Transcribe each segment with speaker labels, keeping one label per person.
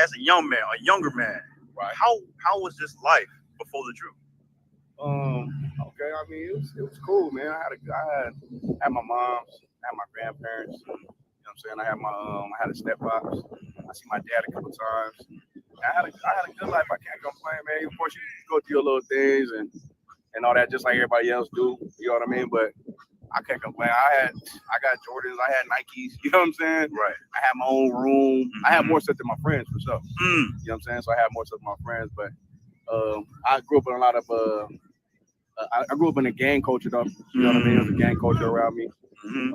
Speaker 1: as a young man, a younger man,
Speaker 2: Right.
Speaker 1: how was this life before the truth?
Speaker 2: Okay. I mean, it was cool, man. I had my moms, I had my grandparents. You know what I'm saying? I had a steppops. I see my dad a couple times. I had a good life. I can't complain, man. Of course, you go through your little things and all that, just like everybody else do. You know what I mean? But I can't complain. I got Jordans. I had Nikes. You know what I'm saying?
Speaker 1: Right.
Speaker 2: I had my own room. I had
Speaker 1: Mhm.
Speaker 2: more stuff than my friends for sure.
Speaker 1: Mm.
Speaker 2: You know what I'm saying? So I had more stuff than my friends. But I grew up in a lot of. I grew up in a gang culture though. You know what I mean? There was a gang culture around me.
Speaker 1: Mhm.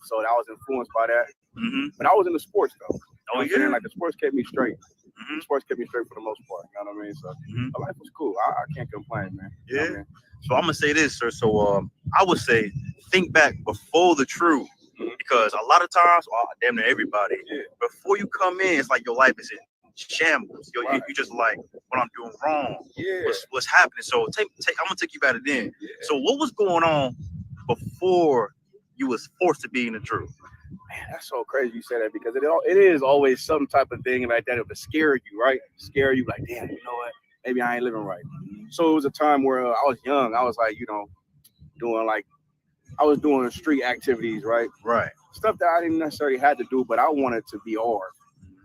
Speaker 2: So I was influenced by that.
Speaker 1: Mhm.
Speaker 2: But I was into sports though. You know
Speaker 1: Oh
Speaker 2: what I'm saying?
Speaker 1: yeah.
Speaker 2: Like the sports kept me straight.
Speaker 1: Mhm.
Speaker 2: Sports kept me straight for the most part. You know what I mean? So
Speaker 1: Mhm.
Speaker 2: my life was cool. I can't complain, man. You know what I
Speaker 1: Yeah.
Speaker 2: mean?
Speaker 1: So I'm gonna say this, sir. So I would say think back before the truth,
Speaker 2: Mhm.
Speaker 1: because a lot of times, well, damn near everybody,
Speaker 2: Yeah.
Speaker 1: before you come in, it's like your life is in shambles.
Speaker 2: Right.
Speaker 1: You just like what I'm doing wrong.
Speaker 2: Yeah.
Speaker 1: What's happening? So I'm gonna take you back to then.
Speaker 2: Yeah.
Speaker 1: So what was going on before you was forced to be in the truth?
Speaker 2: Man, that's so crazy you say that because it is always some type of thing like that. It would scare you, right? Scare you like, damn, you know what? Maybe I ain't living right. So it was a time where I was young. I was like, doing like I was doing street activities, right?
Speaker 1: Right.
Speaker 2: Stuff that I didn't necessarily had to do, but I wanted to be hard.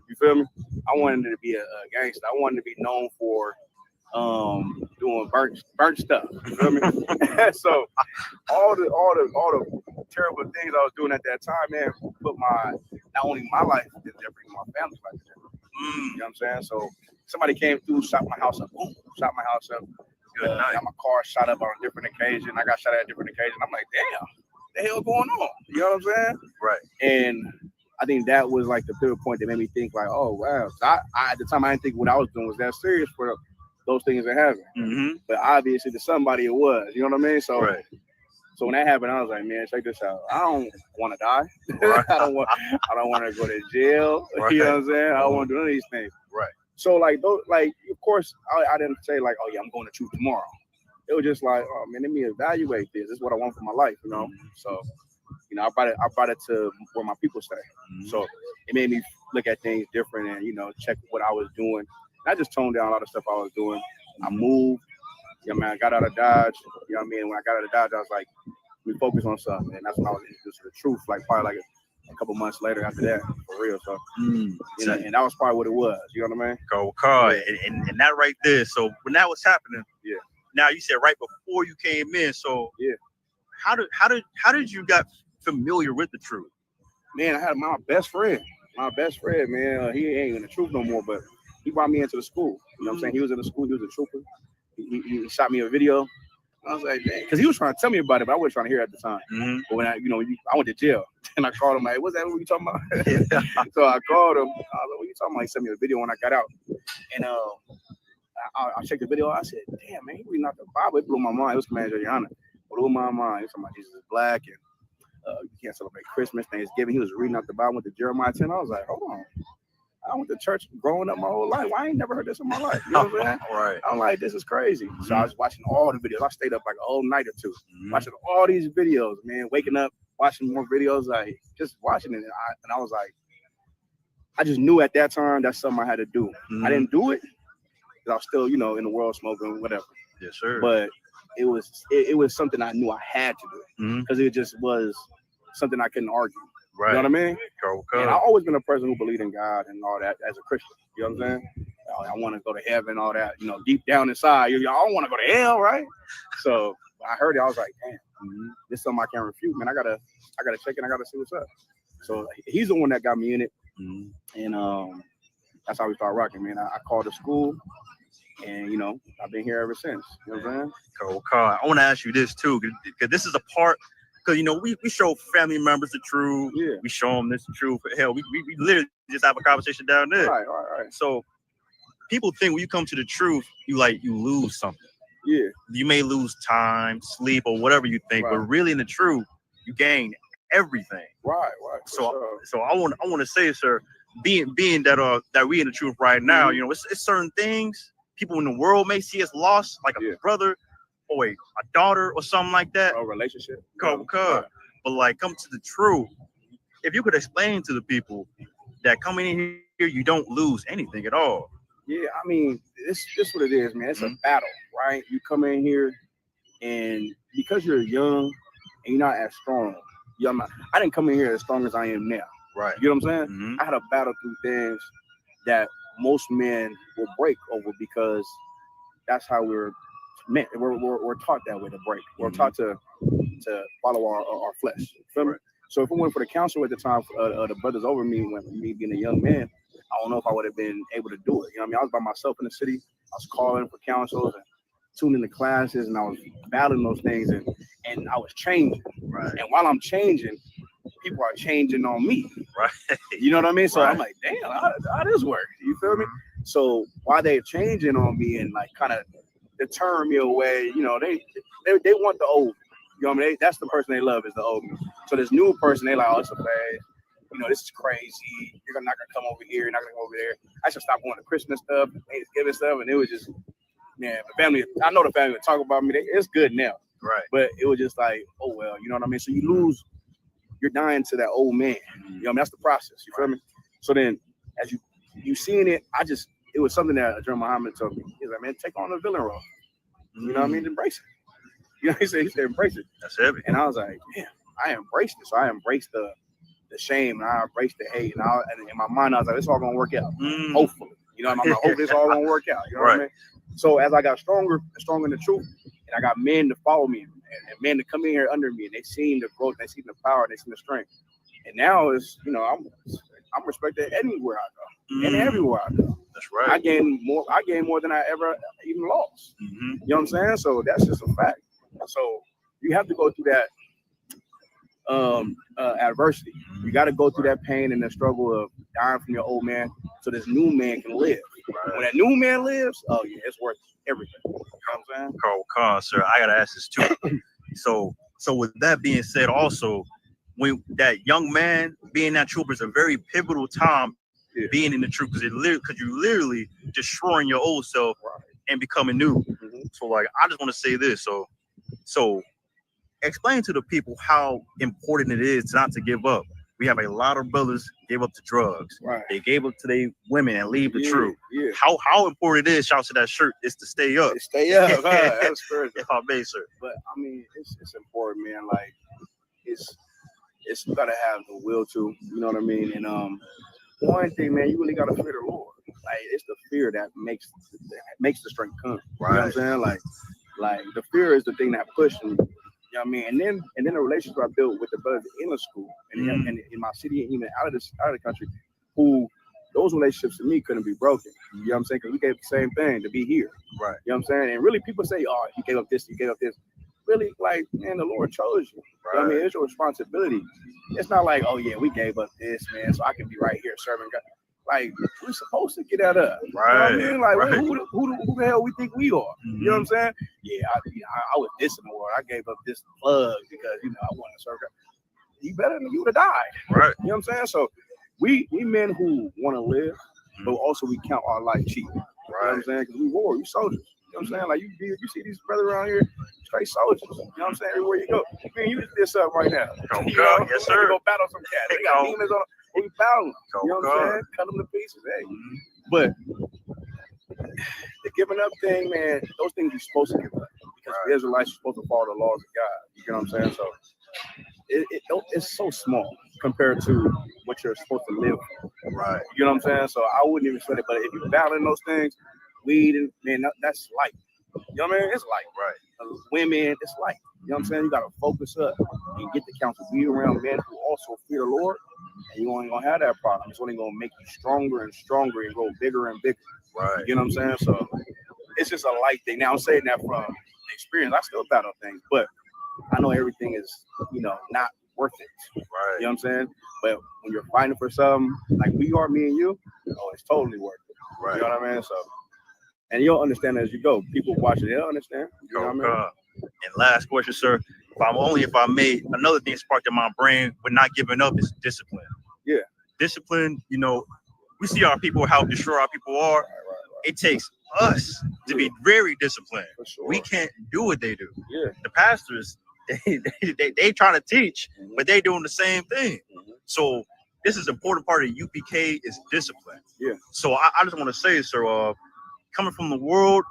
Speaker 2: You feel me? I wanted to be a gangster. I wanted to be known for doing burnt stuff. You feel me? So all the terrible things I was doing at that time, man, put not only my life in jeopardy, my family's life in jeopardy. You know what I'm saying? So somebody came through, shot my house up, boom, shot my house up.
Speaker 1: Good night.
Speaker 2: Got my car shot up on a different occasion. I got shot at a different occasion. I'm like, damn, the hell going on? You know what I'm saying?
Speaker 1: Right.
Speaker 2: And I think that was like the pivot point that made me think like, oh wow. So I at the time I didn't think what I was doing was that serious for those things that happened.
Speaker 1: Mm-hmm.
Speaker 2: But obviously to somebody it was. You know what I mean? So
Speaker 1: Right.
Speaker 2: so when that happened, I was like, man, check this out. I don't want to die.
Speaker 1: Right.
Speaker 2: I don't want to go to jail.
Speaker 1: Right.
Speaker 2: You know what I'm saying? I don't want to do none of these things.
Speaker 1: Right.
Speaker 2: So like those, like of course I didn't say like, oh yeah, I'm going to truth tomorrow. It was just like, oh man, let me evaluate this. This is what I want for my life, you know. So, I brought it to where my people stay. So it made me look at things different and check what I was doing. And I just toned down a lot of stuff I was doing. I moved. Man, I got out of Dodge. You know what I mean? When I got out of Dodge, I was like, we focus on something, and that's when I was introduced to the truth. Like probably like a couple months later after that, for real. So, and that was probably what it was. You know what I mean?
Speaker 1: Go, and that right there. So when that was happening,
Speaker 2: yeah.
Speaker 1: Now you said right before you came in. So
Speaker 2: yeah.
Speaker 1: How did you got familiar with the truth?
Speaker 2: Man, I had my best friend. My best friend, man. He ain't in the truth no more, but he brought me into the school. You know what I'm saying? He was in the school. He was a trooper. He shot me a video. I was like, dang, because he was trying to tell me about it, but I wasn't trying to hear it at the time.
Speaker 1: Mm-hmm.
Speaker 2: But when I went to jail, and I called him like, what's that? What you talking about? So I called him. I was like, what you talking about? He sent me a video when I got out, and I checked the video. I said, damn, man, he reading out the Bible. It blew my mind. It was Commander Johanna. Blew my mind. He was talking about Jesus is black and you can't celebrate Christmas, Thanksgiving. He was reading out the Bible with the Jeremiah 10. I was like, hold on. I went to church growing up my whole life. I ain't never heard this in my life. You know what I'm saying?
Speaker 1: Right.
Speaker 2: I'm like, this is crazy. So I was watching all the videos. I stayed up like a whole night or two, watching all these videos, man, waking up, watching more videos, like just watching it. And I was like, I just knew at that time that's something I had to do. I didn't do it because I was still, in the world smoking, whatever.
Speaker 1: Yes, sir.
Speaker 2: But it was something I knew I had to do because it just was something I couldn't argue.
Speaker 1: Right.
Speaker 2: You know what I mean?
Speaker 1: Go.
Speaker 2: And I've always been a person who believed in God and all that as a Christian. You know what I'm saying? I want to go to heaven, all that. Deep down inside, I don't want to go to hell, right? So I heard it. I was like, damn, this is something I can't refute, man. I gotta check it. I gotta see what's up. So he's the one that got me in it, and that's how we started rocking, man. I called the school, and I've been here ever since. You know what I'm saying?
Speaker 1: Cool. I want to ask you this too, because this is a part. Because we show family members the truth.
Speaker 2: Yeah.
Speaker 1: We show them this truth. Hell, we literally just have a conversation down there.
Speaker 2: Right.
Speaker 1: So people think when you come to the truth, you lose something.
Speaker 2: Yeah.
Speaker 1: You may lose time, sleep, or whatever you think, but really in the truth, you gain everything.
Speaker 2: Right.
Speaker 1: So I want to say, sir, being that we in the truth right now, it's certain things people in the world may see as lost, like a brother or a daughter or something like that.
Speaker 2: A relationship.
Speaker 1: But come to the truth. If you could explain to the people that coming in here, you don't lose anything at all.
Speaker 2: Yeah, I mean, it's what it is, man. It's a battle, right? You come in here, and because you're young and you're not as strong, I didn't come in here as strong as I am now.
Speaker 1: Right.
Speaker 2: You know what I'm saying? I had to battle through things that most men will break over because that's how we're meant. We're taught that way to break. We're taught to follow our flesh. You feel me? So if it went for the counsel at the time, the brothers over me, when me being a young man, I don't know if I would have been able to do it. You know what I mean? I was by myself in the city. I was calling for counsels and tuning the classes, and I was battling those things, and I was changing.
Speaker 1: Right.
Speaker 2: And while I'm changing, people are changing on me.
Speaker 1: Right.
Speaker 2: You know what I mean? So I'm like, damn, how this work? You feel me? So while they're changing on me and like kind of deterring me away, you know, they want the old. You know what I mean? That's the person they love is the old me. So this new person, they like, oh, it's a bad. You know, this is crazy. You're not gonna come over here. You're not gonna go over there. I should stop going to Christmas stuff, Thanksgiving stuff, and it was just, man, the family. I know the family would talk about me. It's good now,
Speaker 1: right?
Speaker 2: But it was just like, oh well, you know what I mean. So you lose. You're dying to that old man. You know what I mean? That's the process. You feel me? So then, as you seeing it, it was something that Adrian Muhammad told me. He's like, man, take on the villain role. You know what I mean? Embrace it. You know, he said embrace it.
Speaker 1: That's heavy.
Speaker 2: And I was like, man, I embraced it. So I embraced the shame and I embraced the hate. And in my mind, I was like, it's all gonna work out. Hopefully. You know, I'm like, hope it's all gonna work out. You know what I mean? So as I got stronger and stronger in the truth, and I got men to follow me and men to come in here under me, and they seen the growth, they seen the power, they seen the strength. And now it's, you know, I'm respected anywhere I go and everywhere I go.
Speaker 1: That's right.
Speaker 2: I gain more than I ever even lost. You know what I'm saying? So that's just a fact. So you have to go through that adversity. You got to go through that pain and the struggle of dying from your old man so this new man can live. When that new man lives, oh yeah, it's worth everything. You know what I'm saying?
Speaker 1: Carl Khan, sir, I gotta ask this too. So with that being said, also, when that young man being that trooper is a very pivotal time being in the truth, because you literally destroying your old self and becoming new. So like, I just want to say this. So explain to the people how important it is not to give up. We have a lot of brothers gave up to drugs.
Speaker 2: Right.
Speaker 1: They gave up to their women and leave the truth.
Speaker 2: Yeah.
Speaker 1: How important it is, shout out to that shirt, is to stay up.
Speaker 2: Stay up. That's crazy.
Speaker 1: If I may, sir.
Speaker 2: But I mean, it's important, man. Like it's you gotta have the will to, you know what I mean? And one thing, man, you really gotta fear the Lord. Like it's the fear that makes the strength come.
Speaker 1: Right.
Speaker 2: You know what I'm saying? Like the fear is the thing that pushes me. You know what I mean? And then the relationship I built with the brothers in the school and in my city and even out of the country, who those relationships to me couldn't be broken. You know what I'm saying? Because we gave the same thing to be here.
Speaker 1: Right.
Speaker 2: You know what I'm saying? And really people say, oh, you gave up this, you gave up this. Really, like, man, the Lord chose you. Right. You know what I mean? It's your responsibility. It's not like, oh yeah, we gave up this, man, so I can be right here serving God. Like, we're supposed to get that up.
Speaker 1: Right.
Speaker 2: You know what I mean? Like, who the hell we think we are? You know what I'm saying? Yeah, I was this in the world. I gave up this plug because, you know, I wanted to serve God. You better than you would have died.
Speaker 1: Right.
Speaker 2: You know what I'm saying? So we men who want to live, but also we count our life cheap. Right. You know what I'm saying? Because we war, we soldiers. You know what I'm saying? Like you see these brothers around here, straight soldiers. You know what I'm saying? Everywhere you go. Man, you just this up right now. You know?
Speaker 1: Yes, sir.
Speaker 2: Go battle some cats. They got demons on. We battle them. You know what I'm saying? Cut them to pieces. Hey. But the giving up thing, man, those things you're supposed to give up. Because the Israelites are supposed to follow the laws of God. You know what I'm saying? So it's so small compared to what you're supposed to live for. Right. You know what I'm saying? So I wouldn't even sweat it. But if you're battling those things, weed and man, that's light. You know what I mean? It's light. Right. Women, it's light. You know what I'm saying? You gotta focus up and get the counsel. Be around men who also fear the Lord, and you ain't gonna have that problem. It's only gonna make you stronger and stronger and grow bigger and bigger. Right. You know what I'm saying? So it's just a light thing. Now I'm saying that from experience. I still battle things, but I know everything is, you know, not worth it. Right. You know what I'm saying? But when you're fighting for something like we are, me and you, oh, it's totally worth it. Right. You know what I mean? So, and you'll understand as you go. People watching, they'll understand. You know what I mean?
Speaker 1: And last question, sir. If I may, another thing sparked in my brain with not giving up is discipline. Yeah. Discipline, you know, we see our people, how destroyed our people are. Right. It takes us to be very disciplined. Sure. We can't do what they do. Yeah. The pastors, they trying to teach, but they doing the same thing. So this is an important part of UPK is discipline.
Speaker 2: Yeah.
Speaker 1: So I just want to say, sir, coming from the world,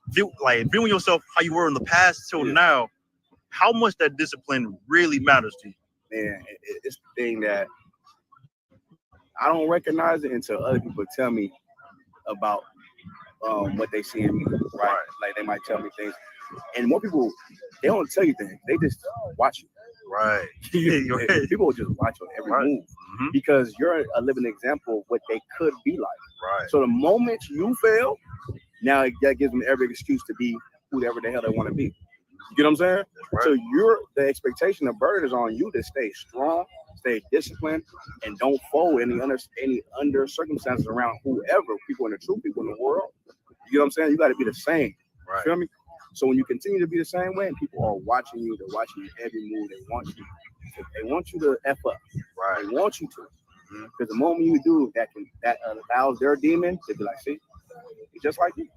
Speaker 1: viewing yourself how you were in the past till now, how much that discipline really matters to you.
Speaker 2: Man, it's the thing that I don't recognize it until other people tell me about what they see in me, right? Like they might tell me things, and more people, they don't tell you things, they just watch you.
Speaker 1: Right.
Speaker 2: People just watch your every move because you're a living example of what they could be like.
Speaker 1: Right.
Speaker 2: So the moment you fail, now that gives them every excuse to be whoever the hell they want to be. You know what I'm saying?
Speaker 1: Right.
Speaker 2: So the expectation, the burden is on you to stay strong, stay disciplined, and don't fold any under circumstances around whoever, people in the truth, people in the world. You know what I'm saying? You got to be the same.
Speaker 1: Right.
Speaker 2: Feel me? So when you continue to be the same way, and people are watching you, they're watching you every move. They want you to F up.
Speaker 1: Right.
Speaker 2: They want you to. Because the moment you do, that allows their demon to be like, see, it's just like you.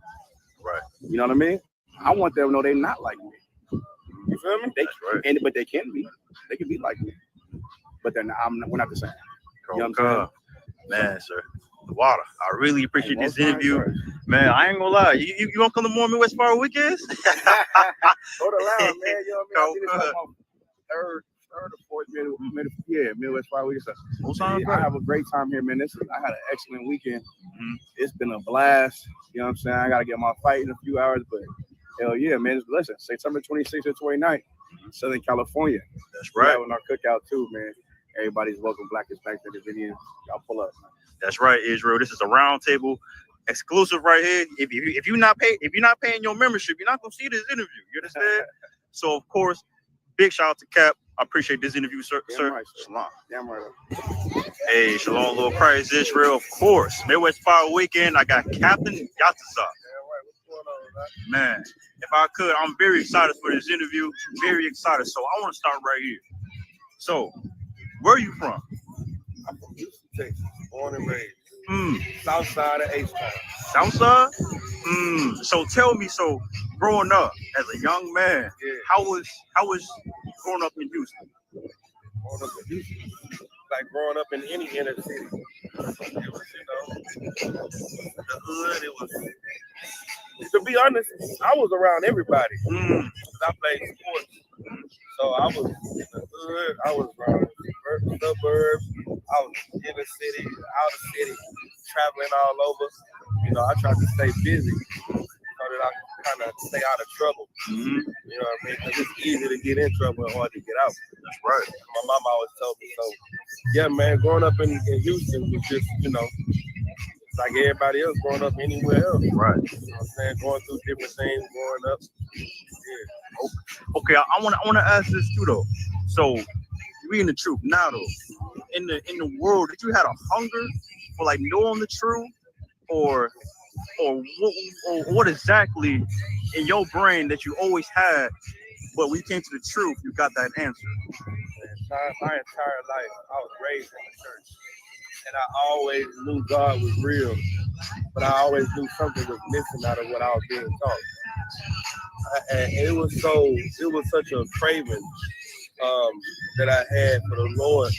Speaker 1: Right.
Speaker 2: You know what I mean? I want them to know they're not like me. You feel me? But they can be. They can be like me. But then we're not the same. You know what I'm saying?
Speaker 1: Man, sir. The water. I really appreciate this interview. Man, I ain't gonna lie. You want to come to more Midwest Fire weekends?
Speaker 2: Hold around, man. You know what I mean? I think it's like my third or fourth Midwest Fire weekend. So, I have a great time here, man. I had an excellent weekend. It's been a blast. You know what I'm saying? I gotta get my fight in a few hours, but hell yeah, man. Listen, September 26th and 29th, Southern California.
Speaker 1: That's right.
Speaker 2: We're having our cookout too, man. Everybody's welcome. Black is back to the video. Y'all pull up.
Speaker 1: That's right, Israel. This is a roundtable exclusive right here. If you're not paying your membership, you're not gonna see this interview. You understand? So of course, big shout out to Cap. I appreciate this interview, sir.
Speaker 2: Right,
Speaker 1: Shalom.
Speaker 2: Damn right.
Speaker 1: Hey, Shalom, Lord Christ, Israel. Of course, Midwest Fire Weekend. I got Captain Yatazar. Man, if I could, I'm very excited for this interview. Very excited. So I want to start right here. So, where are you from?
Speaker 3: I'm from Houston, Texas. Born and raised. South side of H-Town.
Speaker 1: South side? So tell me, growing up as a young man, how was growing up in Houston?
Speaker 3: Growing up in Houston, like growing up in any inner city. It was, the hood. It was. To be honest, I was around everybody. I played sports, so I was in the hood. I was around the suburbs. I was in the city, out of city, traveling all over. I tried to stay busy so that I could kind of stay out of trouble. You know what I mean? Because it's easy to get in trouble and hard to get out.
Speaker 1: That's right.
Speaker 3: My mom always told me so. Yeah, man, growing up in Houston was just, like everybody else growing up anywhere else.
Speaker 1: Right.
Speaker 3: You know what I'm saying? Going through different things, growing up. Yeah.
Speaker 1: Okay, I want to ask this too though. So, reading the truth now though, in the world, did you have a hunger for like knowing the truth, or what exactly in your brain that you always had, but when you came to the truth, you got that answer?
Speaker 3: My entire life, I was raised in the church. And I always knew God was real, but I always knew something was missing out of what I was being taught. And it was such a craving that I had for the Lord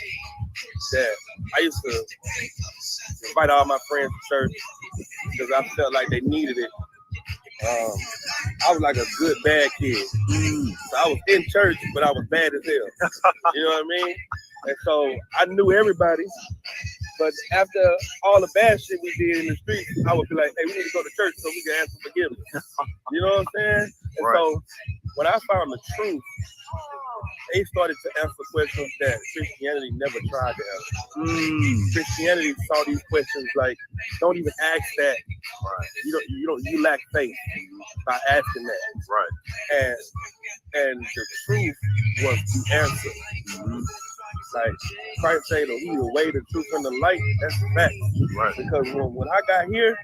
Speaker 3: that I used to invite all my friends to church because I felt like they needed it. I was like a good bad kid. So I was in church, but I was bad as hell. You know what I mean? And so I knew everybody. But after all the bad shit we did in the streets, I would be like, hey, we need to go to church so we can ask for forgiveness. You know what I'm saying? And so when I found the truth, they started to answer questions that Christianity never tried to answer. Christianity saw these questions like, don't even ask that. You lack faith by asking that.
Speaker 1: Right.
Speaker 3: And the truth was the answer. Like Christ said, "He the way, the truth, and the light." That's the fact.
Speaker 1: Right.
Speaker 3: Because when I got here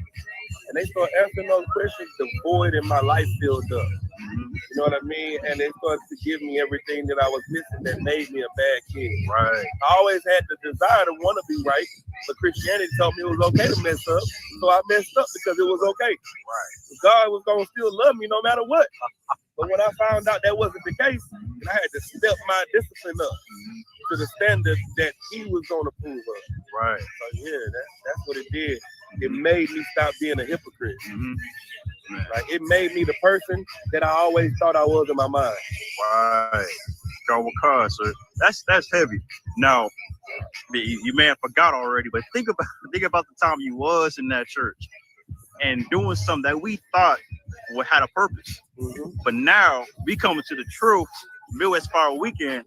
Speaker 3: and they started answering those questions, the void in my life filled up. You know what I mean? And they started to give me everything that I was missing that made me a bad kid.
Speaker 1: Right.
Speaker 3: I always had the desire to want to be right, but Christianity told me it was okay to mess up. So I messed up because it was okay.
Speaker 1: Right.
Speaker 3: God was going to still love me no matter what. But when I found out that wasn't the case, and I had to step my discipline up. to the standard that he was gonna approve of.
Speaker 1: Right.
Speaker 3: So yeah, that's what it did. It made me stop being a hypocrite. Like it made me the person that I always thought I was in my mind.
Speaker 1: Right. Go cause, sir. That's heavy. Now, you may have forgot already, but think about the time you was in that church and doing something that we thought had a purpose. But now we coming to the truth, Midwest Fire Weekend,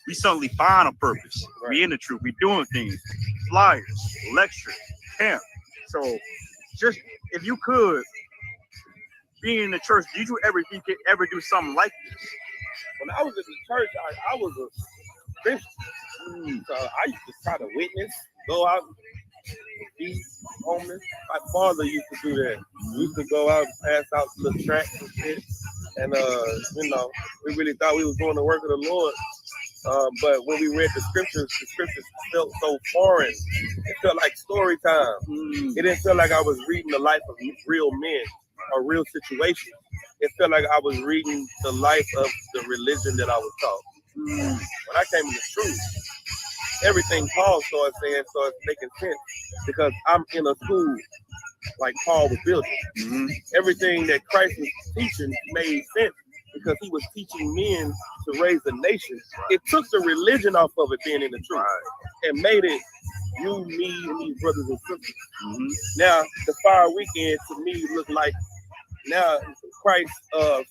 Speaker 1: we suddenly find a purpose. Right. We in the truth. We doing things, flyers, lectures, camp. So just if you could be in the church, did you ever do something like this?
Speaker 3: When I was in the church, I was a Christian. So I used to try to witness, go out, feed homeless. My father used to do that. We used to go out and pass out little tracts and shit. And we really thought we was doing the work of the Lord. But when we read the scriptures felt so foreign. It felt like story time. It didn't feel like I was reading the life of real men or real situations. It felt like I was reading the life of the religion that I was taught. When I came into truth, everything Paul started saying started making sense because I'm in a school like Paul was building. Everything that Christ was teaching made sense because he was teaching men to raise the nation. It took the religion off of it being in the truth and made it you, me, and these brothers and sisters. Now, the Fire Weekend to me looked like now Christ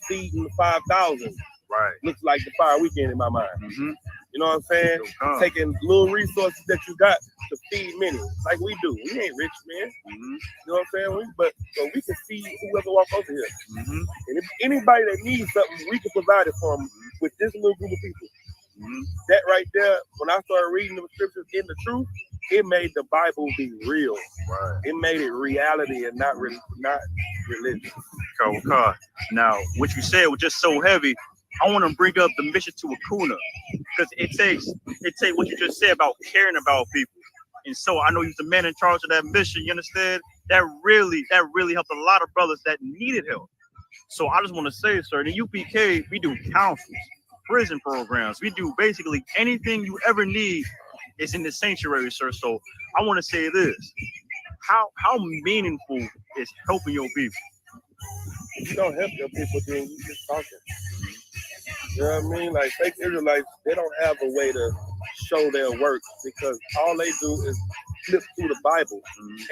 Speaker 3: feeding 5,000.
Speaker 1: Right.
Speaker 3: Looks like the Fire Weekend in my mind. You know what I'm saying? Taking little resources that you got to feed many, like we do. We ain't rich, man. You know what I'm saying? But we can feed whoever walk over here. And if anybody that needs something, we can provide it for them with this little group of people. That right there, when I started reading the scriptures in the truth, it made the Bible be real. It made it reality and not religion.
Speaker 1: Now, what you said was just so heavy. I want to bring up the mission to Acuna because it takes what you just said about caring about people. And so I know you're the man in charge of that mission. You understand? That really helped a lot of brothers that needed help. So I just want to say, sir, in UPK, we do councils, prison programs. We do basically anything you ever need is in the sanctuary, sir. So I want to say this. How meaningful is helping your people?
Speaker 3: If you don't help your people, then you just talking. You know what I mean? Like fake Israelites, they don't have a way to show their work because all they do is flip through the Bible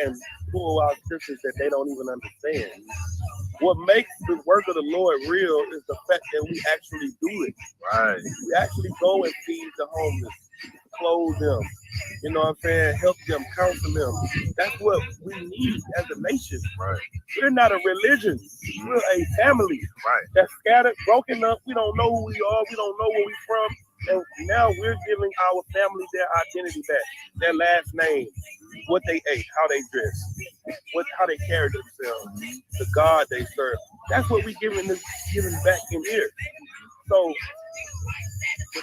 Speaker 3: and pull out scriptures that they don't even understand. What makes the work of the Lord real is the fact that we actually do it.
Speaker 1: Right.
Speaker 3: We actually go and feed the homeless, clothe them, you know what I'm saying? Help them, counsel them. That's what we need as a nation.
Speaker 1: Right.
Speaker 3: We're not a religion. We're a family.
Speaker 1: Right.
Speaker 3: That's scattered, broken up. We don't know who we are. We don't know where we're from. And now we're giving our family their identity back, their last name, what they ate, how they dressed, how they carried themselves, the God they serve. That's what we're giving back in here. So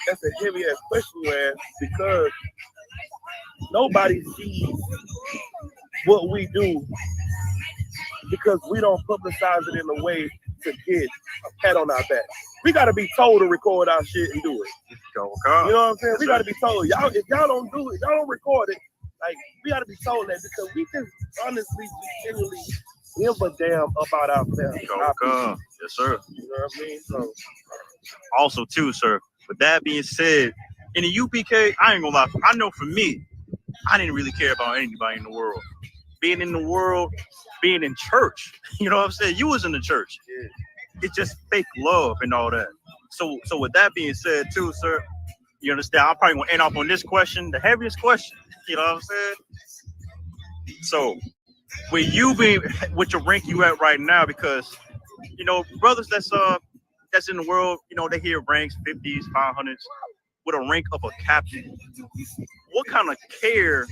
Speaker 3: that's a heavy ass question you ask because nobody sees what we do because we don't publicize it in a way to get a pat on our back. We got to be told to record our shit and do it. You know what I'm saying? We got to be told. Y'all, if y'all don't do it, y'all don't record it. Like, we got to be told that because we just honestly, genuinely give a damn about our family.
Speaker 1: Yes, sir.
Speaker 3: You know what I mean? So,
Speaker 1: also, too, sir, with that being said, in the UPK, I ain't gonna lie. I know for me, I didn't really care about anybody in the world. Being in the world, being in church, you know what I'm saying? You was in the church.
Speaker 3: yeah.
Speaker 1: It's just fake love and all that. So with that being said, too, sir, you understand? I'm probably gonna end up on this question, the heaviest question. You know what I'm saying? So, with you being with your rank you at right now, because you know, brothers that's in the world, you know, they hear ranks 50s, 500s, with a rank of a captain. What kind of care,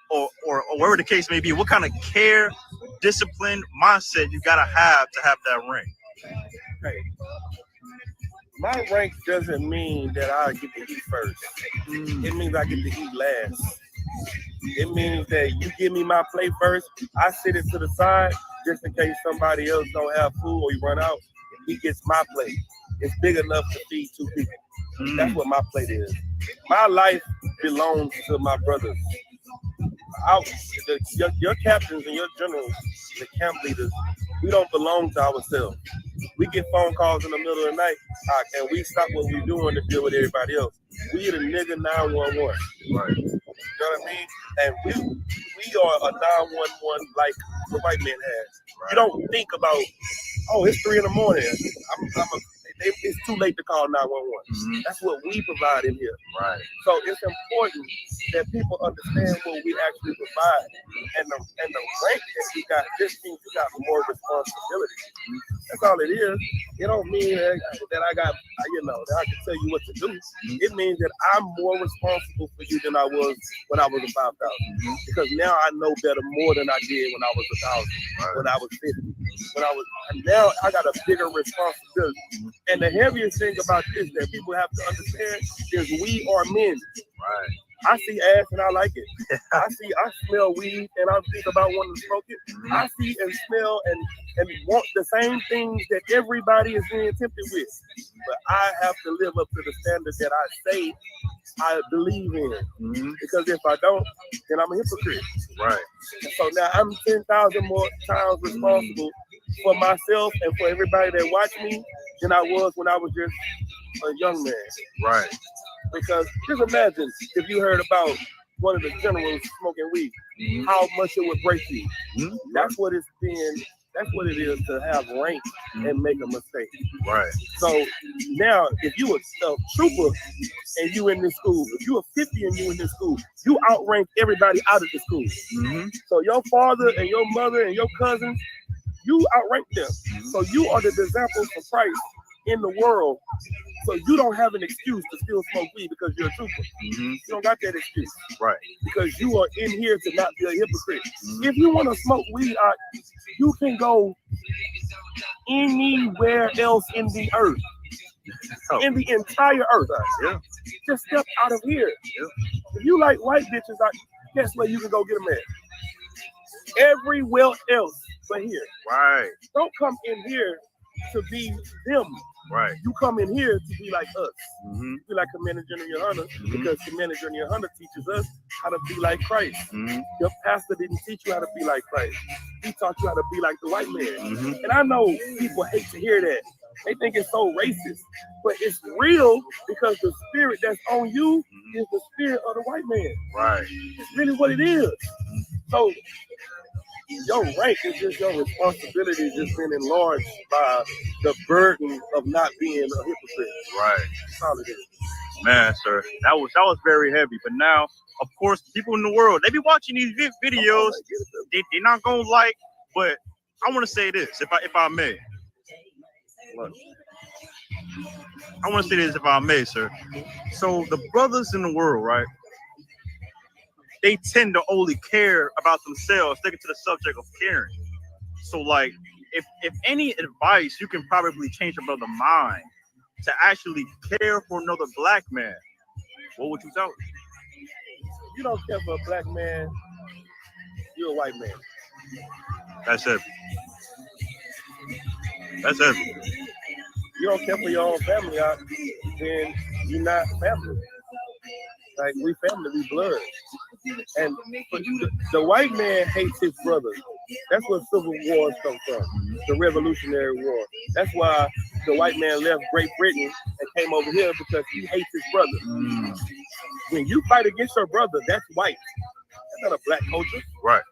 Speaker 1: or whatever the case may be, what kind of care, discipline, mindset you gotta have to have that rank?
Speaker 3: Hey, my rank doesn't mean that I get to eat first. It means I get to eat last. It means that you give me my plate first, I sit it to the side just in case somebody else don't have food or you run out. He gets my plate. It's big enough to feed two people. That's what my plate is. My life belongs to my brothers. Your captains and your generals, the camp leaders, we don't belong to ourselves. We get phone calls in the middle of the night, and we stop what we're doing to deal with everybody else. We the nigga 911.
Speaker 1: Right.
Speaker 3: You know what I mean? And we are a 911 like the white man has. You don't think about, oh, it's 3 a.m. It's too late to call 911. That's what we provide in here.
Speaker 1: Right.
Speaker 3: So it's important that people understand what we actually provide. And the rank that you got, this means you got more responsibility. That's all it is. It don't mean that I got, that I can tell you what to do. It means that I'm more responsible for you than I was when I was 5,000. Because now I know better more than I did when I was 1,000, when I was 50. And now I got a bigger responsibility. And the heaviest thing about this that people have to understand is we are men.
Speaker 1: Right.
Speaker 3: I see ass and I like it. I smell weed and I think about wanting to smoke it. I see and smell and want the same things that everybody is being tempted with. But I have to live up to the standard that I say I believe in. Because if I don't, then I'm a hypocrite.
Speaker 1: Right.
Speaker 3: And so now I'm 10,000 more times responsible for myself and for everybody that watched me than I was when I was just a young man.
Speaker 1: Right.
Speaker 3: Because just imagine if you heard about one of the generals smoking weed, how much it would break you. That's what it's been. That's what it is to have rank and make a mistake.
Speaker 1: Right.
Speaker 3: So now, if you a trooper and you in this school, if you a 50 and you in this school, you outrank everybody out of the school. So your father and your mother and your cousins, you outrank them. So you are the example for Christ in the world. So you don't have an excuse to still smoke weed because you're a trooper. You don't got that excuse.
Speaker 1: Right.
Speaker 3: Because you are in here to not be a hypocrite. If you want to smoke weed, you can go anywhere else in the earth. In the entire earth. Just step out of here. If you like white bitches, guess where you can go get them at? Everywhere else but here.
Speaker 1: Right.
Speaker 3: Don't come in here to be them.
Speaker 1: Right.
Speaker 3: You come in here to be like us. Be like Commander General Hunter, because Commander General Hunter teaches us how to be like Christ. Your pastor didn't teach you how to be like Christ. He taught you how to be like the white man. And I know people hate to hear that. They think it's so racist, but it's real because the spirit that's on you is the spirit of the white man.
Speaker 1: Right.
Speaker 3: It's really what it is. So your rank is just your responsibility just been enlarged by the burden of not being a hypocrite.
Speaker 1: Right.
Speaker 3: That's all it is.
Speaker 1: Man, sir, that was very heavy. But now, of course, people in the world, they be watching these videos. They're not gonna like, but I want to say this, if I may. I want to say this, if I may, sir. So the brothers in the world, right? They tend to only care about themselves, sticking to the subject of caring. So, like, if any advice you can probably change a brother's mind to actually care for another black man, what would you tell him?
Speaker 3: You don't care for a black man, you're a white man.
Speaker 1: That's it. That's it.
Speaker 3: You don't care for your own family, then you're not family. Like, we family, we blood. And the white man hates his brother. That's where civil wars come from, the Revolutionary War. That's why the white man left Great Britain and came over here, because he hates his brother. When you fight against your brother, that's white. That's not a black culture.
Speaker 1: Right.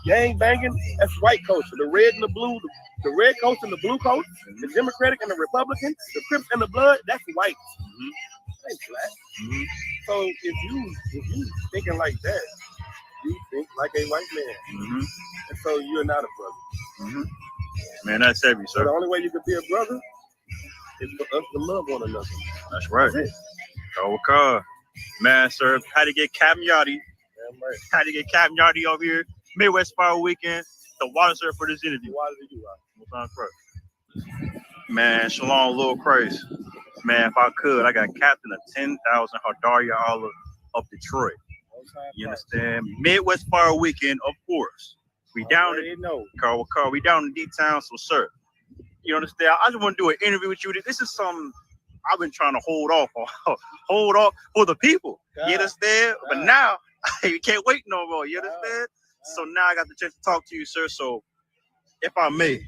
Speaker 1: Gang
Speaker 3: banging, that's white culture. The red and the blue, the red coat and the blue coat, the Democratic and the Republican, the Crips and the blood, that's white. That ain't black. So if you thinking like that, you think like a white man. And so you're not a brother.
Speaker 1: Man, that's heavy, sir.
Speaker 3: So the only way you can be a brother is for us to love one another.
Speaker 1: That's right.
Speaker 3: That's it.
Speaker 1: Okay. Man, sir, had to get Captain Yachty.
Speaker 3: Right.
Speaker 1: Had to get Captain Yachty over here. Midwest Fire Weekend. The water, sir, for this interview.
Speaker 3: Water to you, right?
Speaker 1: Man, Shalom, Lil Christ. Man, if I could, I got Captain of 10,000 Hardaria all of Detroit. You understand? Midwest Fire Weekend, of course. We down in Carl. We down in D-Town, so sir. You understand? I just want to do an interview with you. This is something I've been trying to hold off for the people. You understand? But now you can't wait no more. You understand? So now I got the chance to talk to you, sir. So if I may,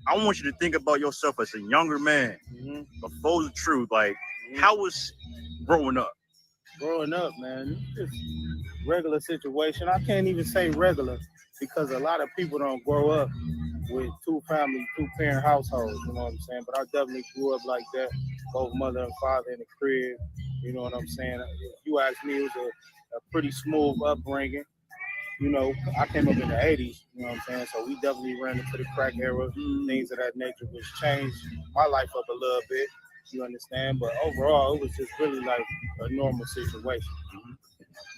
Speaker 1: I want you to think about yourself as a younger man before the truth. Like, how was growing up?
Speaker 3: Growing up, man, it's just regular situation. I can't even say regular because a lot of people don't grow up with two parent households, you know what I'm saying? But I definitely grew up like that, both mother and father in the crib, you know what I'm saying? If you ask me, it was a pretty smooth upbringing. You know, I came up in the 80s, you know what I'm saying? So we definitely ran into the crack era, things of that nature, which changed my life up a little bit, you understand? But overall, it was just really like a normal situation.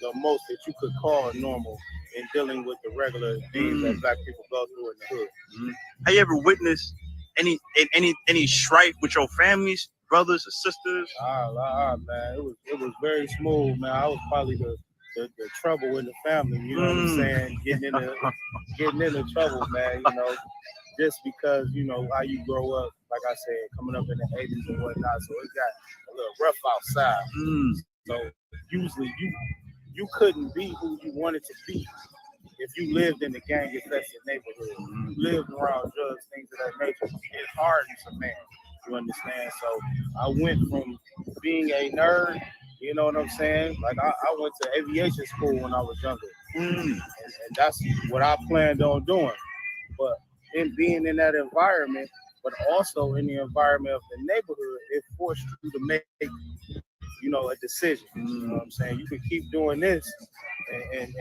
Speaker 3: The most that you could call normal in dealing with the regular things that black people go through in the hood.
Speaker 1: Have you ever witnessed any strife with your families, brothers or sisters?
Speaker 3: Man, it was very smooth, man. I was probably the trouble in the family, you know what I'm saying? Getting into trouble, man, you know, just because, you know, how you grow up, like I said, coming up in the 80s and whatnot, so it got a little rough outside. So usually you couldn't be who you wanted to be if you lived in the gang-infested neighborhood. You lived around drugs, things of that nature. It hardens a man, you understand? So I went from being a nerd, you know what I'm saying? Like I went to aviation school when I was younger. And that's what I planned on doing. But in being in that environment, but also in the environment of the neighborhood, it forced you to make, you know, a decision. You know what I'm saying? You can keep doing this and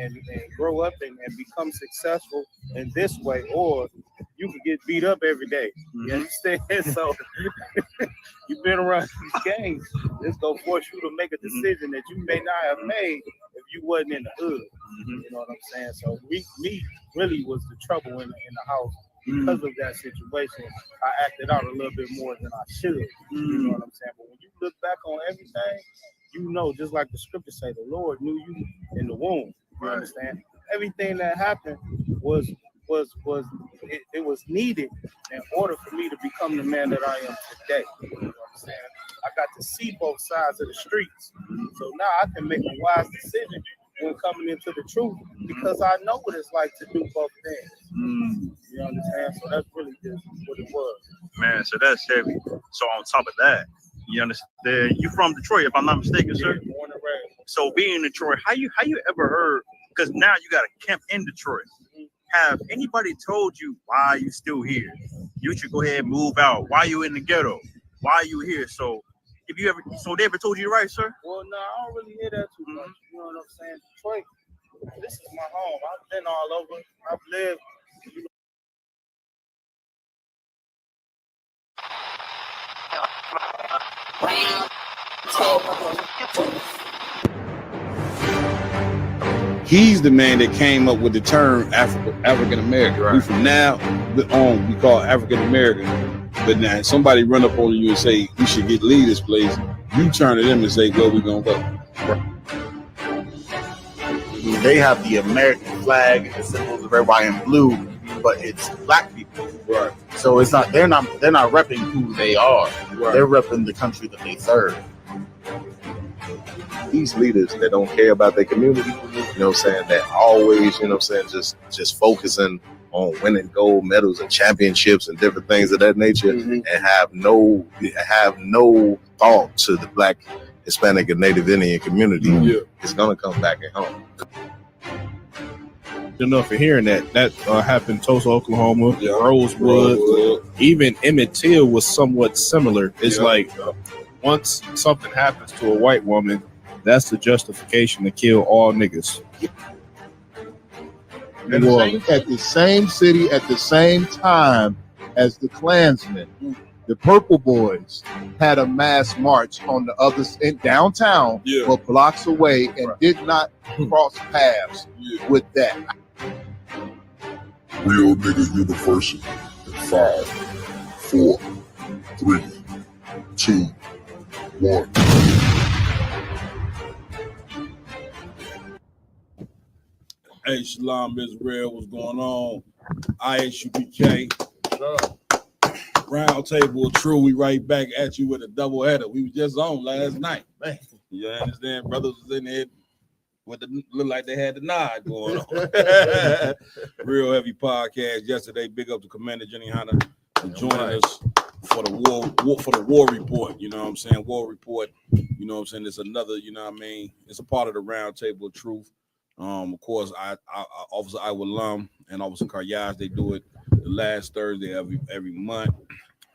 Speaker 3: grow up and become successful in this way, or you can get beat up every day. You understand? So you've been around these gangs, it's gonna force you to make a decision that you may not have made if you wasn't in the hood. You know what I'm saying? So me really was the trouble in the house. Because of that situation, I acted out a little bit more than I should. You know what I'm saying? But when you look back on everything, you know, just like the scriptures say, the Lord knew you in the womb. You understand? Everything that happened was needed in order for me to become the man that I am today. You know what I'm saying? I got to see both sides of the streets. So now I can make a wise decision when coming into the truth because I know what it's like to do both things. You understand? So that's really just what it was.
Speaker 1: Man, so that's heavy. So on top of that, you understand, you from Detroit, if I'm not mistaken, sir?
Speaker 3: Born and raised.
Speaker 1: So being in Detroit, how you ever heard, because now you got a camp in Detroit. Have anybody told you why you still here? You should go ahead and move out. Why you in the ghetto? Why you here? So they ever told you right, sir?
Speaker 3: Well, no, I don't really hear that too much. You know what I'm saying? Detroit, this is my home. I've been all over. I've lived. You know,
Speaker 4: He's the man that came up with the term African American. Right. We from now on we call African American. But now somebody run up on you and say we should leave this place. You turn to them and say, "Where we gonna go?"
Speaker 5: Right. They have the American flag and the symbols of red, white, and blue, but it's black people.
Speaker 4: Right.
Speaker 5: So it's not they're not repping who they are. Right. They're repping the country that they serve.
Speaker 6: These leaders that don't care about their community, you know what I'm saying, that always, you know what I'm saying, just focusing on winning gold medals and championships and different things of that nature, and have no thought to the Black, Hispanic, and Native Indian community. It's gonna come back at home.
Speaker 7: Enough for hearing that happened in Tulsa, Oklahoma, Rosewood, even Emmett Till was somewhat similar. It's like once something happens to a white woman, that's the justification to kill all niggas.
Speaker 8: At the same city, at the same time as the Klansmen, the Purple Boys had a mass march on the other in downtown, but blocks away, and did not cross paths with that.
Speaker 9: Real Nigga University in 5, 4, 3, 2, 1.
Speaker 7: Hey, Shalom Israel, what's going on? ISUPK.
Speaker 4: Round Table of True. We right back at you with a double header. We was just on last night. Man, you understand? Brothers was in there with the look like they had the nod going on. Real heavy podcast yesterday. Big up to Commander Jenny Hunter for joining us for the war report. You know what I'm saying? War report. You know what I'm saying? It's another. You know what I mean? It's a part of the Round Table of Truth. Of course, I Officer Iowa Lum and Officer Karyaj, they do it the last Thursday every month.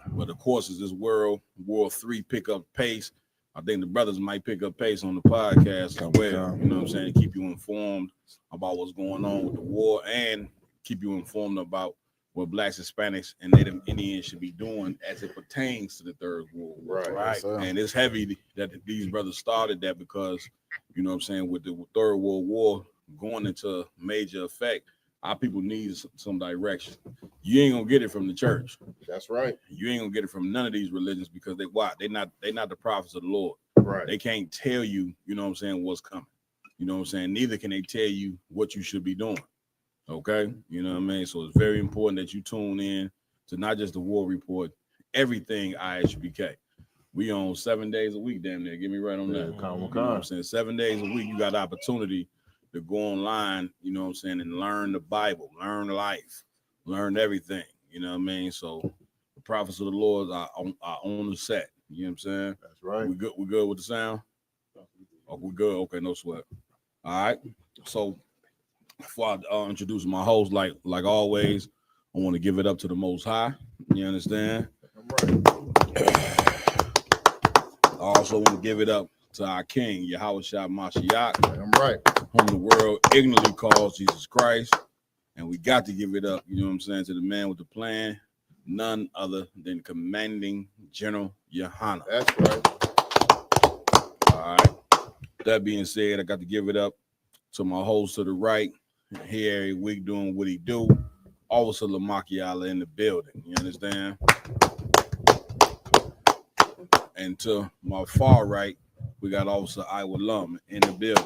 Speaker 4: But of course, as this World War III pick up pace, I think the brothers might pick up pace on the podcast as well. You know what I'm saying? Keep you informed about what's going on with the war and keep you informed about what Blacks, Hispanics, and Native Indians should be doing as it pertains to the Third World War.
Speaker 8: Right.
Speaker 4: And it's heavy that these brothers started that because, you know what I'm saying, with the Third World War going into major effect, our people need some direction. You ain't gonna get it from the church.
Speaker 8: That's right.
Speaker 4: You ain't gonna get it from none of these religions because they not the prophets of the Lord.
Speaker 8: Right.
Speaker 4: They can't tell you, you know what I'm saying, what's coming. You know what I'm saying? Neither can they tell you what you should be doing. Okay? You know what I mean? So it's very important that you tune in to not just the war report, everything IHBK. We on 7 days a week, damn near. Get me right on that. You know what I'm saying? 7 days a week, you got opportunity to go online, you know what I'm saying, and learn the Bible, learn life, learn everything. You know what I mean? So the prophets of the Lord are on the set. You know what I'm saying?
Speaker 8: That's right.
Speaker 4: We good with the sound? Oh, we good? Okay, no sweat. All right. So before I introduce my host, like always, I want to give it up to the Most High. You understand? I also want to give it up to our King, Yahweh Shah Mashiach.
Speaker 8: I'm right.
Speaker 4: Whom the world ignorantly calls Jesus Christ. And we got to give it up, you know what I'm saying, to the man with the plan, none other than Commanding General Yohana.
Speaker 8: That's right.
Speaker 4: All right. That being said, I got to give it up to my host to the right, here every week doing what he do. Officer Lamakiala in the building. You understand? And to my far right, we got Officer Iowa Lum in the building.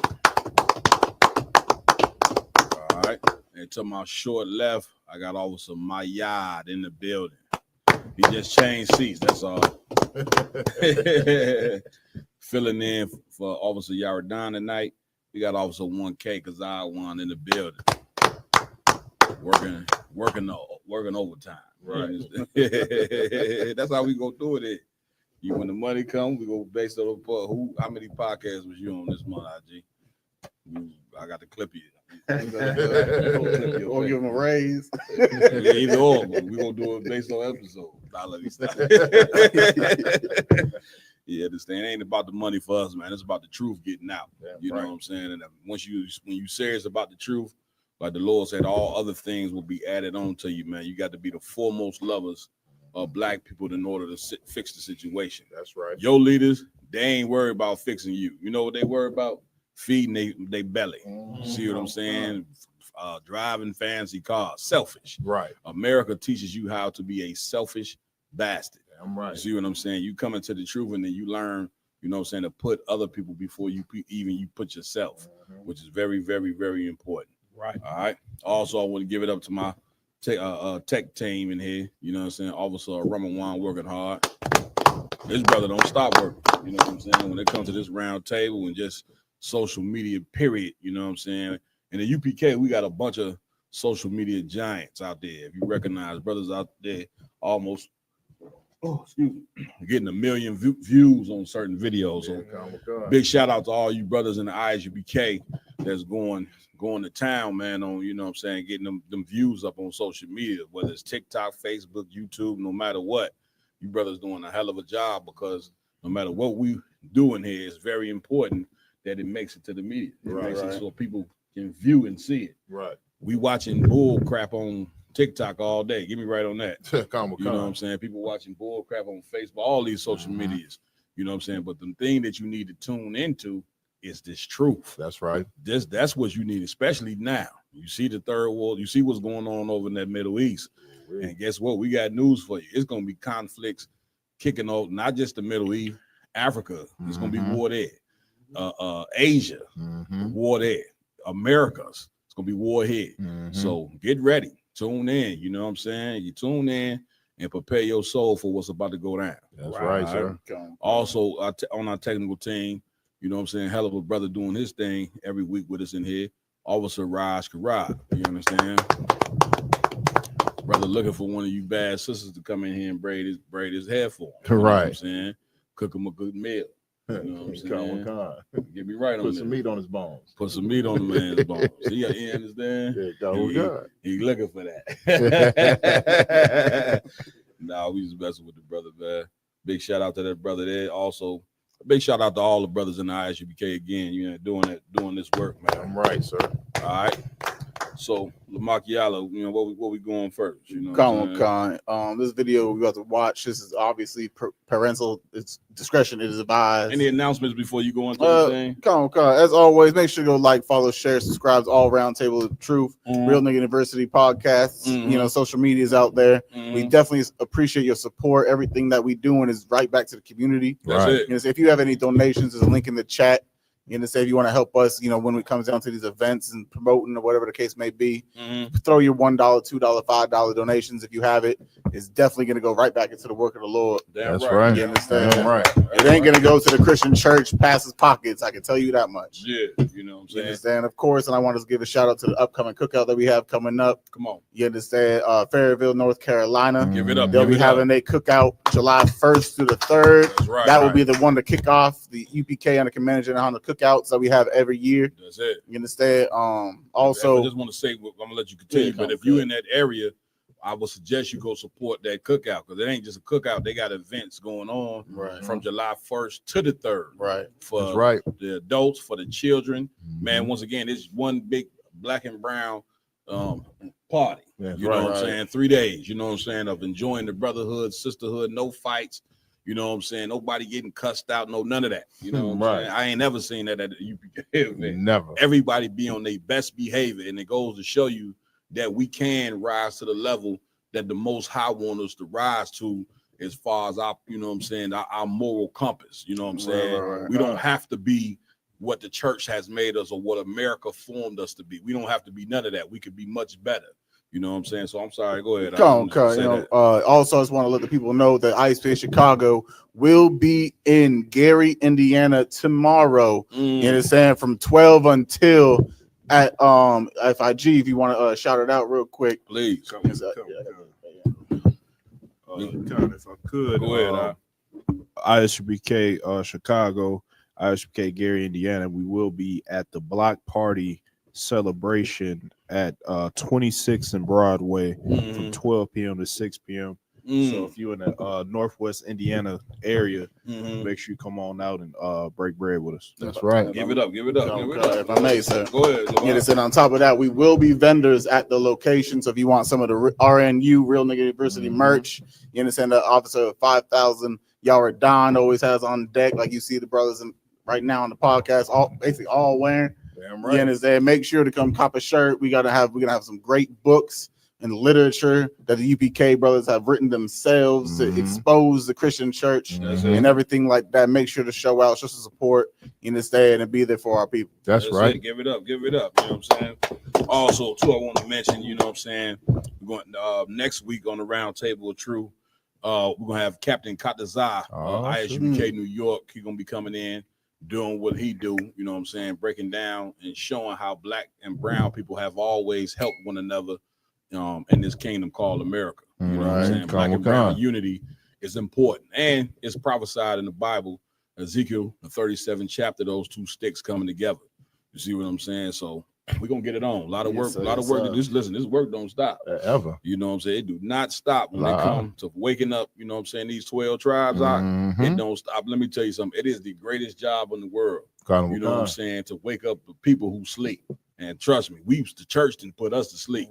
Speaker 4: All right. And to my short left, I got Officer Mayad in the building. He just changed seats, that's all. Filling in for Officer Yaradan tonight. We got Officer 1K Kazawan in the building. Working overtime. Right. That's how we gonna do it. When the money comes, we go based on how many podcasts was you on this month, IG? I got to clip you.
Speaker 5: Or give him a raise.
Speaker 4: Yeah, either or, but we're gonna do it based on episode. Nah, let me stop. Yeah, this thing ain't about the money for us, man. It's about the truth getting out. Yeah, you know what I'm saying? And when you serious about the truth, like the Lord said, all other things will be added on to you, man. You got to be the foremost lovers of Black people in order to fix the situation.
Speaker 8: That's right.
Speaker 4: Your leaders, they ain't worried about fixing you. You know what they worry about? Feeding they belly. See what I'm saying? Driving fancy cars. Selfish.
Speaker 8: Right.
Speaker 4: America teaches you how to be a selfish bastard.
Speaker 8: I'm right.
Speaker 4: See what I'm saying? You come into the truth and then you learn, you know what I'm saying, to put other people before you put yourself, which is very, very, very important.
Speaker 8: Right.
Speaker 4: All right. Also, I want to give it up to my tech team in here. You know what I'm saying? Officer Ramawan working hard. This brother don't stop working. You know what I'm saying? When it comes to this round table and just social media, period. You know what I'm saying? In the UPK, we got a bunch of social media giants out there. If you recognize brothers out there, almost getting 1 million views on certain videos. So big shout out to all you brothers in the ISUPK that's going to town, man, on, you know what I'm saying, getting them views up on social media, whether it's TikTok, Facebook, YouTube, no matter what. You brothers doing a hell of a job because no matter what we doing here, it's very important that it makes it to the media. It makes it so people can view and see it.
Speaker 8: Right.
Speaker 4: We watching bull crap on TikTok all day. Get me right on that. You know what I'm saying? People watching bull crap on Facebook, all these social medias. You know what I'm saying? But the thing that you need to tune into is this truth.
Speaker 8: That's right.
Speaker 4: That's what you need, especially now. You see the third world, you see what's going on over in that Middle East. And guess what? We got news for you. It's gonna be conflicts kicking off, not just the Middle East, Africa. It's gonna be war there. Asia, war there. Americas, it's gonna be war here. So get ready, tune in. You know what I'm saying? You tune in and prepare your soul for what's about to go down.
Speaker 8: That's right, sir.
Speaker 4: Also, on our technical team, you know what I'm saying, hell of a brother doing his thing every week with us in here, Officer Raj Karad. You understand? Brother looking for one of you bad sisters to come in here and braid his hair for him. You know what I'm saying? Cook him a good meal. You know what I'm saying? Get me right on that.
Speaker 8: Put some meat on his bones.
Speaker 4: Put some meat on the man's bones. You understand? He looking for that. Nah, we just messing with the brother, man. Big shout out to that brother there. Also, a big shout out to all the brothers in the ISUBK again. You know, doing this work, man.
Speaker 8: I'm right, sir.
Speaker 4: All right. So Lamakiala, you know, what we going first? You know,
Speaker 5: this video we about to watch. This is obviously parental. It's discretion. It is advised.
Speaker 4: Any announcements before you go into the thing?
Speaker 5: As always, make sure to go like, follow, share, subscribe to all Round Table of Truth, Real Nigga University podcasts. You know, social media is out there. We definitely appreciate your support. Everything that we doing is right back to the community.
Speaker 4: That's it.
Speaker 5: You know, so if you have any donations, there's a link in the chat. You know, say if you want to help us, you know, when it comes down to these events and promoting or whatever the case may be, throw your $1, $2, $5 donations if you have it. It's definitely going to go right back into the work of the Lord.
Speaker 8: That's right.
Speaker 5: You understand? Damn right. It ain't going to go to the Christian church past his pockets. I can tell you that much.
Speaker 4: Yeah, you know what I'm saying?
Speaker 5: You understand? Of course, and I want to give a shout out to the upcoming cookout that we have coming up.
Speaker 4: Come on.
Speaker 5: You understand? Fairville, North Carolina.
Speaker 4: Give it up.
Speaker 5: They'll be having a cookout July 1st through the 3rd.
Speaker 4: That's right.
Speaker 5: That will be the one to kick off the UPK and the Commander General Honda cookouts that we have every year.
Speaker 4: That's it.
Speaker 5: You understand? Also,
Speaker 4: I just want to say, I'm gonna let you continue, but if you're in that area, I would suggest you go support that cookout, because it ain't just a cookout. They got events going on from July 1st to the 3rd. For the adults, for the children. Man, once again, it's one big black and brown party. You know what I'm saying? 3 days, you know what I'm saying, of enjoying the brotherhood, sisterhood, no fights. You know what I'm saying? Nobody getting cussed out, none of that. You know what I'm saying? I ain't never seen that at the UPK event.
Speaker 8: Never.
Speaker 4: Everybody be on their best behavior, and it goes to show you that we can rise to the level that the Most High wants us to rise to, as far as our, you know what I'm saying, our moral compass. You know what I'm saying? We don't have to be what the church has made us or what America formed us to be. We don't have to be none of that. We could be much better. You know what I'm saying? So I'm sorry. Go ahead.
Speaker 5: Also, I just want to let the people know that ISP Chicago will be in Gary, Indiana tomorrow. You understand? From 12 until at FIG. If you want to shout it out real quick,
Speaker 4: please.
Speaker 7: If I could,
Speaker 4: go ahead.
Speaker 7: ISBK Chicago, ISBK Gary, Indiana. We will be at the block party celebration at 26th and Broadway from 12 p.m. to 6 p.m. So if you're in the Northwest Indiana area, make sure you come on out and break bread with us.
Speaker 8: That's right.
Speaker 4: Give it up.
Speaker 5: If I may, sir.
Speaker 4: Go ahead.
Speaker 5: You understand? On top of that, we will be vendors at the location. So if you want some of the RNU, Real Nigga University merch, you understand, the Officer of 5,000 Yara Don always has on deck, like you see the brothers right now on the podcast, basically all wearing.
Speaker 8: Damn right.
Speaker 5: You understand? Make sure to come cop a shirt. We're gonna have some great books and literature that the UPK brothers have written themselves to expose the Christian church and everything like that. Make sure to show out, show some support, you understand, and be there for our people.
Speaker 8: That's right.
Speaker 4: It. Give it up. You know what I'm saying? Also, too, I want to mention, you know what I'm saying, we're going next week on the Round Table of Truth. We're gonna have Captain Katazai, ISUBK New York. He's gonna be coming in, doing what he do, you know what I'm saying, breaking down and showing how black and brown people have always helped one another in this kingdom called America. You know what I'm saying? Black and brown unity is important, and it's prophesied in the Bible, Ezekiel, the 37th chapter, those two sticks coming together. You see what I'm saying? So we're gonna get it on. A lot of work, this work don't stop
Speaker 8: ever.
Speaker 4: You know what I'm saying? It do not stop when it comes to waking up, you know what I'm saying, these 12 tribes out. It don't stop. Let me tell you something. It is the greatest job in the world. You know what I'm saying? To wake up the people who sleep. And trust me, the church didn't put us to sleep.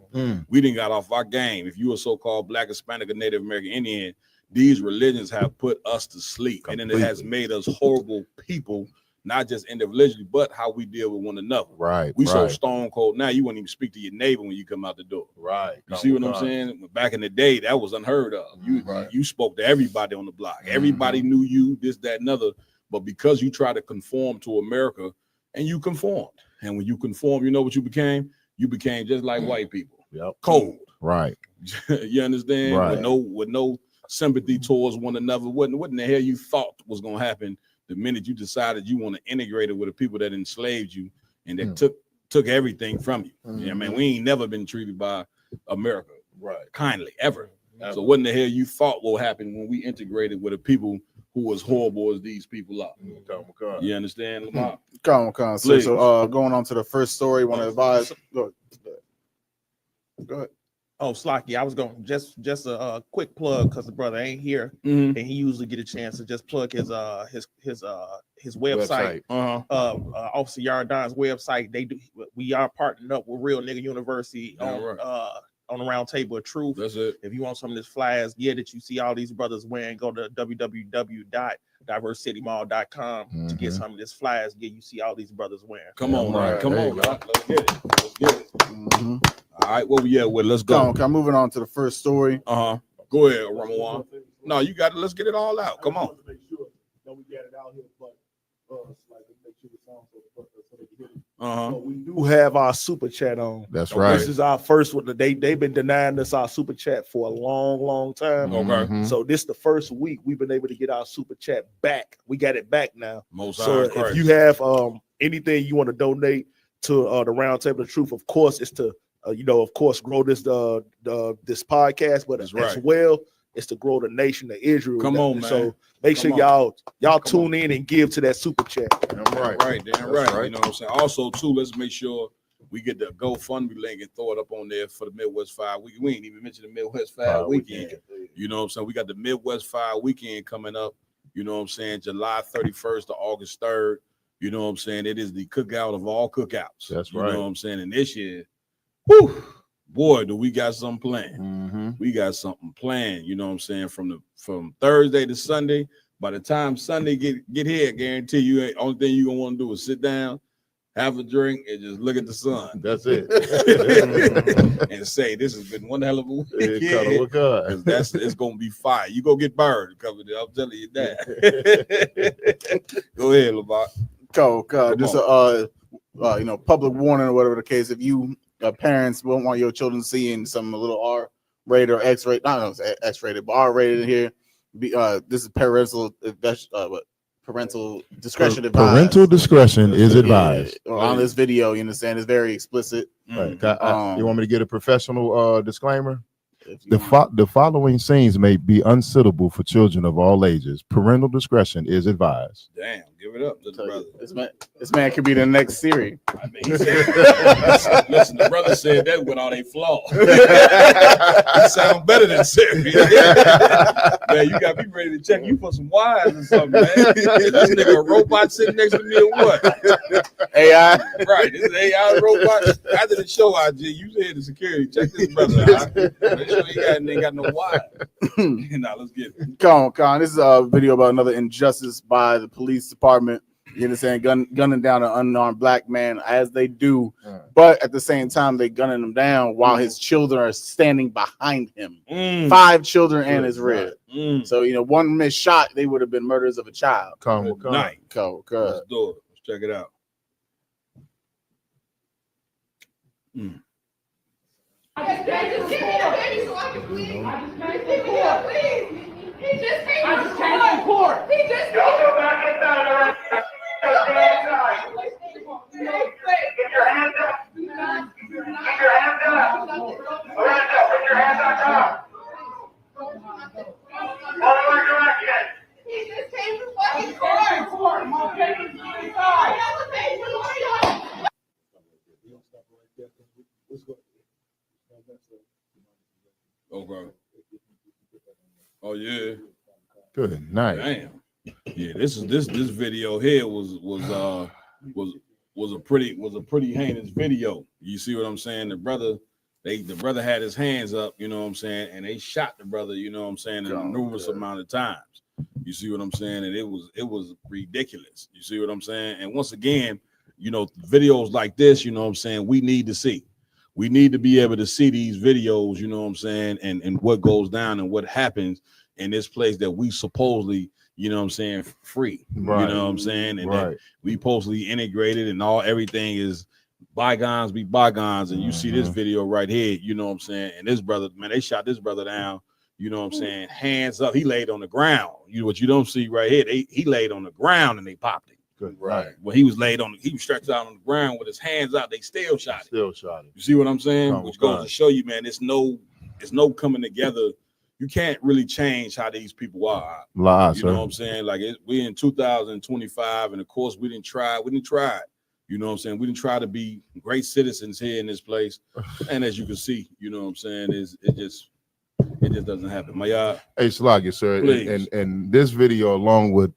Speaker 4: We didn't got off our game. If you were so-called Black, Hispanic, or Native American Indian, these religions have put us to sleep. And then it has made us horrible people, not just individually, but how we deal with one another. We so stone cold now, you wouldn't even speak to your neighbor when you come out the door. You see what I'm saying? Back in the day, that was unheard of. You spoke to everybody on the block. Everybody knew you, this, that, and other. But because you try to conform to America, and you conformed. And when you conform, you know what you became? You became just like white people. Cold. You understand?
Speaker 8: Right.
Speaker 4: With no sympathy towards one another. What in the hell you thought was gonna happen the minute you decided you want to integrate it with the people that enslaved you and that took everything from you? Yeah, man, we ain't never been treated by America kindly ever. So what in the hell you thought will happen when we integrated with the people who as horrible as these people are? You understand, Lamar?
Speaker 5: Come on. So going on to the first story, want to advise. Go ahead.
Speaker 10: Oh, Slocky, I was going just a quick plug because the brother ain't here,
Speaker 4: Mhm.
Speaker 10: and he usually get a chance to just plug his website. Officer Yardon's website. We are partnering up with Real Nigga University on the Round Table of Truth.
Speaker 4: That's it.
Speaker 10: If you want some of this flyers gear that you see all these brothers wearing, go to www.diversitymall.com to get some of this flyers gear you see all these brothers wearing.
Speaker 4: Come on, man. Come on. Let's get it. All right, what we at with? Let's go.
Speaker 5: Come on, moving on to the first story.
Speaker 4: Go ahead, Ramon. No, you got it. Let's get it all out. Come on.
Speaker 11: So we do have our super chat on.
Speaker 8: That's right.
Speaker 11: This is our first one. They've been denying us our super chat for a long time.
Speaker 4: Okay.
Speaker 11: So this the first week we've been able to get our super chat back. We got it back now. So if you have anything you want to donate to the Round Table of Truth, of course, it's to of course grow this this podcast, but as well it's to grow the nation of Israel.
Speaker 4: Come on, man.
Speaker 11: So make sure y'all tune in and give to that super chat.
Speaker 4: Damn right. You know what I'm saying? Also, too, let's make sure we get the GoFundMe link and throw it up on there for the Midwest 5 weekend. We ain't even mentioned the Midwest 5 weekend. You know what I'm saying? We got the Midwest 5 weekend coming up. You know what I'm saying? July 31st to August 3rd. You know what I'm saying? It is the cookout of all cookouts.
Speaker 8: That's
Speaker 4: right.
Speaker 8: right.
Speaker 4: You know what I'm saying? And this year, whew, boy, do we got something planned. We got something planned, you know what I'm saying, from Thursday to Sunday. By the time Sunday get here, I guarantee you, only thing you're going to want to do is sit down, have a drink, and just look at the sun.
Speaker 8: That's it.
Speaker 4: And say, this has been one hell of a weekend.
Speaker 8: It's
Speaker 4: It's going to be fire. You go get burned. I'm telling you that. Go ahead, Lamar.
Speaker 5: Just a public warning or whatever the case. If you parents won't want your children seeing some little R-rated or X-rated, X-rated, but R-rated in here. This is parental discretion advised.
Speaker 8: Parental discretion is advised.
Speaker 5: On this video, you understand, it's very explicit.
Speaker 8: Right. You want me to get a professional disclaimer? The following scenes may be unsuitable for children of all ages. Parental discretion is advised.
Speaker 4: Damn, give it up to the brother.
Speaker 5: This man could be the next Siri.
Speaker 4: I mean, listen, the brother said that with all they flaws. He sound better than Siri. Man, you got me ready to check you for some wires or something, man. This nigga a robot sitting next to me or what?
Speaker 5: AI?
Speaker 4: Right, this is AI robot. After the show, IG, you said the security. Check this brother out. Make sure he ain't got no wire. Now, let's get it.
Speaker 5: Come on. This is a video about another injustice by the police department. You understand, gunning down an unarmed black man as they do, but at the same time they gunning him down while his children are standing behind him. 5 children and his rib. So one missed shot, they would have been murders of a child.
Speaker 4: Night. Let's do it. Let's check it out.
Speaker 12: I just came to court. He just go back and down. Get your hands up. Keep your hands up. Lorenzo, put your hands on top. Forward direction. He just came to fucking court. My papers on the side.
Speaker 4: Okay. Oh yeah.
Speaker 8: Good night.
Speaker 4: Damn. Yeah, this video here was a pretty heinous video. You see what I'm saying? The brother had his hands up, you know what I'm saying, and they shot the brother, you know what I'm saying, a numerous amount of times. You see what I'm saying? And it was ridiculous. You see what I'm saying? And once again, videos like this, you know what I'm saying, we need to see. We need to be able to see these videos, you know what I'm saying, and what goes down and what happens in this place that we supposedly, you know what I'm saying, free. Right. You know what I'm saying? And that we supposedly integrated and everything is bygones be bygones, and you see this video right here, you know what I'm saying? And this brother, man, they shot this brother down, you know what I'm saying? Hands up, he laid on the ground. What you don't see right here, he laid on the ground and they popped him.
Speaker 8: Good. Right.
Speaker 4: When he was he was stretched out on the ground with his hands out, they still shot him.
Speaker 8: Still shot him.
Speaker 4: You see what I'm saying?
Speaker 8: Come
Speaker 4: Which goes
Speaker 8: on.
Speaker 4: to show you, man, it's no coming together. You can't really change how these people are.
Speaker 8: Lie,
Speaker 4: you
Speaker 8: sir.
Speaker 4: know what I'm saying? Like we in 2025, and of course we didn't try. You know what I'm saying? We didn't try to be great citizens here in this place. And as you can see, you know what I'm saying, it just doesn't happen.
Speaker 8: Hey, Sluggy, sir.
Speaker 4: Please.
Speaker 8: And this video, along with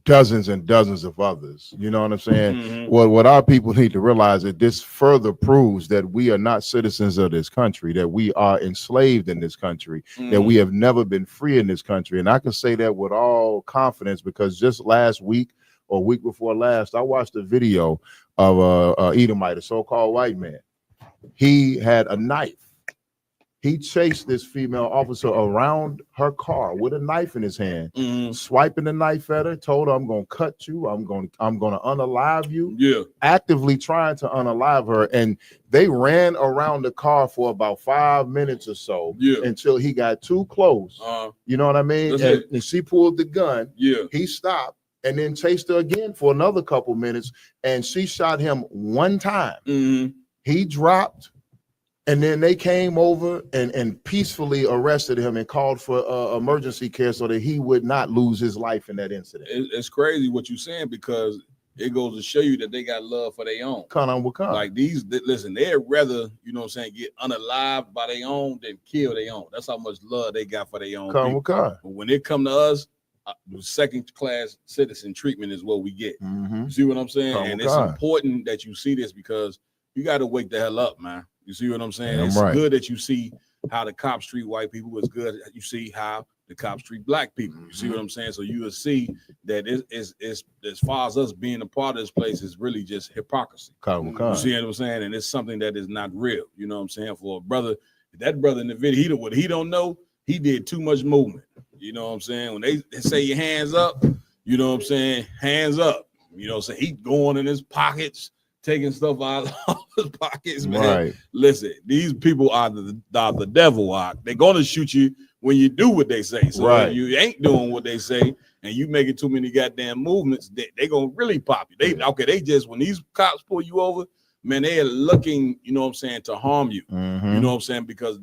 Speaker 8: dozens and dozens of others, you know what I'm saying? What our people need to realize is this further proves that we are not citizens of this country, that we are enslaved in this country, that we have never been free in this country. And I can say that with all confidence because just last week or week before last, I watched a video of a Edomite, a so-called white man. He had a knife. He chased this female officer around her car with a knife in his hand, swiping the knife at her, told her, I'm going to cut you. I'm going to unalive you.
Speaker 4: Yeah.
Speaker 8: Actively trying to unalive her. And they ran around the car for about 5 minutes or so until he got too close. You know what I mean? And she pulled the gun.
Speaker 4: Yeah.
Speaker 8: He stopped and then chased her again for another couple minutes. And she shot him one time. He dropped. And then they came over and peacefully arrested him and called for emergency care so that he would not lose his life in that incident.
Speaker 4: It's crazy what you're saying because it goes to show you that they got love for their own. Like listen, they'd rather, you know what I'm saying, get unalived by their own than kill their own. That's how much love they got for their own. But when it come to us, second class citizen treatment is what we get. You see what I'm saying? And it's important that you see this because you got to wake the hell up, man. You see what I'm saying? It's good that you see how the cops treat white people. It's good that you see how the cops treat black people. You see what I'm saying? So you will see that it's as far as us being a part of this place is really just hypocrisy. You see what I'm saying? And it's something that is not real. You know what I'm saying? For a brother, that brother in the video, what he don't know, he did too much movement. You know what I'm saying? When they say your hands up, you know what I'm saying? Hands up. You know what I'm saying? He going in his pockets, taking stuff out of his pockets, man. Listen, these people are the devil. They're gonna shoot you when you do what they say. So if you ain't doing what they say and you making too many goddamn movements, they gonna really pop you. They just when these cops pull you over, man, they are looking, you know what I'm saying, to harm you. You know what I'm saying? Because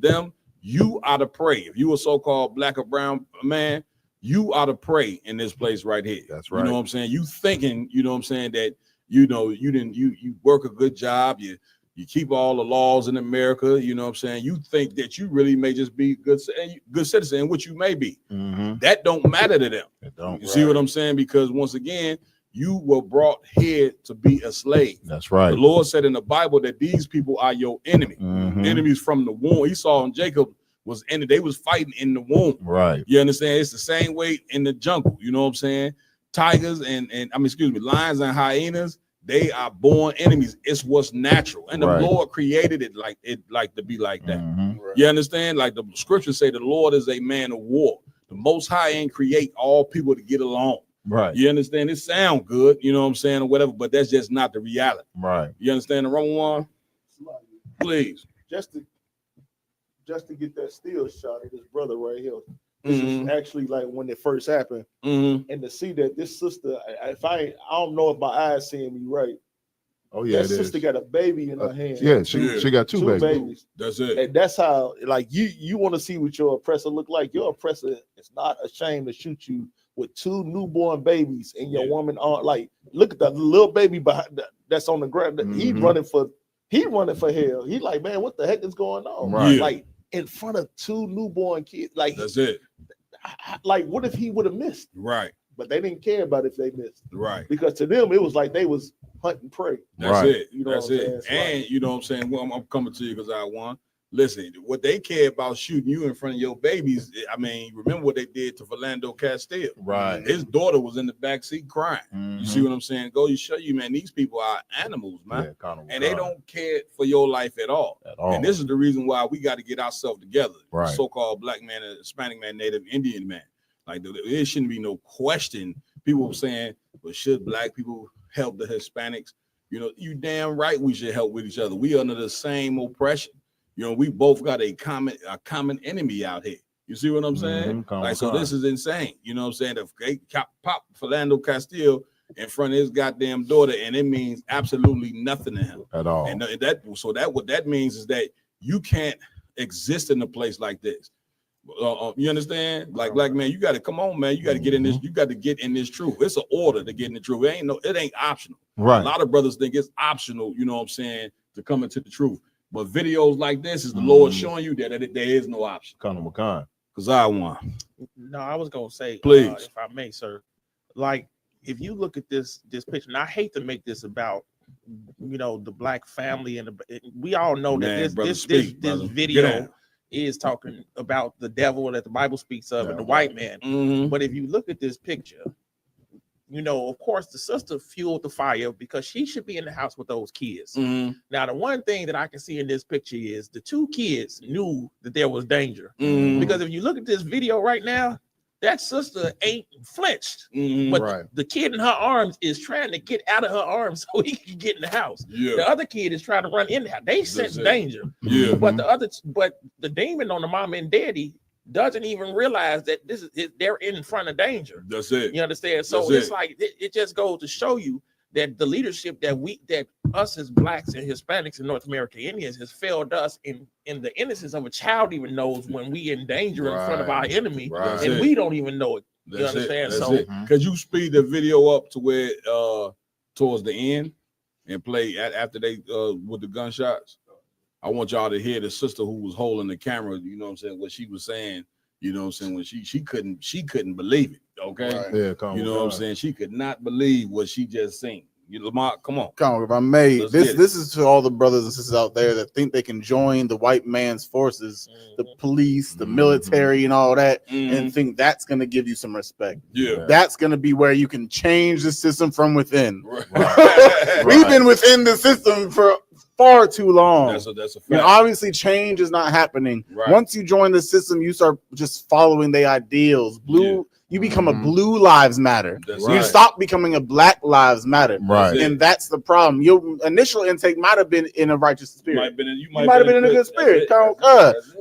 Speaker 4: you ought to pray. If you a so-called black or brown man, you ought to pray in this place right here.
Speaker 8: That's right.
Speaker 4: You know what I'm saying? You thinking, you know what I'm saying, that you know, you work a good job, you keep all the laws in America, you know what I'm saying? You think that you really may just be good citizen, which you may be. That don't matter to them. You see what I'm saying? Because once again, you were brought here to be a slave.
Speaker 8: That's right.
Speaker 4: The Lord said in the Bible that these people are your enemy. Enemies from the womb. Esau and Jacob they was fighting in the womb.
Speaker 8: Right.
Speaker 4: You understand? It's the same way in the jungle. You know what I'm saying? Tigers lions and hyenas, they are born enemies. It's what's natural. And the Lord created it like to be like that. You understand? Like the scriptures say the Lord is a man of war. The Most High ain't create all people to get along.
Speaker 8: Right.
Speaker 4: You understand? It sound good, you know what I'm saying, or whatever, but that's just not the reality.
Speaker 8: Right.
Speaker 4: You understand the wrong one? Please.
Speaker 11: Just to get that still shot of this brother right here. This is actually like when it first happened, and to see that this sister, I don't know if my eyes seeing me right.
Speaker 8: Oh yeah,
Speaker 11: that sister got a baby in her hand.
Speaker 8: Yeah, she got two babies.
Speaker 4: That's it.
Speaker 11: And that's how, like, you want to see what your oppressor look like. Your oppressor is not ashamed to shoot you with two newborn babies in your woman arm. Like, look at the little baby behind that's on the ground. He running for hell. He like, man, what the heck is going on?
Speaker 8: Right.
Speaker 11: Like in front of two newborn kids. Like
Speaker 4: that's it.
Speaker 11: Like, what if he would have missed?
Speaker 4: Right.
Speaker 11: But they didn't care about if they missed.
Speaker 4: Right.
Speaker 11: Because to them, it was like they was hunting prey.
Speaker 4: That's it.
Speaker 11: You know
Speaker 4: that's
Speaker 11: what I'm
Speaker 4: it.
Speaker 11: saying?
Speaker 4: And you know what I'm saying? Well, I'm coming to you because I won. Listen, what they care about shooting you in front of your babies. I mean, remember what they did to Philando Castile.
Speaker 8: Right.
Speaker 4: His daughter was in the backseat crying. You see what I'm saying? Go to show you, man, these people are animals, man. And they don't care for your life at all. And this is the reason why we got to get ourselves together.
Speaker 8: Right.
Speaker 4: So-called black man, Hispanic man, Native Indian man. Like, there shouldn't be no question. People saying, well, should black people help the Hispanics? You know, you damn right we should help with each other. We under the same oppression. You know, we both got a common enemy out here. You see what I'm saying? Like, so this is insane. You know what I'm saying? If they pop Philando Castile in front of his goddamn daughter, and it means absolutely nothing to him
Speaker 8: at all.
Speaker 4: And what that means is that you can't exist in a place like this. You understand? Like, black man, you got to come on, man. You got to get in this. You got to get in this truth. It's an order to get in the truth. It ain't optional.
Speaker 8: Right.
Speaker 4: A lot of brothers think it's optional. You know what I'm saying? To come into the truth. But videos like this is the Lord showing you that there is no option. Because I won.
Speaker 10: No, I was gonna say,
Speaker 4: please,
Speaker 10: if I may, sir. Like, if you look at this picture, and I hate to make this about, you know, the black family, and we all know that this video is talking about the devil that the Bible speaks of and the white man. But if you look at this picture, you know, of course, the sister fueled the fire because she should be in the house with those kids. Now, the one thing that I can see in this picture is the two kids knew that there was danger. Because if you look at this video right now, that sister ain't flinched, but the kid in her arms is trying to get out of her arms so he can get in the house. The other kid is trying to run in the house. They sense danger. But the demon on the mama and daddy doesn't even realize that they're in front of danger.
Speaker 4: That's it.
Speaker 10: You understand? So it's like it just goes to show you that the leadership that us as blacks and Hispanics and North American Indians has failed us in the innocence of a child even knows when we in danger in front of our enemy, and we don't even know it. You understand?
Speaker 4: Because you speed the video up to where towards the end and play after they with the gunshots. I want y'all to hear the sister who was holding the camera, you know what I'm saying, what she was saying, you know what I'm saying, when she couldn't believe it, okay?
Speaker 5: Yeah,
Speaker 4: you know what I'm saying? She could not believe what she just seen. Lamar, come on.
Speaker 5: If I may, this is to all the brothers and sisters out there that think they can join the white man's forces, the police, the military, and all that, and think that's going to give you some respect. That's going to be where you can change the system from within. We've been within the system for far too long.
Speaker 4: That's a fact.
Speaker 5: And obviously, change is not happening. Once you join the system, you start just following the ideals. You become a Blue Lives Matter. You stop becoming a Black Lives Matter. And that's the problem. Your initial intake might have been in a righteous spirit. You might have been in a good spirit.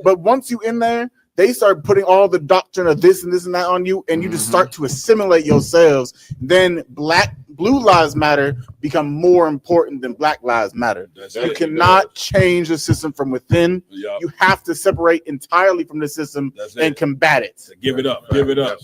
Speaker 5: But once you in there, they start putting all the doctrine of this and that on you, and you just start to assimilate yourselves. Then Blue Lives Matter become more important than Black Lives Matter. You cannot change the system from within. You have to separate entirely from the system and combat it.
Speaker 4: Give it up. Give it up.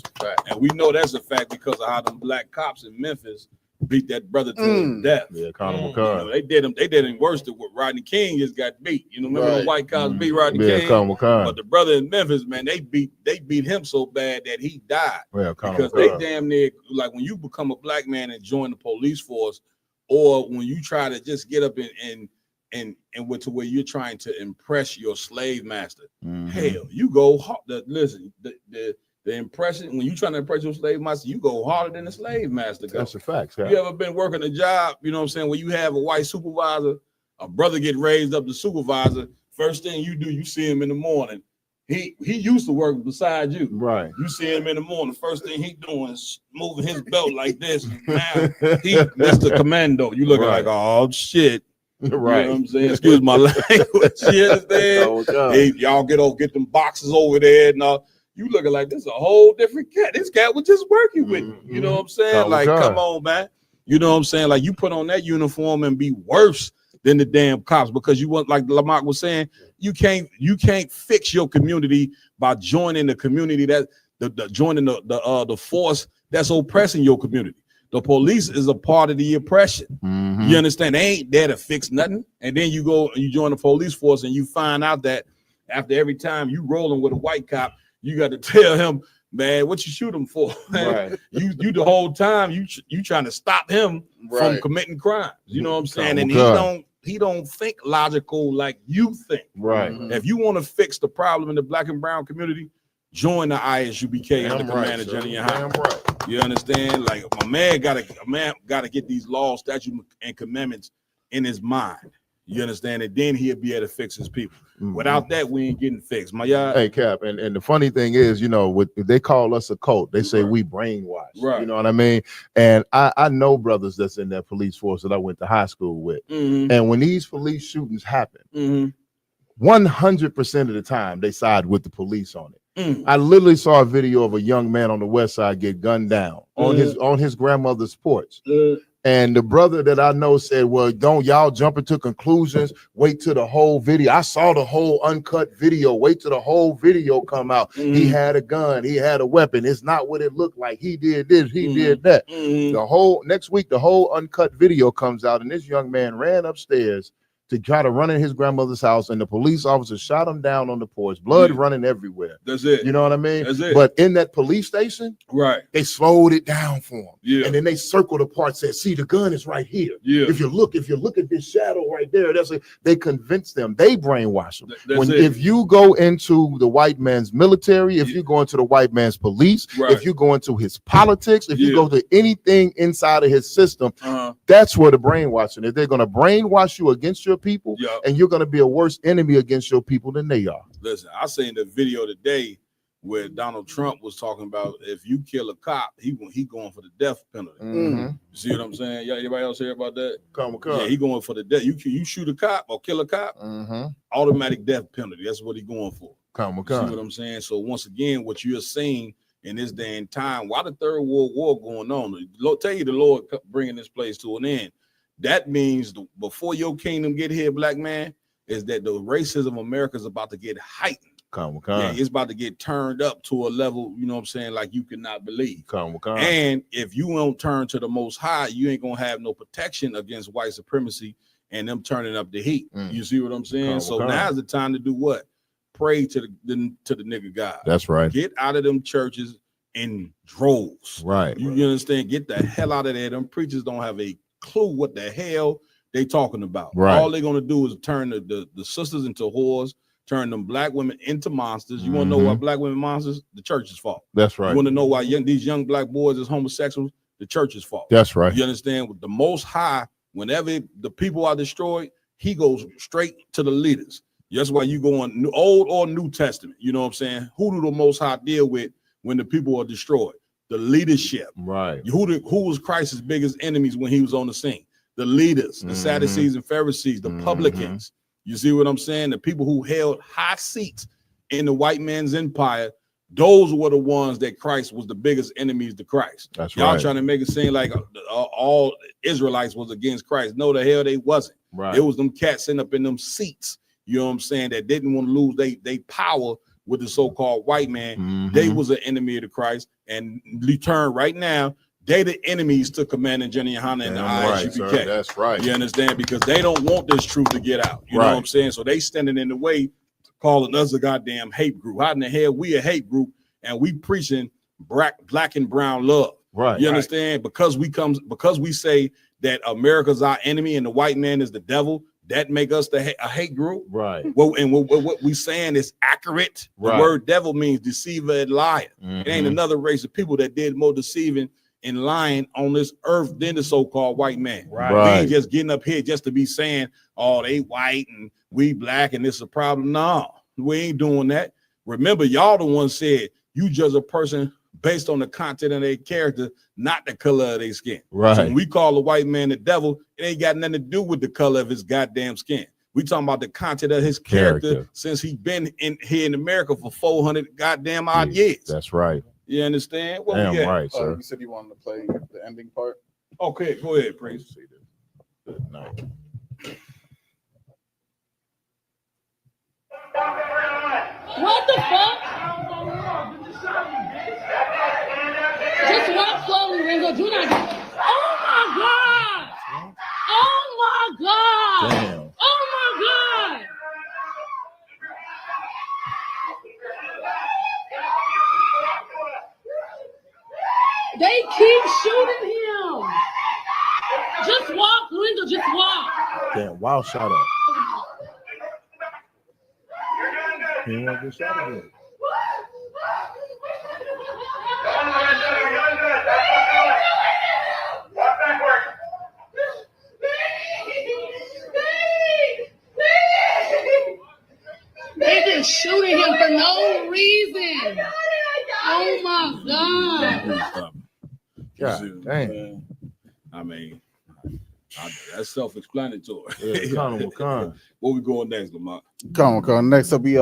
Speaker 4: And we know that's a fact because of how them black cops in Memphis beat that brother to death.
Speaker 8: Yeah, Conor
Speaker 4: You know, they did him worse than what Rodney King just got beat. You know, remember the white cops beat Rodney King? But the brother in Memphis, man, they beat him so bad that he died. Because they damn near, like, when you become a black man and join the police force, or when you try to just get up and to where you're trying to impress your slave master, hell, you go hard. Listen, the impression, when you trying to impress your slave master, you go harder than the slave master goes.
Speaker 8: That's a fact.
Speaker 4: You ever been working a job, you know what I'm saying, where you have a white supervisor, a brother get raised up to supervisor, first thing you do, you see him in the morning. He used to work beside you. You see him in the morning, first thing he doing is moving his belt like this. Now he Mr. Commando. You looking like, oh shit. You know what I'm saying? Excuse my language. You understand? Hey, y'all get them boxes over there and all. You looking like this is a whole different cat. This cat was just working with me. You know what I'm saying? Like, come on, man. You know what I'm saying? Like, you put on that uniform and be worse than the damn cops because you want, like Lamont was saying, you can't fix your community by joining the community joining the force that's oppressing your community. The police is a part of the oppression. You understand? They ain't there to fix nothing. And then you go and you join the police force and you find out that after every time you rolling with a white cop, you got to tell him, man, what you shoot him for? You the whole time you trying to stop him from committing crimes. You know what I'm saying? And he don't think logical like you think. If you want to fix the problem in the black and brown community, join the ISUBK under Commander Johnny Howard. You understand? Like, a man gotta get these laws, statutes, and commandments in his mind.
Speaker 13: You understand? And then he'll be able to fix his people. Without that, we ain't getting fixed. My y'all.
Speaker 8: Hey, Cap, and the funny thing is, they call us a cult. They say we brainwash.
Speaker 13: Right.
Speaker 8: You know what I mean? And I know brothers that's in that police force that I went to high school with. And when these police shootings happen, 100% of the time they side with the police on it. I literally saw a video of a young man on the west side get gunned down on his grandmother's porch. And the brother that I know said, well, don't y'all jump into conclusions. Wait till the whole video. I saw the whole uncut video. Wait till the whole video come out. He had a gun. He had a weapon. It's not what it looked like. He did this. He did that. The whole next week, the whole uncut video comes out, and this young man ran upstairs to try to run in his grandmother's house, and the police officer shot him down on the porch, blood running everywhere.
Speaker 13: That's it.
Speaker 8: You know what I mean?
Speaker 13: That's it.
Speaker 8: But in that police station,
Speaker 13: right,
Speaker 8: they slowed it down for him.
Speaker 13: Yeah.
Speaker 8: And then they circled the part, said, see, the gun is right here.
Speaker 13: Yeah.
Speaker 8: If you look at this shadow right there, they convinced them. They brainwash them.
Speaker 13: That's it.
Speaker 8: If you go into the white man's military, if you go into the white man's police, if you go into his politics, if you go to anything inside of his system, that's where the brainwashing is. They're going to brainwash you against your people, and you're going to be a worse enemy against your people than they are.
Speaker 13: Listen, I seen the video today where Donald Trump was talking about if you kill a cop, he going for the death penalty. You see what I'm saying? Yeah, anybody else hear about that? Yeah, he going for the death. You shoot a cop or kill a cop, automatic death penalty. That's what he going for. See what I'm saying? So once again, what you're seeing in this day and time, why the Third World War going on? Tell you the Lord bringing this place to an end. That means before your kingdom get here, black man, is that the racism of America is about to get heightened. Yeah, it's about to get turned up to a level, you know what I'm saying, like you cannot believe. And if you don't turn to the Most High, you ain't gonna have no protection against white supremacy and them turning up the heat. You see what I'm saying? So now's the time to do what? Pray to the nigga God.
Speaker 8: That's right.
Speaker 13: Get out of them churches in droves.
Speaker 8: Right.
Speaker 13: You understand? Get the hell out of there. Them preachers don't have a clue what the hell they talking about.
Speaker 8: Right.
Speaker 13: All they're gonna do is turn the sisters into whores, turn them black women into monsters. You want to know why black women monsters? The church's fault.
Speaker 8: That's right.
Speaker 13: You want to know why these young black boys is homosexuals? The church's fault.
Speaker 8: That's right.
Speaker 13: You understand? With the Most High, whenever the people are destroyed, he goes straight to the leaders. That's why you go on Old or New Testament. You know what I'm saying? Who do the Most High deal with when the people are destroyed? The leadership.
Speaker 8: Right.
Speaker 13: Who was Christ's biggest enemies when he was on the scene? The leaders, the Sadducees and Pharisees, the publicans. You see what I'm saying? The people who held high seats in the white man's empire, those were the ones that Christ was the biggest enemies to Christ.
Speaker 8: That's
Speaker 13: Y'all
Speaker 8: right.
Speaker 13: trying to make it seem like all Israelites was against Christ. No, the hell they wasn't.
Speaker 8: Right.
Speaker 13: It was them cats sitting up in them seats, you know what I'm saying, that didn't want to lose they power with the so-called white man. They was an enemy of the Christ. And return right now, they the enemies to Commander Jenny Hanna and the ISUPK.
Speaker 8: That's right.
Speaker 13: You understand? Because they don't want this truth to get out. You know what I'm saying? So they standing in the way, calling us a goddamn hate group. How in the hell we a hate group and we preaching black and brown love?
Speaker 8: Right.
Speaker 13: You understand? Because we say that America's our enemy and the white man is the devil, that make us a hate group.
Speaker 8: Right.
Speaker 13: Well, and what we saying is accurate. The word devil means deceiver and liar. It ain't another race of people that did more deceiving and lying on this earth than the so-called white man.
Speaker 8: Right.
Speaker 13: We ain't just getting up here just to be saying, oh, they white and we black and this is a problem. No, we ain't doing that. Remember, y'all the one said you judge a person based on the content of their character, not the color of their skin.
Speaker 8: Right.
Speaker 13: So when we call the white man the devil, it ain't got nothing to do with the color of his goddamn skin. We talking about the content of his character since he's been here in America for 400 goddamn odd years.
Speaker 8: That's right.
Speaker 13: You understand? What
Speaker 8: Damn
Speaker 13: we got?
Speaker 8: right, sir.
Speaker 5: You said you wanted to play the ending part.
Speaker 13: Okay, go ahead, Prince.
Speaker 8: Good night.
Speaker 14: What the fuck? Just walk slowly, Ringo. Do not. Oh my god! Oh my god!
Speaker 8: Damn.
Speaker 14: Oh my god! They keep shooting him. Just walk, Ringo. Just walk.
Speaker 8: Damn. Wow. Shut up. He ain't want to get shot again.
Speaker 14: just shooting him for no reason. Oh my God.
Speaker 8: God damn.
Speaker 13: I mean, that's self-explanatory.
Speaker 8: Yeah,
Speaker 13: Where we going next, Lamont?
Speaker 5: Come on. Next up, we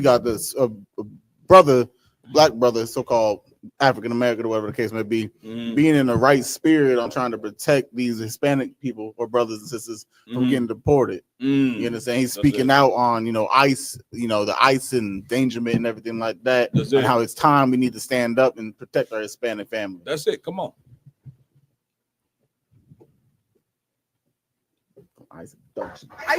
Speaker 5: got this brother, black brother, so-called African American or whatever the case may be, being in the right spirit on trying to protect these Hispanic people or brothers and sisters from getting deported. You understand? He's speaking out on ICE, the ICE endangerment and everything like that, and how it's time we need to stand up and protect our Hispanic family.
Speaker 13: That's it. Come on.
Speaker 2: ICE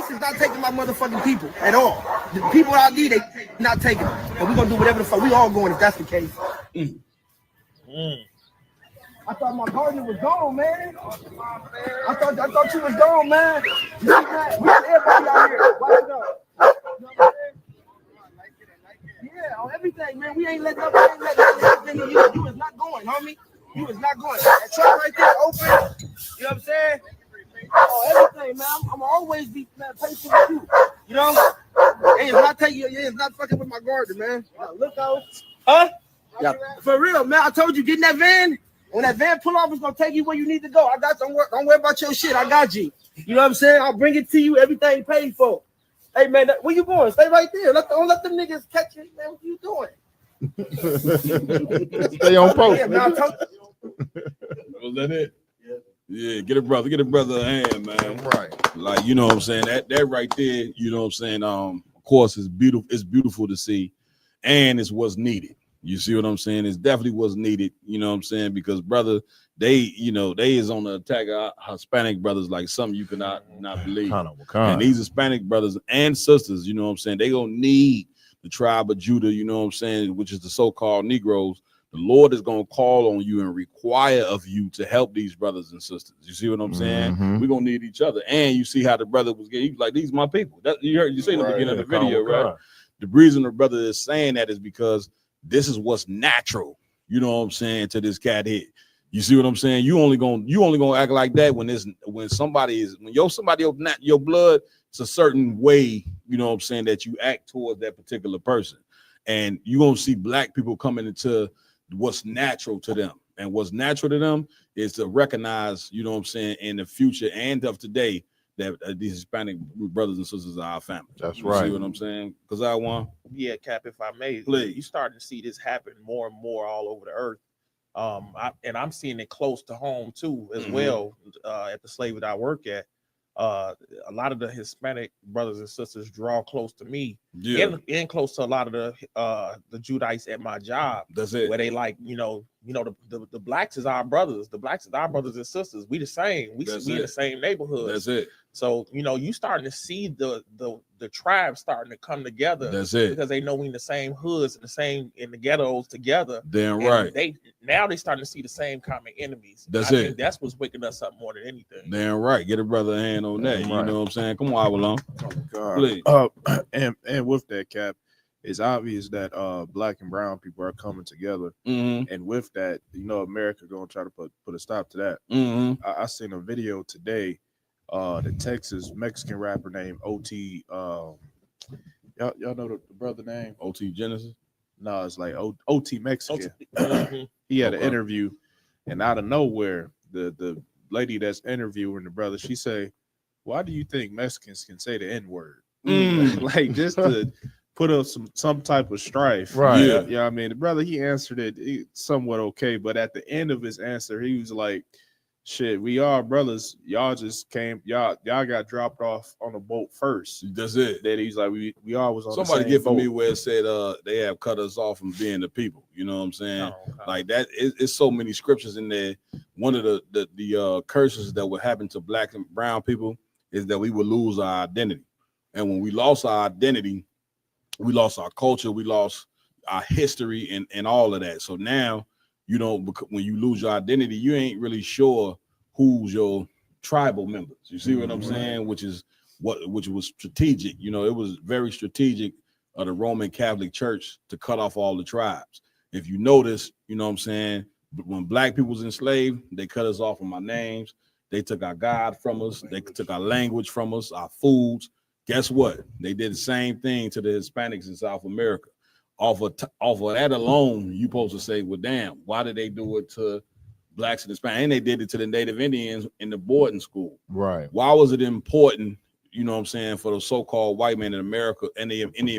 Speaker 2: is not taking my motherfucking people at all. The people out there, they not taking them. And we're gonna do whatever the fuck. We all going if that's the case. I thought my gardener was gone, man. I thought you was gone, man. We got everybody out here. Watch it up. You know what I'm saying? Yeah, on everything, man. We ain't letting up. You is not going, homie. You is not going. That truck right there open. You know what I'm saying? Oh, everything, man. I'm always be patient with you. You know? Hey, it's not taking you. It's not fucking with my garden, man. Look out. Huh? Yeah. For real, man. I told you, get in that van. When that van pull off, it's gonna take you where you need to go. I got don't worry about your shit. I got you. You know what I'm saying? I'll bring it to you. Everything paid for. Hey, man, where you going? Stay right there. Don't let them niggas catch you, man. What you doing?
Speaker 8: Stay on post.
Speaker 2: Yeah, man,
Speaker 13: Was that it? Yeah, get a brother a hand, man.
Speaker 8: Right.
Speaker 13: Like, you know what I'm saying? That right there, you know what I'm saying? Of course, it's beautiful to see, and it's what's needed. You see what I'm saying? It's definitely what's needed, you know what I'm saying? Because brother, they is on the attack of Hispanic brothers like something you cannot believe. And these Hispanic brothers and sisters, you know what I'm saying? They gonna need the tribe of Judah, you know what I'm saying, which is the so-called Negroes. The Lord is going to call on you and require of you to help these brothers and sisters. You see what I'm saying? We're going to need each other. And you see how the brother was getting, like, these my people. That you see in the beginning of the video, right? The reason the brother is saying that is because this is what's natural, you know what I'm saying, to this cat here. You see what I'm saying? You only gonna act like that when your blood, it's a certain way, you know what I'm saying, that you act towards that particular person. And you're gonna see black people coming into what's natural to them, and what's natural to them is to recognize, you know what I'm saying, in the future and of today that these Hispanic brothers and sisters are our family.
Speaker 8: That's
Speaker 13: you
Speaker 8: right.
Speaker 13: See what I'm saying? Because I want,
Speaker 10: yeah, Cap, if I may,
Speaker 13: please.
Speaker 10: You starting to see this happen more and more all over the earth. I'm seeing it close to home too, as well. At the slave that I work at, a lot of the Hispanic brothers and sisters draw close to me, and close to a lot of the Judites at my job.
Speaker 13: That's it.
Speaker 10: Where they like, the blacks is our brothers. The blacks is our brothers and sisters. We the same. We in the same neighborhood.
Speaker 13: That's it.
Speaker 10: So you starting to see the tribes starting to come together.
Speaker 13: That's it.
Speaker 10: Because they know we in the same hoods and in the ghettos together.
Speaker 13: Damn
Speaker 10: and
Speaker 13: right.
Speaker 10: They starting to see the same common enemies.
Speaker 13: That's
Speaker 10: I
Speaker 13: it.
Speaker 10: think that's what's waking us up more than anything.
Speaker 13: Damn right. Get a brother a hand on that. You know what I'm saying? Come on, Avalon. Please.
Speaker 7: And with that, Cap, it's obvious that black and brown people are coming together, and with that, America gonna try to put a stop to that. I seen a video today. The Texas Mexican rapper named OT. Y'all know the brother name?
Speaker 13: OT Genesis?
Speaker 7: No, it's like OT Mexican. He had an interview, and out of nowhere, the lady that's interviewing the brother, she say, "Why do you think Mexicans can say the N-word?" Like, just to put up some type of strife,
Speaker 8: right?
Speaker 7: Yeah, I mean, the brother, he answered it somewhat okay, but at the end of his answer, he was like, "Shit, we are brothers. Y'all just came. Y'all got dropped off on a boat first."
Speaker 13: That's it.
Speaker 7: Then he's like, "We always on
Speaker 13: somebody
Speaker 7: the same
Speaker 13: get for
Speaker 7: boat."
Speaker 13: me where it said they have cut us off from being the people. You know what I'm saying? Like that. It's so many scriptures in there. One of the curses that would happen to black and brown people is that we would lose our identity. And when we lost our identity, we lost our culture, we lost our history, and all of that. So now, when you lose your identity, you ain't really sure who's your tribal members. You see what I'm saying? Which was strategic. It was very strategic of the Roman Catholic Church to cut off all the tribes. If you notice, you know what I'm saying, when black people was enslaved, they cut us off from our names. They took our God from us. They took our language from us, our foods. Guess what? They did the same thing to the Hispanics in South America. Off of that alone, you supposed to say, well, damn, why did they do it to blacks and Hispanics? And they did it to the Native Indians in the boarding school.
Speaker 8: Right.
Speaker 13: Why was it important, you know what I'm saying, for the so-called white man in America and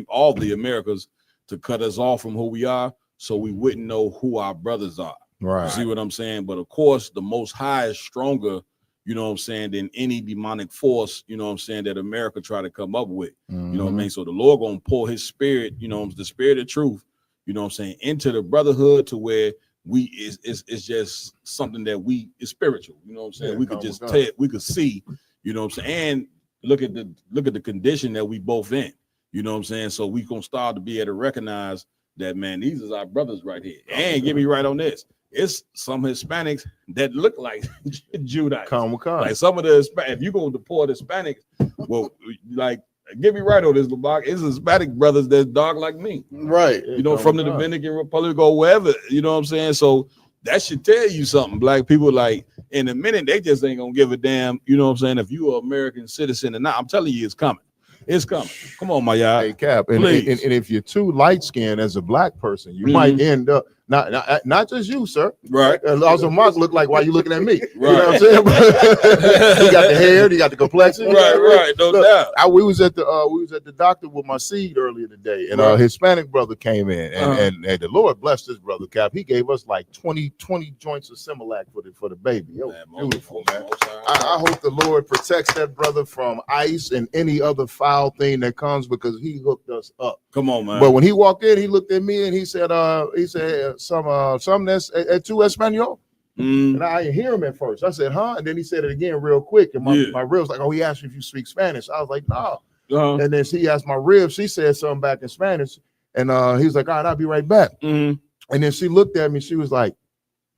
Speaker 13: all the Americas to cut us off from who we are so we wouldn't know who our brothers are?
Speaker 8: Right.
Speaker 13: You see what I'm saying? But of course, the Most High is stronger, you know what I'm saying, than any demonic force, you know what I'm saying, that America try to come up with. You know what I mean? So the Lord gonna pour his spirit, you know, the spirit of truth, you know what I'm saying, into the brotherhood to where it's just something that it's spiritual, you know what I'm saying? We could just tell, we could see, you know what I'm saying, and look at the condition that we both in, you know what I'm saying? So we gonna start to be able to recognize that, man, these is our brothers right here. And get me right on this. It's some Hispanics that look like Judites. Like some of the if you go deport Hispanics, well, like get me right on this, Labak. It's Hispanic brothers that's dark like me,
Speaker 5: right?
Speaker 13: You know, from the Dominican Republic or wherever. You know what I'm saying? So that should tell you something. Black people, like in a minute, they just ain't gonna give a damn. You know what I'm saying? If you are an American citizen or not, I'm telling you, it's coming. It's coming. Come on, my y'all.
Speaker 8: Hey, Cap, and if you're too light skinned as a black person, you might end up not just you, sir.
Speaker 13: Right.
Speaker 8: Also, Mark look like why you looking at me.
Speaker 13: Right.
Speaker 8: You know what I'm saying? You got the hair, you got the complexion.
Speaker 13: Right. No doubt.
Speaker 8: We was at the doctor with my seed earlier today, and a Hispanic brother came in, and the Lord blessed this brother, Cap. He gave us like 20 joints of Similac for the baby. It was beautiful, man. I hope the Lord protects that brother from ice and any other foul thing that comes, because he hooked us up.
Speaker 13: Come on, man.
Speaker 8: But when he walked in, he looked at me and he said something that's at tu Espanol. And I didn't hear him at first. I said, huh? And then he said it again real quick. And my ribs like, oh, he asked me if you speak Spanish. I was like, no. And then he asked my ribs. She said something back in Spanish. And he was like, all right, I'll be right back. And then she looked at me. She was like,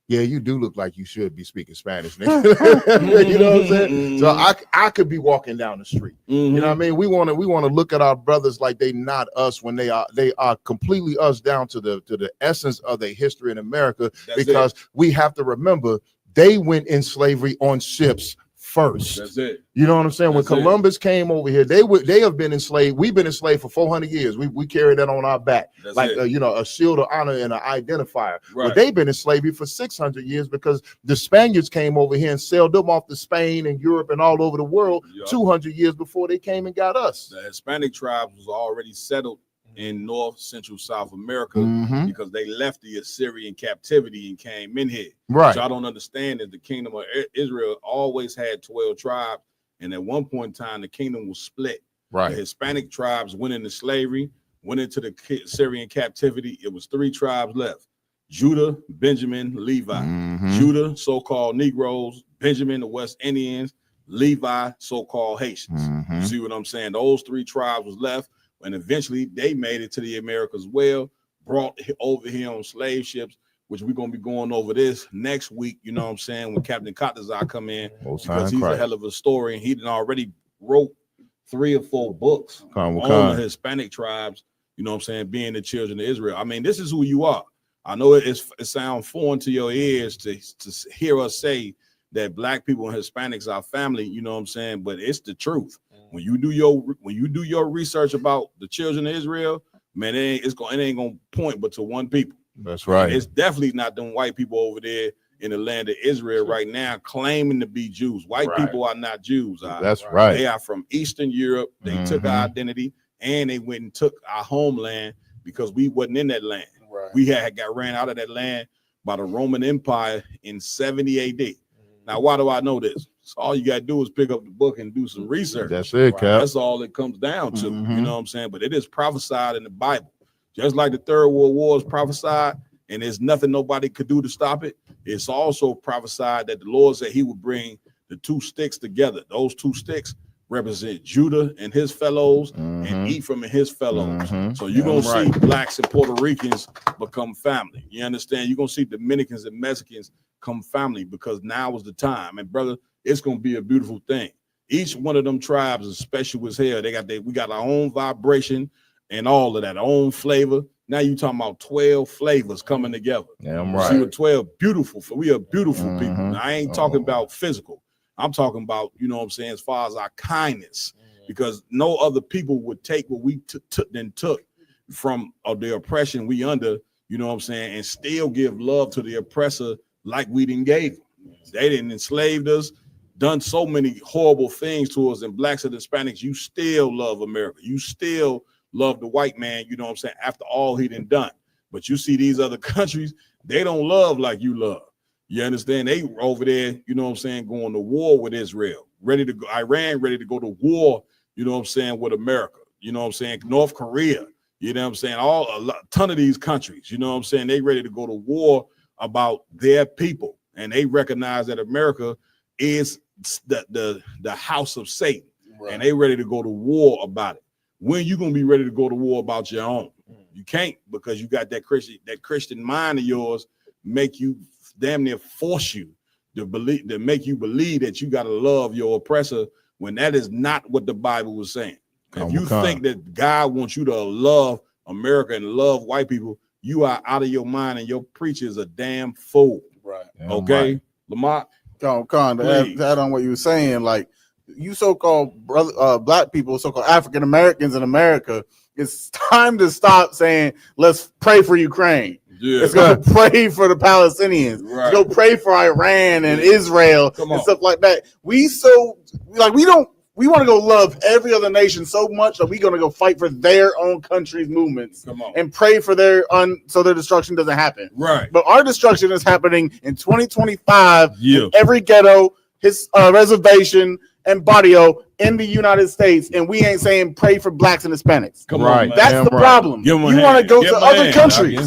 Speaker 8: yeah, you do look like you should be speaking Spanish. You know what I'm saying? So I could be walking down the street. You know what I mean? We want to look at our brothers like they not us when they are completely us down to the essence of their history in America. Because we have to remember they went in slavery on ships first.
Speaker 13: That's it.
Speaker 8: You know what I'm saying? When Columbus came over here, they have been enslaved. We've been enslaved for 400 years. We carry that on our back, a shield of honor and an identifier.
Speaker 13: Right.
Speaker 8: But they've been in slavery for 600 years because the Spaniards came over here and sailed them off to Spain and Europe and all over the world 200 years before they came and got us.
Speaker 13: The Hispanic tribes was already settled in North Central South America because they left the Assyrian captivity and came in here.
Speaker 8: Right.
Speaker 13: So I don't understand that the kingdom of Israel always had 12 tribes, and at one point in time the kingdom was split.
Speaker 8: Right.
Speaker 13: The Hispanic tribes went into slavery, went into the Assyrian captivity. It was 3 tribes left: Judah, Benjamin, Levi. Judah, so-called Negroes; Benjamin, the West Indians; Levi, so-called Haitians. You see what I'm saying? Those 3 tribes was left. And eventually they made it to the Americas well, brought over here on slave ships, which we're going to be going over this next week, you know what I'm saying, when Captain Katazar come in, because he's a hell of a story, and he done already wrote 3 or 4 books on the Hispanic tribes, you know what I'm saying, being the children of Israel. I mean, this is who you are. I know it sounds foreign to your ears to hear us say that black people and Hispanics are family, you know what I'm saying, but it's the truth. When you do your research about the children of Israel, man, it ain't gonna point but to one people.
Speaker 8: That's right.
Speaker 13: And it's definitely not them white people over there in the land of Israel right now claiming to be Jews. White people are not Jews.
Speaker 8: That's right.
Speaker 13: They are from Eastern Europe. They took our identity and they went and took our homeland because we wasn't in that land.
Speaker 8: Right.
Speaker 13: We got ran out of that land by the Roman Empire in 70 AD. Now, why do I know this? So all you got to do is pick up the book and do some research.
Speaker 8: That's it, Cap.
Speaker 13: That's all it comes down to. You know what I'm saying? But it is prophesied in the Bible. Just like the Third World War is prophesied, and there's nothing nobody could do to stop it. It's also prophesied that the Lord said he would bring the 2 sticks together. Those 2 sticks represent Judah and his fellows and Ephraim and his fellows. So you're going to see blacks and Puerto Ricans become family. You understand? You're going to see Dominicans and Mexicans come family because now is the time. And brother, it's going to be a beautiful thing. Each one of them tribes is special as hell. We got our own vibration and all of that, our own flavor. Now you talking about 12 flavors coming together.
Speaker 8: Yeah, I'm right.
Speaker 13: See, with 12 beautiful, we are beautiful people. Now, I ain't talking about physical. I'm talking about, you know what I'm saying, as far as our kindness because no other people would take what we took from the oppression we under, you know what I'm saying, and still give love to the oppressor like we didn't gave them. They didn't enslave us, done so many horrible things to us, and blacks and Hispanics, you still love America. You still love the white man, you know what I'm saying, after all he done. But you see these other countries, they don't love like you love. You understand? They over there, you know what I'm saying, going to war with Israel, ready to go, Iran ready to go to war, you know what I'm saying, with America. You know what I'm saying? North Korea, you know what I'm saying? A ton of these countries, you know what I'm saying, they ready to go to war about their people. And they recognize that America is the house of Satan. Right. And they ready to go to war about it. When you gonna be ready to go to war about your own? You can't, because you got that Christian mind of yours make you damn near force you to believe, to make you believe that you got to love your oppressor, when that is not what the Bible was saying. If you think that God wants you to love America and love white people, you are out of your mind, and your preacher is a damn fool. Right. Okay. Right. Lamont.
Speaker 5: Con, to add on what you were saying, like, you so-called black people, so-called African Americans in America, it's time to stop saying, let's pray for Ukraine. Yeah. Let's go pray for the Palestinians. Right. Let's go pray for Iran and Israel and stuff like that. We want to go love every other nation so much that we're going to go fight for their own country's movements and pray for so their destruction doesn't happen. Right. But our destruction is happening in 2025 in every ghetto, reservation, and barrio in the United States, and we ain't saying pray for blacks and Hispanics. Come on, that's the problem. You want to go to other countries.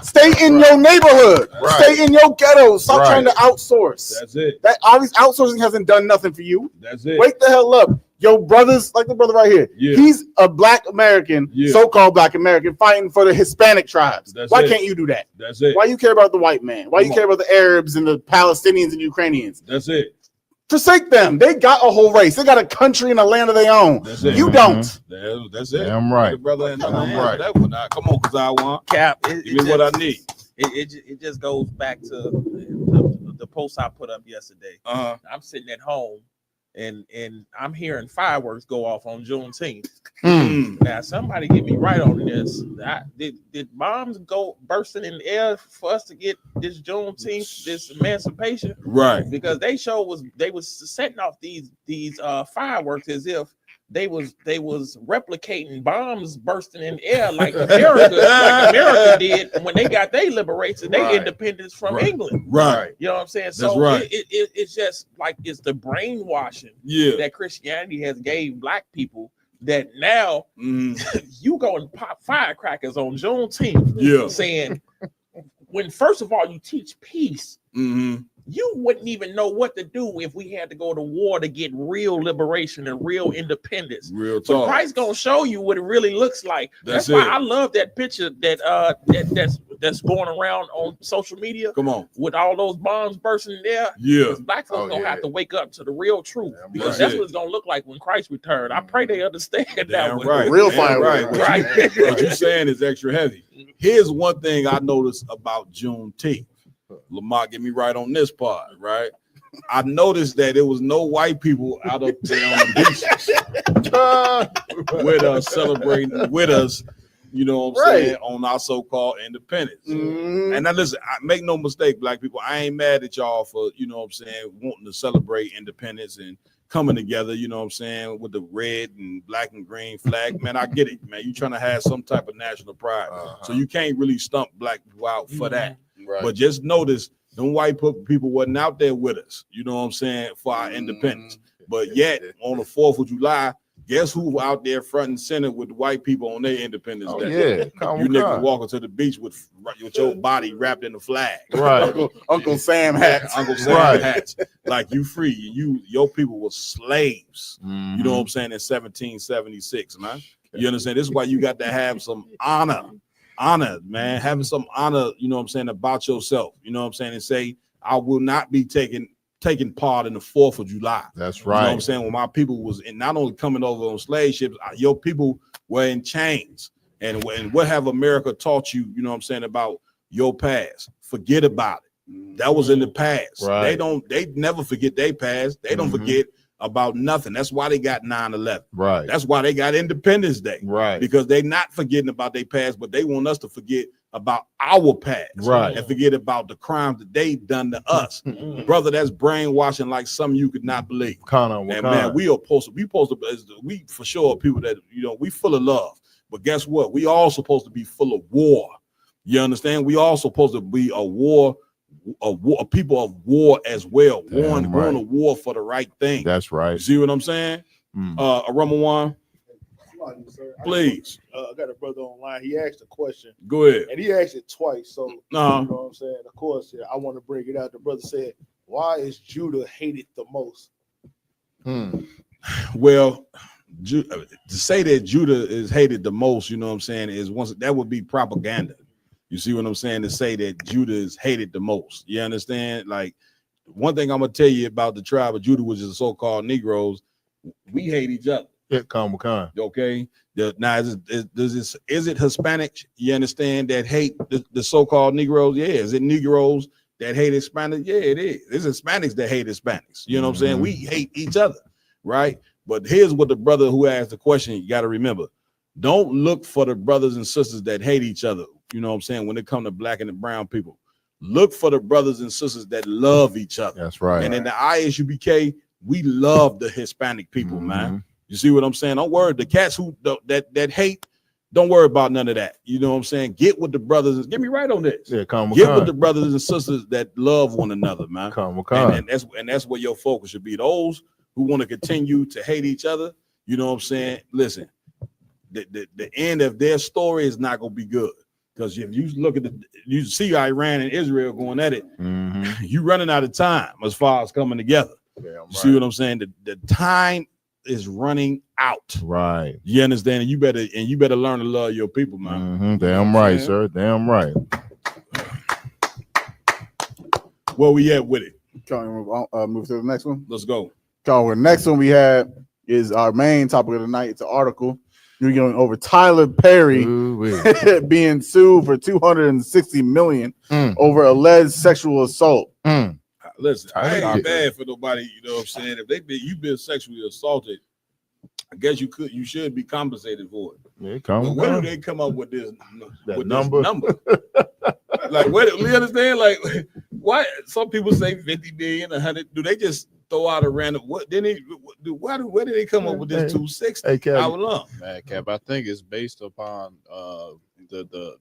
Speaker 5: Stay in your neighborhood. Stay in your ghetto. Stop trying to outsource. That's it. That obviously outsourcing hasn't done nothing for you. That's it. Wake the hell up. Your brothers, like the brother right here, he's a black American, so-called black American, fighting for the Hispanic tribes. Why can't you do that? That's it. Why you care about the white man? Why you care about the Arabs and the Palestinians and Ukrainians? That's it. Forsake them. They got a whole race. They got a country and a land of their own. You don't.
Speaker 13: That's it.
Speaker 8: Damn right.
Speaker 13: Brother, come on, because I want
Speaker 10: Cap.
Speaker 13: Give me what I need.
Speaker 10: It just goes back to the post I put up yesterday. I'm sitting at home and I'm hearing fireworks go off on Juneteenth. Now somebody get me right on this. Did bombs go bursting in the air for us to get this Juneteenth, this emancipation? Right. Because they was setting off these fireworks as if they was replicating bombs bursting in the air like America did when they got their liberation, their independence from England. Right. You know what I'm saying?
Speaker 13: That's
Speaker 10: so
Speaker 13: right.
Speaker 10: It's just like it's the brainwashing that Christianity has gave black people, that now you go and pop firecrackers on Juneteenth, saying, when first of all you teach peace, you wouldn't even know what to do if we had to go to war to get real liberation and real independence. Real talk. But Christ's gonna show you what it really looks like. That's why I love that picture that's going around on social media. Come on, with all those bombs bursting there. Yeah, black folks gonna have to wake up to the real truth, because that's what it's gonna look like when Christ returns. I pray they understand that.
Speaker 13: Right, real fire. Right. What you're saying is extra heavy. Here's one thing I noticed about Juneteenth. Lamar, get me right on this part, right? I noticed that there was no white people out up there on the beaches with us, celebrating with us, you know what I'm saying, on our so-called independence. And now listen, make no mistake, black people, I ain't mad at y'all for, you know what I'm saying, wanting to celebrate independence and coming together, you know what I'm saying, with the red and black and green flag. Man, I get it, man. You trying to have some type of national pride. So you can't really stump black people out for that. Right. But just notice, them white people wasn't out there with us, you know what I'm saying, for our independence. But yet, on the 4th of July, guess who out there front and center with the white people on their independence day? You niggas walking to the beach with your body wrapped in the flag.
Speaker 5: Right. Uncle Sam hats.
Speaker 13: Uncle Sam hats. Like, you free. Your people were slaves, you know what I'm saying, in 1776, man. You understand? This is why you got to have some honor, man, having some honor, you know what I'm saying, about yourself, you know what I'm saying, and say, I will not be taking part in the 4th of July.
Speaker 8: That's right.
Speaker 13: You know what I'm saying? When my people was not only coming over on slave ships, your people were in chains. And what have America taught you, you know what I'm saying, about your past? Forget about it. That was in the past. Right. They never forget their past. They don't forget about nothing. That's why they got 9/11.
Speaker 8: Right.
Speaker 13: That's why they got Independence Day.
Speaker 8: Right.
Speaker 13: Because they're not forgetting about their past, but they want us to forget about our past.
Speaker 8: Right.
Speaker 13: And forget about the crimes that they done to us. Brother, that's brainwashing like something you could not believe. And man, we supposed to, we for sure people that, we full of love. But guess what? We all supposed to be full of war. You understand? We all supposed to be a people of war as well. Going to war for the right thing.
Speaker 8: That's right.
Speaker 13: You see what I'm saying? Ramawan, please.
Speaker 11: I got a brother online. He asked a question.
Speaker 13: Go ahead.
Speaker 11: And he asked it twice. So you know what I'm saying? Of course, I want to bring it out. The brother said, why is Judah hated the most?
Speaker 13: Well, to say that Judah is hated the most, you know what I'm saying, that would be propaganda. You see what I'm saying? To say that Judah is hated the most. You understand? Like, one thing I'm gonna tell you about the tribe of Judah, which is the so-called Negroes, we hate each other.
Speaker 8: Yeah,
Speaker 13: okay. Now, is it Hispanics? You understand that hate the so-called Negroes? Yeah. Is it Negroes that hate Hispanics? Yeah, it is. It's Hispanics that hate Hispanics. You know what I'm saying? We hate each other, right? But here's what the brother who asked the question, you got to remember: don't look for the brothers and sisters that hate each other. You know what I'm saying? When it comes to black and the brown people, look for the brothers and sisters that love each other.
Speaker 8: That's right.
Speaker 13: And in the ISUBK, we love the Hispanic people, man. You see what I'm saying? Don't worry. The cats who that hate, don't worry about none of that. You know what I'm saying? Get with the brothers. Get me right on this.
Speaker 8: Yeah,
Speaker 13: Get with the brothers and sisters that love one another, man. And that's where your focus should be. Those who want to continue to hate each other, you know what I'm saying? Listen, the end of their story is not gonna be good. Because if you look at you see Iran and Israel going at it, you running out of time as far as coming together. You see what I'm saying? The time is running out.
Speaker 8: Right.
Speaker 13: You understand? And you better learn to love your people, man.
Speaker 8: Damn right, sir. Damn right.
Speaker 13: Where we at with it?
Speaker 5: Move to the next one.
Speaker 13: Let's go.
Speaker 5: The next one we have is our main topic of the night. It's an article. You're going over Tyler Perry being sued for $260 million over alleged sexual assault.
Speaker 13: Listen, I ain't bad for nobody, you know what I'm saying? If you've been sexually assaulted, I guess you should be compensated for it.
Speaker 8: Yeah,
Speaker 13: where do they come up with this
Speaker 8: number?
Speaker 13: Like, you understand? Like, why some people say 50 million, 100? Do they just throw out a random? Where did they come up with this 260? How long?
Speaker 7: Man, Cap, I think it's based upon the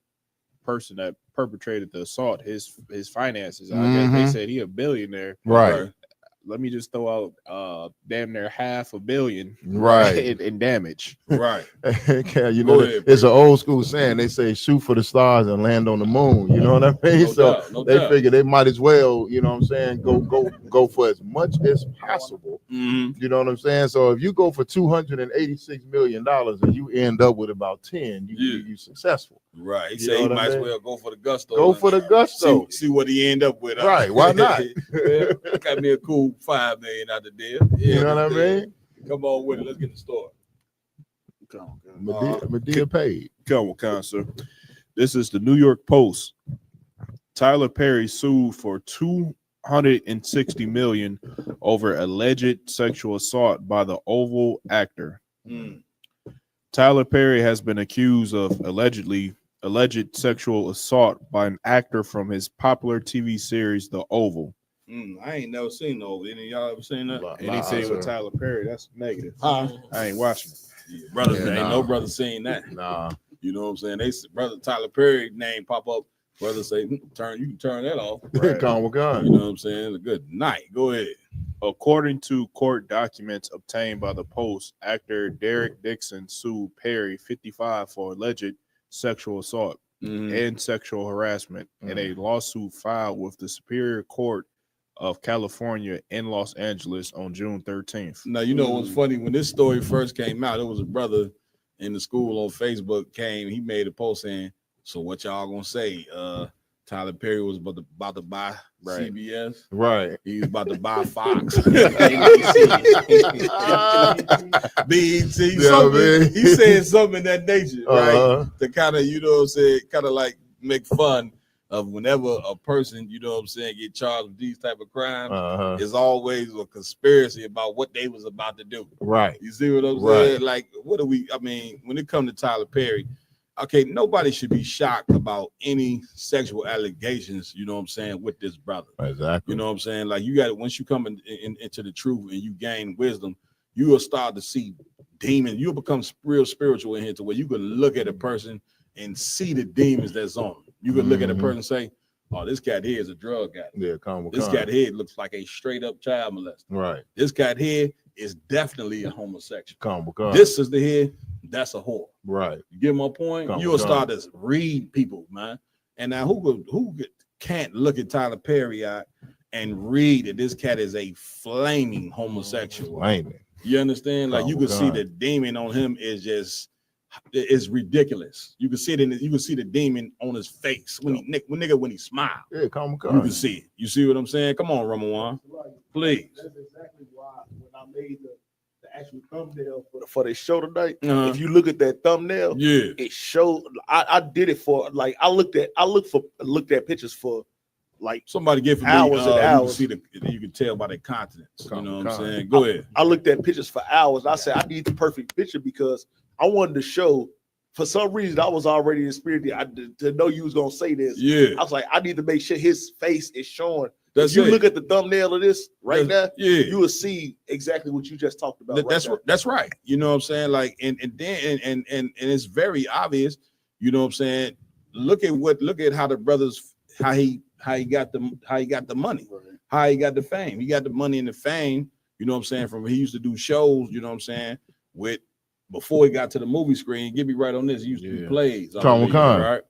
Speaker 7: person that perpetrated the assault, his finances. I guess they said he a billionaire.
Speaker 8: Right.
Speaker 7: Let me just throw out damn near $500 million in damage.
Speaker 13: Right.
Speaker 8: You know, it's an old school saying. They say shoot for the stars and land on the moon. You know what I mean? They figure they might as well, you know what I'm saying, go for as much as possible. You know what I'm saying? So if you go for $286 million and you end up with about 10, you successful.
Speaker 13: Right. He said he might as well go for the gusto.
Speaker 8: Go for the gusto.
Speaker 13: See what he end up with.
Speaker 8: Right. Why not?
Speaker 13: Got me a cool $5 million out the deal.
Speaker 8: You know what I mean?
Speaker 13: Come on with it. Let's get the story.
Speaker 8: Medea paid.
Speaker 7: Come on, sir. This is the New York Post. Tyler Perry sued for $260 million over alleged sexual assault by the Oval actor. Tyler Perry has been accused of alleged sexual assault by an actor from his popular TV series, The Oval.
Speaker 13: I ain't never seen The Oval. Any of y'all ever seen that?
Speaker 7: Anything with Tyler Perry, that's negative. I ain't watching it.
Speaker 13: Yeah, brothers, ain't no brother seen that.
Speaker 8: Nah.
Speaker 13: You know what I'm saying? They brother Tyler Perry name pop up. Brother say, you can turn that off.
Speaker 8: Right. You know
Speaker 13: what I'm saying? A good night. Go ahead.
Speaker 7: According to court documents obtained by the Post, actor Derek Dixon sued Perry, 55, for alleged sexual assault and sexual harassment in a lawsuit filed with the Superior Court of California in Los Angeles on June 13th.
Speaker 13: Now, you know what's funny? When this story first came out, there was a brother in the school on Facebook he made a post saying, so what y'all gonna say? Tyler Perry was about to buy CBS.
Speaker 8: Right.
Speaker 13: He was about to buy Fox. BET. He said something in that nature, right? To kind of, you know what I'm saying, kind of like make fun of whenever a person, you know what I'm saying, get charged with these type of crimes, is always a conspiracy about what they was about to do.
Speaker 5: Right.
Speaker 13: You see what I'm saying? Like, what do we? I mean, when it comes to Tyler Perry, okay, nobody should be shocked about any sexual allegations, you know what I'm saying, with this brother.
Speaker 5: Exactly.
Speaker 13: You know what I'm saying? Like, you got it, once you come into the truth and you gain wisdom, you will start to see demons. You'll become real spiritual in here to where you can look at a person and see the demons that's on them. You can look at a person and say, oh, this cat here is a drug addict.
Speaker 5: Yeah,
Speaker 13: this cat here looks like a straight up child molester.
Speaker 5: Right.
Speaker 13: This cat here is definitely a homosexual.
Speaker 5: Come
Speaker 13: this is the here, that's a whore.
Speaker 5: Right.
Speaker 13: You get my point? You'll start to read people, man. And now who can't look at Tyler Perry and read that this cat is a flaming homosexual?
Speaker 5: Flaming.
Speaker 13: You understand? Like, you can see the demon on him is ridiculous. You can see it you can see the demon on his face when he smiles.
Speaker 5: Yeah,
Speaker 13: you can see it. You see what I'm saying? Come on, Ramawan. Please.
Speaker 11: That's exactly why when I made the actual thumbnail for the show tonight, if you look at that thumbnail, it showed. I did it for like I looked at pictures for like
Speaker 13: somebody give
Speaker 11: hours and hours.
Speaker 13: You can tell by their continents. You know what I'm saying? Go ahead.
Speaker 11: I looked at pictures for hours. I said I need the perfect picture because I wanted to show. For some reason, I was already in spirit to know you was gonna say this.
Speaker 13: Yeah,
Speaker 11: I was like, I need to make sure his face is showing.
Speaker 13: If
Speaker 11: you look at the thumbnail of this now,
Speaker 13: you
Speaker 11: will see exactly what you just talked about.
Speaker 13: That's right. You know what I'm saying? Like, and it's very obvious. You know what I'm saying? Look at how the brothers how he got the money, how he got the fame. He got the money and the fame. You know what I'm saying? From he used to do shows. You know what I'm saying? Before he got to the movie screen, get me right on this. He used to do plays. Right?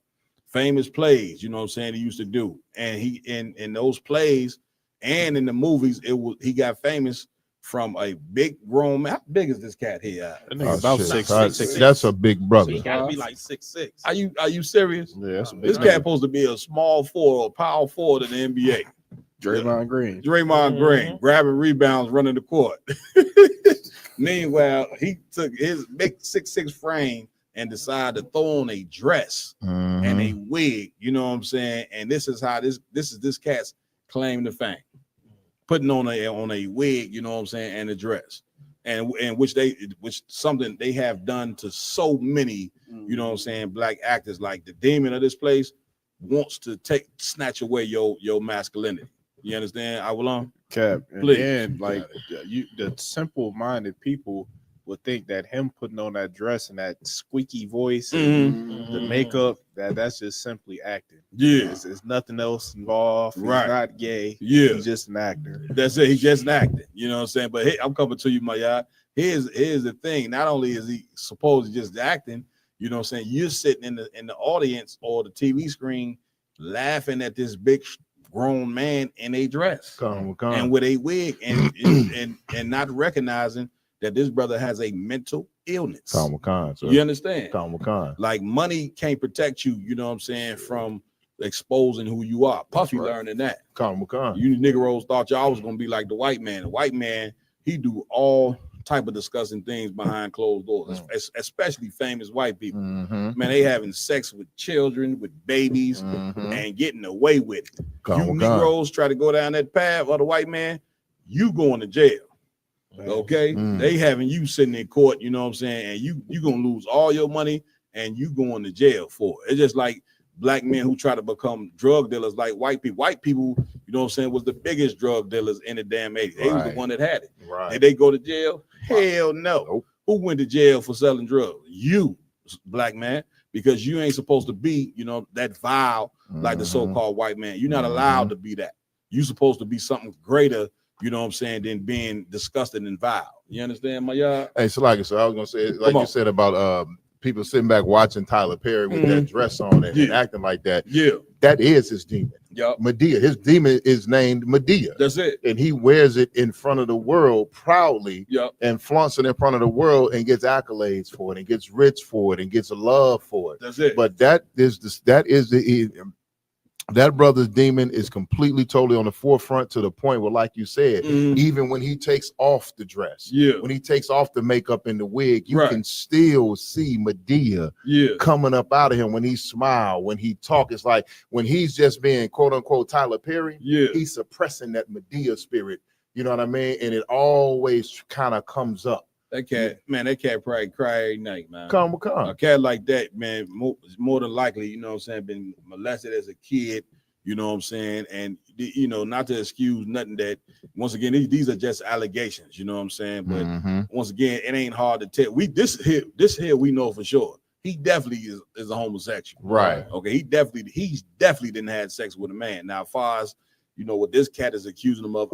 Speaker 13: Famous plays, you know what I'm saying, he used to do. And he in those plays and in the movies, he got famous from a big grown man. How big is this cat here?
Speaker 5: About 6'6". That's a big brother.
Speaker 10: He gotta be like 6'6".
Speaker 13: Are you serious?
Speaker 5: Yeah, that's a big
Speaker 13: this cat supposed to be a small forward or power forward in the NBA.
Speaker 5: Draymond Green.
Speaker 13: Green, grabbing rebounds, running the court. Meanwhile, he took his big 6'6" frame and decided to throw on a dress and a wig, you know what I'm saying? And this is how this cat's claim to fame. Putting on a wig, you know what I'm saying, and a dress. And which something they have done to so many, you know what I'm saying, black actors. Like the demon of this place wants to snatch away your masculinity. You understand? I will on
Speaker 7: Cap.
Speaker 13: Please.
Speaker 7: And like the simple-minded people would think that him putting on that dress and that squeaky voice and the makeup, that's just simply acting.
Speaker 13: Yeah,
Speaker 7: it's nothing else involved.
Speaker 13: Right.
Speaker 7: He's not gay.
Speaker 13: Yeah,
Speaker 7: he's just an actor.
Speaker 13: That's it. He's just an actor. You know what I'm saying? But hey, I'm coming to you, my y'all. Here's the thing. Not only is he supposed to just acting, you know what I'm saying? You're sitting in the audience or the TV screen laughing at this big grown man in a dress and with a wig and not recognizing that this brother has a mental illness. You understand? Like money can't protect you, you know what I'm saying, from exposing who you are. Puffy learning that. You Negroes thought y'all was gonna be like the white man. The white man, he do all type of disgusting things behind closed doors, especially famous white people. Man, they having sex with children, with babies, and getting away with it. You Negroes try to go down that path of the white man, you going to jail. Okay, they having you sitting in court, you know what I'm saying, and you gonna lose all your money and you going to jail for it. It's just like black men who try to become drug dealers like white people. White people, you know what I'm saying, was the biggest drug dealers in the damn 80s. They was the one that had it. Did they go to jail? Hell no. Who went to jail for selling drugs? You, black man, because you ain't supposed to be, you know, that vile like the so-called white man. You're not allowed to be that. You're supposed to be something greater, you know what I'm saying, than being disgusted and vile. You understand, my y'all?
Speaker 5: Hey, so I was gonna say, like you said about people sitting back watching Tyler Perry with that dress on and acting like that. Yeah, that is his demon. Medea. His demon is named Medea.
Speaker 13: That's it.
Speaker 5: And he wears it in front of the world proudly and flaunts it in front of the world and gets accolades for it and gets rich for it and gets love for it.
Speaker 13: That's it.
Speaker 5: But that is the
Speaker 8: That brother's demon is completely, totally on the forefront to the point where, like you said, even when he takes off the dress, when he takes off the makeup and the wig, you can still see Medea coming up out of him when he smile, when he talk. It's like when he's just being quote unquote Tyler Perry, he's suppressing that Medea spirit. You know what I mean? And it always kind of comes up.
Speaker 13: That cat, man, that cat probably cry every night, man.
Speaker 8: Come.
Speaker 13: A cat like that, man, more than likely, you know what I'm saying, been molested as a kid, you know what I'm saying? And, you know, not to excuse nothing that, once again, these are just allegations, you know what I'm saying? But once again, it ain't hard to tell. This here we know for sure. He definitely is a homosexual.
Speaker 8: Right.
Speaker 13: Okay, he's definitely didn't have sex with a man. Now, as far as, you know, what this cat is accusing him of,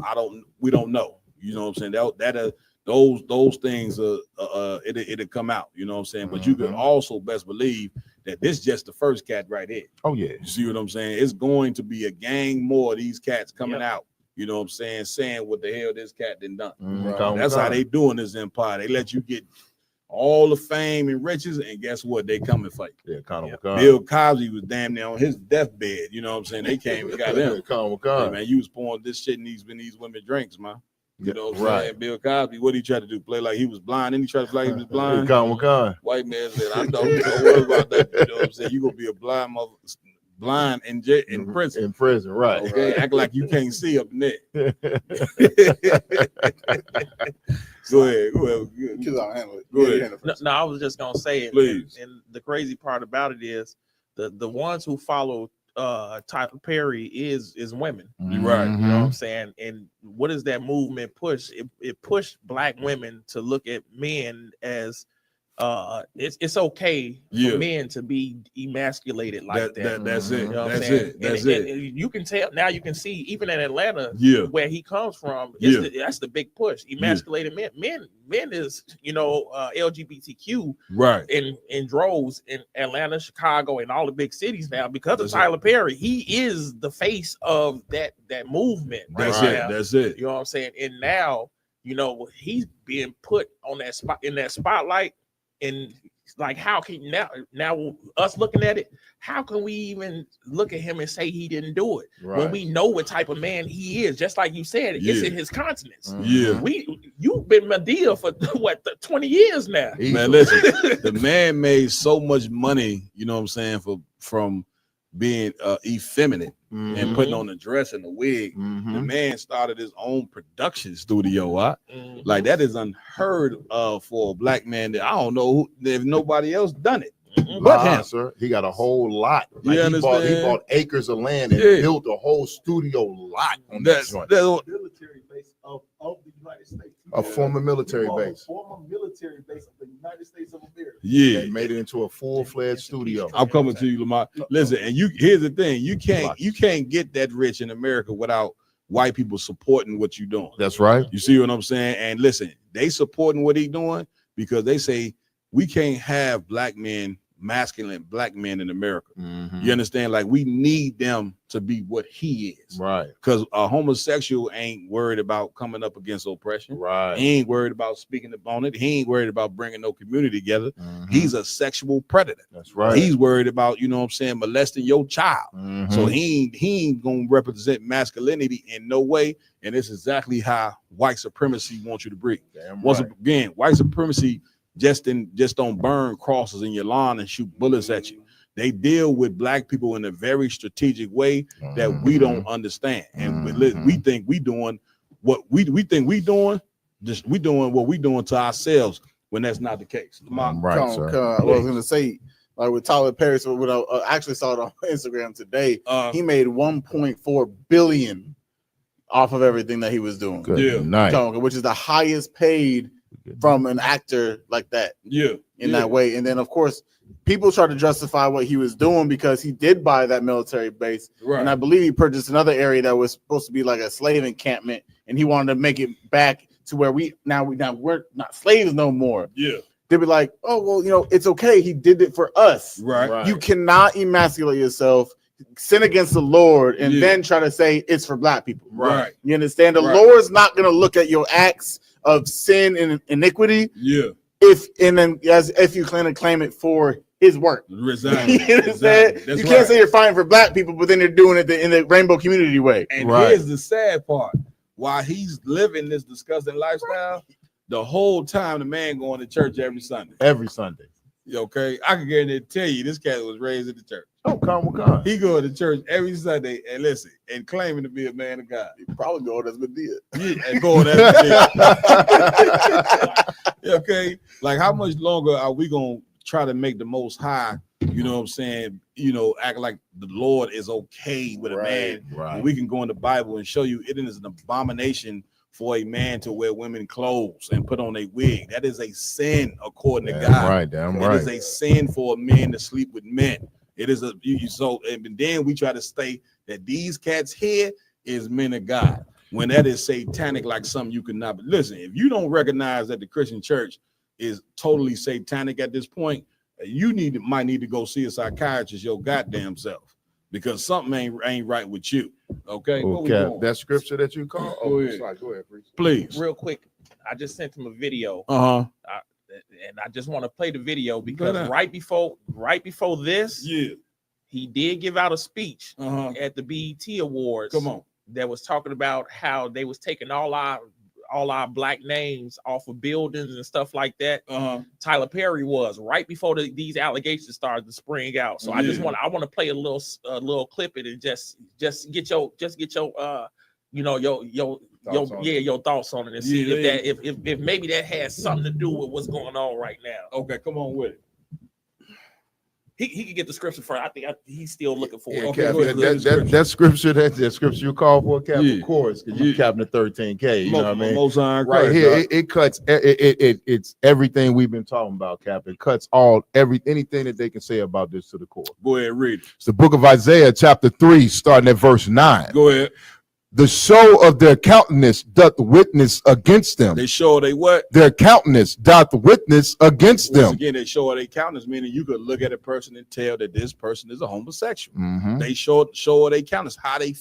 Speaker 13: we don't know. You know what I'm saying? Those things it'll come out, you know what I'm saying? But you can also best believe that this is just the first cat right here.
Speaker 8: Oh yeah.
Speaker 13: You see what I'm saying? It's going to be a gang more of these cats coming out, you know what I'm saying what the hell this cat done. That's how they doing this empire. They let you get all the fame and riches, and guess what? They coming for you.
Speaker 8: Yeah,
Speaker 13: Bill Cosby was damn near on his deathbed, you know what I'm saying? They came and got him. Hey, man, you was pouring this shit in these women drinks, man. You know what I'm saying? Bill Cosby, what he tried to do? Play like he was blind, and he tried to play like he was blind. White man said, "I don't worry about that." You know what I'm saying? You gonna be a blind mother, blind in prison.
Speaker 8: In prison, right?
Speaker 13: Okay, act like you can't see up in there. Go ahead. Go ahead.
Speaker 10: No, I was just gonna say it.
Speaker 13: Please.
Speaker 10: And the crazy part about it is the ones who follow Tyler Perry is women.
Speaker 13: Right.
Speaker 10: You know what I'm saying? And what does that movement push? It pushed black women to look at men as it's okay for men to be emasculated like that.
Speaker 13: That's it.
Speaker 10: You know
Speaker 13: That's it. That's it.
Speaker 10: And you can tell now. You can see even in Atlanta, where he comes from. That's the big push. Emasculated men is LGBTQ in droves in Atlanta, Chicago, and all the big cities now because of Tyler Perry. He is the face of that movement.
Speaker 13: That's it.
Speaker 10: You know what I'm saying? And now he's being put on that spot in that spotlight. And like, how can now us looking at it, how can we even look at him and say he didn't do it when we know what type of man he is? Just like you said, it's in his consonants. You've been Medea for 20 years now.
Speaker 13: Man, listen, the man made so much money, you know what I'm saying, from being effeminate and putting on the dress and the wig. The man started his own production studio. Like, that is unheard of for a black man. That I don't know if nobody else done it but him.
Speaker 8: Sir, he got a whole lot. Like,
Speaker 13: You
Speaker 8: he
Speaker 13: understand?
Speaker 8: bought acres of land and built a whole studio lot on that joint.
Speaker 11: Military base of the United States.
Speaker 8: A former military base.
Speaker 11: Former military base of the United States of America.
Speaker 8: They made it into a full-fledged studio.
Speaker 13: I'm coming to you, Lamar. Listen, and here's the thing: you can't get that rich in America without white people supporting what you're doing.
Speaker 8: That's right.
Speaker 13: You see what I'm saying? And listen, they supporting what he's doing because they say we can't have masculine black men in America. You understand? Like, we need them to be what he is.
Speaker 8: Right.
Speaker 13: Because a homosexual ain't worried about coming up against oppression.
Speaker 8: Right.
Speaker 13: He ain't worried about speaking upon it. He ain't worried about bringing no community together. He's a sexual predator.
Speaker 8: That's right.
Speaker 13: He's worried about, you know what I'm saying, molesting your child. So he ain't gonna represent masculinity in no way. And it's exactly how white supremacy wants you to breathe. Once again, white supremacy just don't burn crosses in your lawn and shoot bullets at you. They deal with black people in a very strategic way that we don't understand. And we think we doing what we think we doing, just we doing what we doing to ourselves when that's not the case.
Speaker 5: Right, sir. I was gonna say, like with Tyler Perry, so when I actually saw it on Instagram today, he made 1.4 billion off of everything that he was doing. Which is the highest paid from an actor like that. In that way. And then of course people try to justify what he was doing because he did buy that military base. And I believe he purchased another area that was supposed to be like a slave encampment, and he wanted to make it back to where we're not slaves no more. They'd be like, oh well, it's okay, he did it for us. You cannot emasculate yourself, sin against the Lord, and then try to say it's for black people. You understand? The Lord's not going to look at your acts of sin and iniquity. If you claim it for his work.
Speaker 13: Exactly.
Speaker 5: You understand?
Speaker 13: Exactly.
Speaker 5: You can't say you're fighting for black people, but then they're doing it in the rainbow community way.
Speaker 13: And here's the sad part: while he's living this disgusting lifestyle, the whole time the man going to church every Sunday.
Speaker 8: Every Sunday.
Speaker 13: Okay, I can guarantee tell you this cat was raised in the church.
Speaker 8: Oh, come on.
Speaker 13: He go to church every Sunday and listen and claiming to be a man of God.
Speaker 5: He probably going as Medea.
Speaker 13: Yeah, and going as Medea. Okay, like how much longer are we gonna try to make the Most High, you know what I'm saying, act like the Lord is okay with a man?
Speaker 8: Right.
Speaker 13: We can go in the Bible and show you it is an abomination for a man to wear women clothes and put on a wig. That is a sin according to God.
Speaker 8: Right, damn
Speaker 13: right. It is a sin for a man to sleep with men. It is and then we try to state that these cats here is men of God, when that is satanic, like something you cannot. But listen, if you don't recognize that the Christian church is totally satanic at this point, you might need to go see a psychiatrist your goddamn self, because something ain't right with you. Okay.
Speaker 8: Okay. That scripture that you call.
Speaker 13: Go ahead.
Speaker 8: Go ahead,
Speaker 13: please.
Speaker 10: Real quick, I just sent him a video. And I just want to play the video because right before this, he did give out a speech at the BET Awards.
Speaker 13: Come on.
Speaker 10: That was talking about how they was taking all our black names off of buildings and stuff like that. Tyler Perry was right before these allegations started to spring out. So I want to play a little clip it and just get your your thoughts on it and see if maybe that has something to do with what's going on right now.
Speaker 13: Okay, come on with it.
Speaker 10: He can get the scripture for it. I think he's still looking for it.
Speaker 8: Okay, that scripture you call for, Cap, of course, because you capping the 13K. You know what I mean? Right here, it cuts. It's everything we've been talking about, Cap. It cuts anything that they can say about this to the core.
Speaker 13: Go ahead, read it.
Speaker 8: It's the book of Isaiah, chapter 3, starting at verse 9.
Speaker 13: Go ahead.
Speaker 8: The show of their countenance doth witness against them.
Speaker 13: They show they what?
Speaker 8: Their countenance doth witness against them.
Speaker 13: Again, they show their countenance, meaning you could look at a person and tell that this person is a homosexual.
Speaker 8: Mm-hmm.
Speaker 13: They show their countenance, how they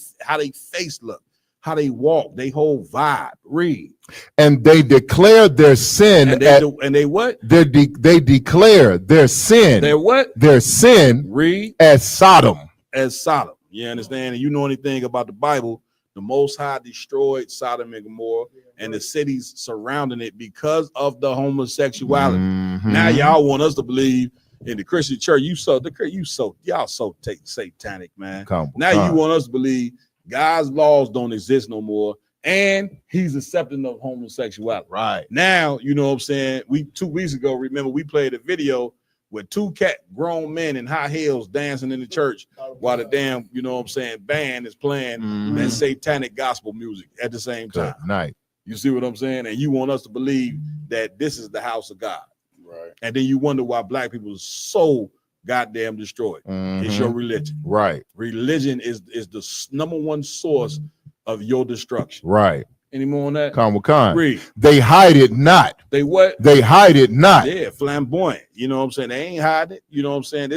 Speaker 13: face look, how they walk, they whole vibe. Read.
Speaker 8: And they declare their sin.
Speaker 13: And they what?
Speaker 8: They declare their sin.
Speaker 13: Their what?
Speaker 8: Their sin.
Speaker 13: Read.
Speaker 8: As Sodom.
Speaker 13: As Sodom. You understand? And you know anything about the Bible? The Most High destroyed Sodom and Gomorrah and the cities surrounding it because of the homosexuality.
Speaker 8: Mm-hmm.
Speaker 13: Now y'all want us to believe in the Christian church. Y'all so satanic, man. You want us to believe God's laws don't exist no more, and He's accepting of homosexuality.
Speaker 8: Right
Speaker 13: now, you know what I'm saying. 2 weeks ago, remember we played a video with two grown men in high heels dancing in the church while the damn, you know what I'm saying, band is playing that satanic gospel music at the same time.
Speaker 8: Nice.
Speaker 13: You see what I'm saying? And you want us to believe that this is the house of God.
Speaker 8: Right.
Speaker 13: And then you wonder why black people are so goddamn destroyed. It's your religion.
Speaker 8: Right.
Speaker 13: Religion is the number one source of your destruction.
Speaker 8: Right.
Speaker 13: Any more on that?
Speaker 8: Read. They hide it not.
Speaker 13: They what?
Speaker 8: They hide it not.
Speaker 13: Yeah, flamboyant. You know what I'm saying? They ain't hiding it. You know what I'm saying?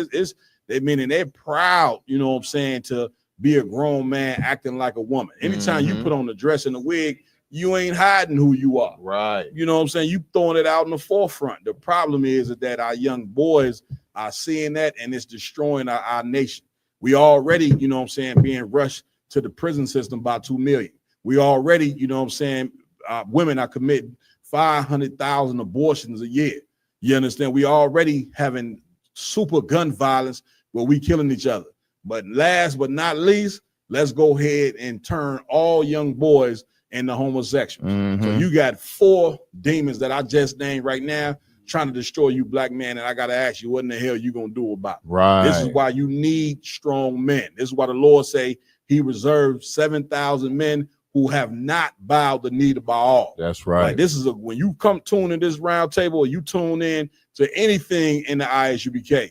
Speaker 13: They meaning they're proud, you know what I'm saying, to be a grown man acting like a woman. Anytime you put on the dress and the wig, you ain't hiding who you are.
Speaker 8: Right.
Speaker 13: You know what I'm saying? You throwing it out in the forefront. The problem is that our young boys are seeing that, and it's destroying our nation. We already, you know what I'm saying, being rushed to the prison system by 2 million. We already, you know what I'm saying, women are committing 500,000 abortions a year. You understand? We already having super gun violence where we killing each other. But last but not least, let's go ahead and turn all young boys into homosexuals. So you got 4 demons that I just named right now trying to destroy you, black man. And I got to ask you, what in the hell you going to do about it?
Speaker 8: Right.
Speaker 13: This is why you need strong men. This is why the Lord say He reserved 7,000 men who have not bowed the knee to Baal.
Speaker 8: That's right.
Speaker 13: Like this is when you come tune in this round table, or you tune in to anything in the ISUBK,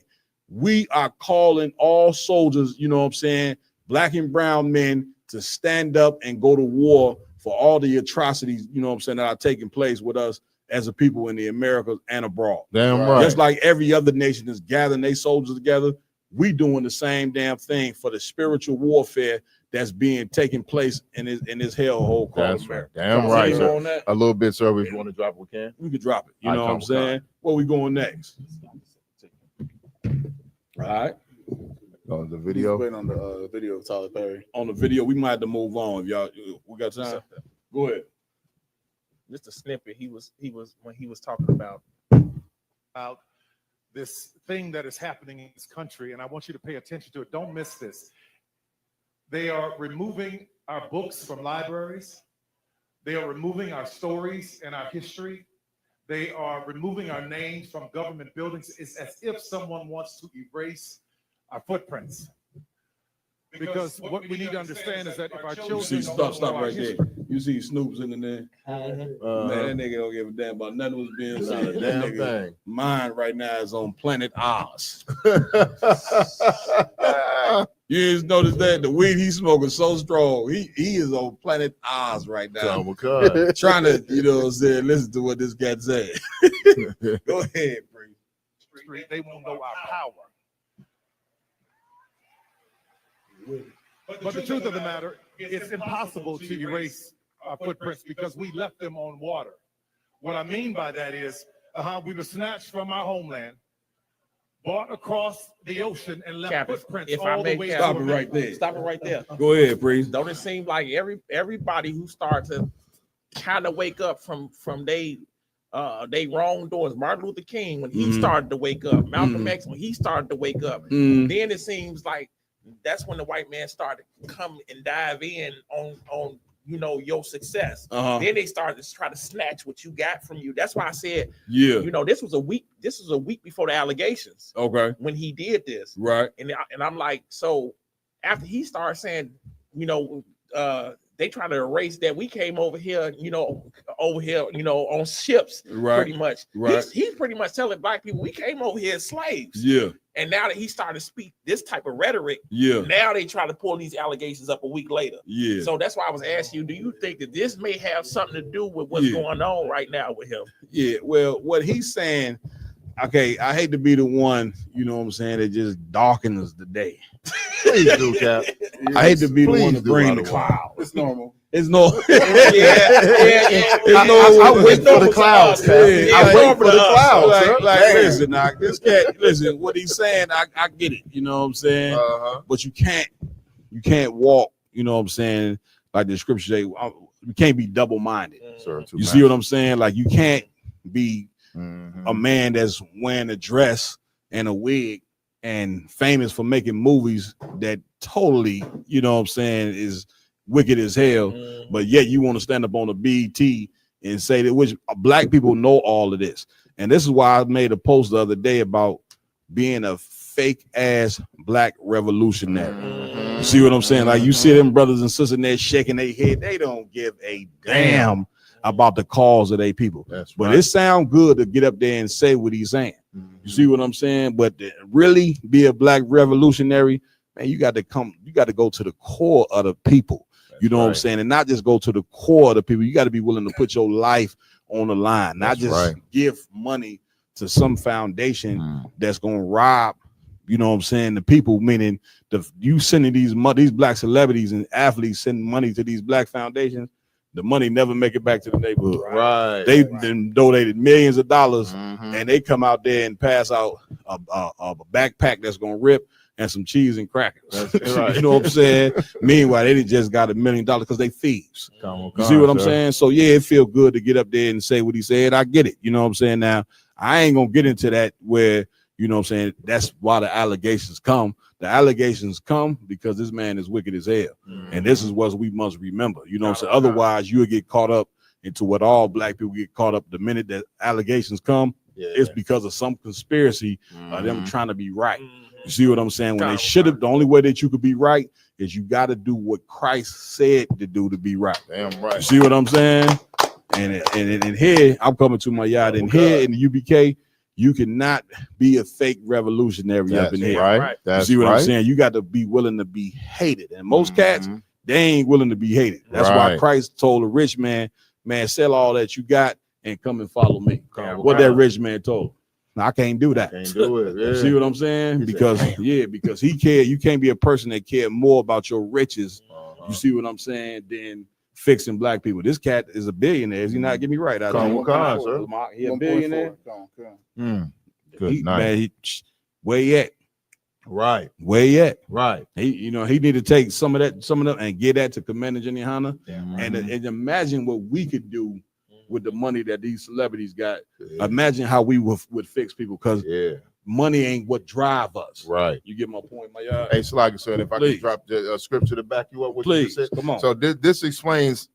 Speaker 13: we are calling all soldiers, you know what I'm saying, black and brown men, to stand up and go to war for all the atrocities, you know what I'm saying, that are taking place with us as a people in the Americas and abroad.
Speaker 8: Damn right.
Speaker 13: Just like every other nation is gathering their soldiers together, we doing the same damn thing for the spiritual warfare that's being taking place in this hellhole called
Speaker 8: That's
Speaker 13: America.
Speaker 8: right. Damn right,
Speaker 13: sir.
Speaker 8: sir. A little bit, sir. If you want to drop it, we can.
Speaker 13: We could drop it. You know what I'm saying? Where we going next? All right.
Speaker 8: On the video.
Speaker 5: Waiting on the video of Tyler Perry.
Speaker 13: On the video, we might have to move on if y'all. We got time. Go ahead.
Speaker 10: Just a snippet. He was when he was talking about
Speaker 15: this thing that is happening in this country, and I want you to pay attention to it. Don't miss this. They are removing our books from libraries. They are removing our stories and our history. They are removing our names from government buildings. It's as if someone wants to erase our footprints. Because what we need to understand is that if our children
Speaker 13: see, stop right there. You see Snoop's in there. Man, that nigga don't give a damn about nothing was being said. That nigga, mine right now is on planet Oz. You just noticed that the weed he's smoking so strong. He is on planet Oz right now. Trying to, you know what I'm saying, listen to what this cat said. Go ahead, Bree.
Speaker 15: They won't know our power. But the truth of the matter, it's impossible to erase our footprints because we left them on water. What I mean by that is we were snatched from our homeland, brought across the ocean, and left footprints all the way.
Speaker 13: Stop it right there.
Speaker 10: Stop it right there.
Speaker 13: Go ahead, please.
Speaker 10: Don't it seem like everybody who starts to kind of wake up from they wrongdoings? Martin Luther King, when he started to wake up, Malcolm X, when he started to wake up, then it seems like that's when the white man started to come and dive in on you know your success. Then they started to try to snatch what you got from you. That's why I said, you know, this was a week before the allegations.
Speaker 13: Okay.
Speaker 10: When he did this.
Speaker 13: Right.
Speaker 10: And I'm like, so after he started saying, you know, they trying to erase that we came over here, you know, on ships, pretty much.
Speaker 13: Right.
Speaker 10: He's pretty much telling black people we came over here as slaves.
Speaker 13: Yeah.
Speaker 10: And now that he started to speak this type of rhetoric, now they try to pull these allegations up a week later.
Speaker 13: Yeah.
Speaker 10: So that's why I was asking you, do you think that this may have something to do with what's going on right now with him?
Speaker 13: Yeah, well, what he's saying, okay, I hate to be the one, you know what I'm saying, that just darkens the day.
Speaker 8: Please do, Cap.
Speaker 13: I hate to be the one to bring the cloud.
Speaker 5: It's normal.
Speaker 13: It's normal.
Speaker 8: I wait for the clouds, Cap. I wait for the clouds.
Speaker 13: Listen, now, this cat, listen, what he's saying, I get it, you know what I'm saying? But you can't walk, you know what I'm saying, like the scripture say, you can't be double-minded. You see what I'm saying? Like you can't be a man that's wearing a dress and a wig and famous for making movies that totally, you know what I'm saying, is wicked as hell, but yet you want to stand up on the BET and say that, which black people know all of this. And this is why I made a post the other day about being a fake ass black revolutionary. You see what I'm saying? Like you see them brothers and sisters there shaking their head. They don't give a damn about the cause of their people. But it sounds good to get up there and say what he's saying. You see what I'm saying? But to really be a black revolutionary, man, you got to go to the core of the people. You know what I'm saying? And not just go to the core of the people. You got to be willing to put your life on the line, not just give money to some foundation that's going to rob, you know what I'm saying, the people, meaning you sending these black celebrities and athletes sending money to these black foundations. The money never make it back to the neighborhood. They've been donated millions of dollars, and they come out there and pass out a backpack that's gonna rip and some cheese and crackers. You know what I'm saying? Meanwhile, they just got $1 million because they thieves. You see what I'm saying? So yeah, it feel good to get up there and say what he said. I get it. You know what I'm saying? Now I ain't gonna get into that where, you know what I'm saying, that's why the allegations come. The allegations come because this man is wicked as hell. And this is what we must remember. You know what I'm saying? Otherwise, you'll get caught up into what all black people get caught up the minute that allegations come. It's because of some conspiracy of them trying to be right. You see what I'm saying? When they should have, the only way that you could be right is you got to do what Christ said to do to be right.
Speaker 8: Damn right.
Speaker 13: You see what I'm saying? And here, I'm coming to my yard, and here in the UBK, you cannot be a fake revolutionary up in here.
Speaker 8: Right.
Speaker 13: You see what I'm saying? You got to be willing to be hated. And most cats, they ain't willing to be hated. That's why Christ told a rich man, sell all that you got and come and follow me. What that rich man told. Now, I can't do that.
Speaker 8: Can't do it.
Speaker 13: You see what I'm saying? Because he cared. You can't be a person that cared more about your riches. You see what I'm saying? Than fixing black people. This cat is a billionaire. Is he not? Get me right. He a billionaire.
Speaker 8: Good night.
Speaker 13: Man, where he at?
Speaker 8: Right.
Speaker 13: Where he at?
Speaker 8: Right.
Speaker 13: He need to take some of that, and get that to Commander Jenny Hanna, and imagine what we could do with the money that these celebrities got. Imagine how we would fix people, because money ain't what drive us.
Speaker 8: Right.
Speaker 13: You get my point, my yard.
Speaker 8: Hey, Slugger, sir, if I can drop the scripture to back you up, what you just said.
Speaker 13: Come on.
Speaker 8: So this explains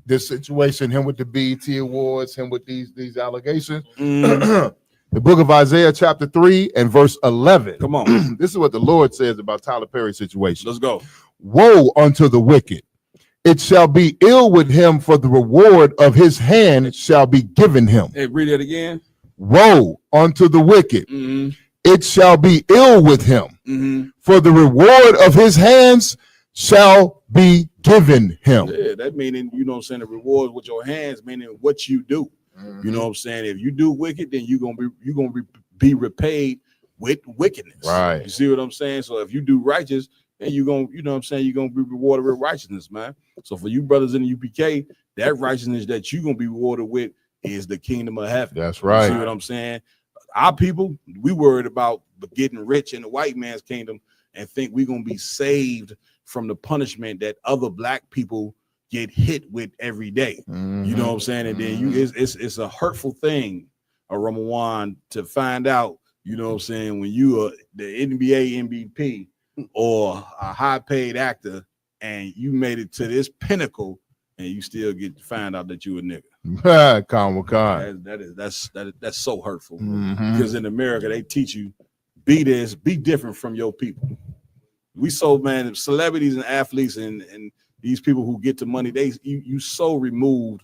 Speaker 8: this situation, him with the BET Awards, him with these allegations. The book of Isaiah, chapter 3 and verse 11.
Speaker 13: Come on.
Speaker 8: This is what the Lord says about Tyler Perry's situation.
Speaker 13: Let's go.
Speaker 8: Woe unto the wicked. It shall be ill with him, for the reward of his hand shall be given him.
Speaker 13: Hey, read it again.
Speaker 8: Woe unto the wicked. It shall be ill with him, for the reward of his hands shall be given him.
Speaker 13: Yeah, that meaning, the rewards with your hands, meaning what you do. You know what I'm saying? If you do wicked, then you're gonna be repaid with wickedness.
Speaker 8: Right.
Speaker 13: You see what I'm saying? So if you do righteous, then you're gonna, you're gonna be rewarded with righteousness, man. So for you brothers in the UPK, that righteousness that you're gonna be rewarded with is the kingdom of heaven.
Speaker 8: That's right.
Speaker 13: You see what I'm saying? Our people, we worried about getting rich in the white man's kingdom and think we're gonna be saved from the punishment that other black people get hit with every day. You know what I'm saying? And then it's a hurtful thing, a Ramawan, to find out, you know what I'm saying, when you are the NBA MVP or a high paid actor and you made it to this pinnacle and you still get to find out that you a nigga. That's so hurtful. Because in America they teach you, be different from your people. We so, man, celebrities and athletes and these people who get the money, you so removed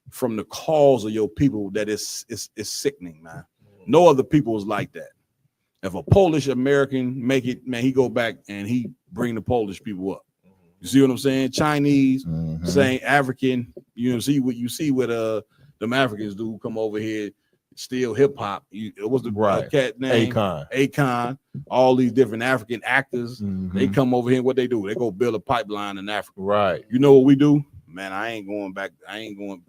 Speaker 13: from the cause of your people that it's sickening, man. No other people is like that. If a Polish American make it, man, he go back and he bring the Polish people up. You see what I'm saying? Chinese, saying African, see what you see with them Africans do who come over here, steal hip hop. What's the cat name? Akon. All these different African actors, they come over here. What they do? They go build a pipeline in Africa.
Speaker 8: Right.
Speaker 13: You know what we do? Man, I ain't going back. I ain't going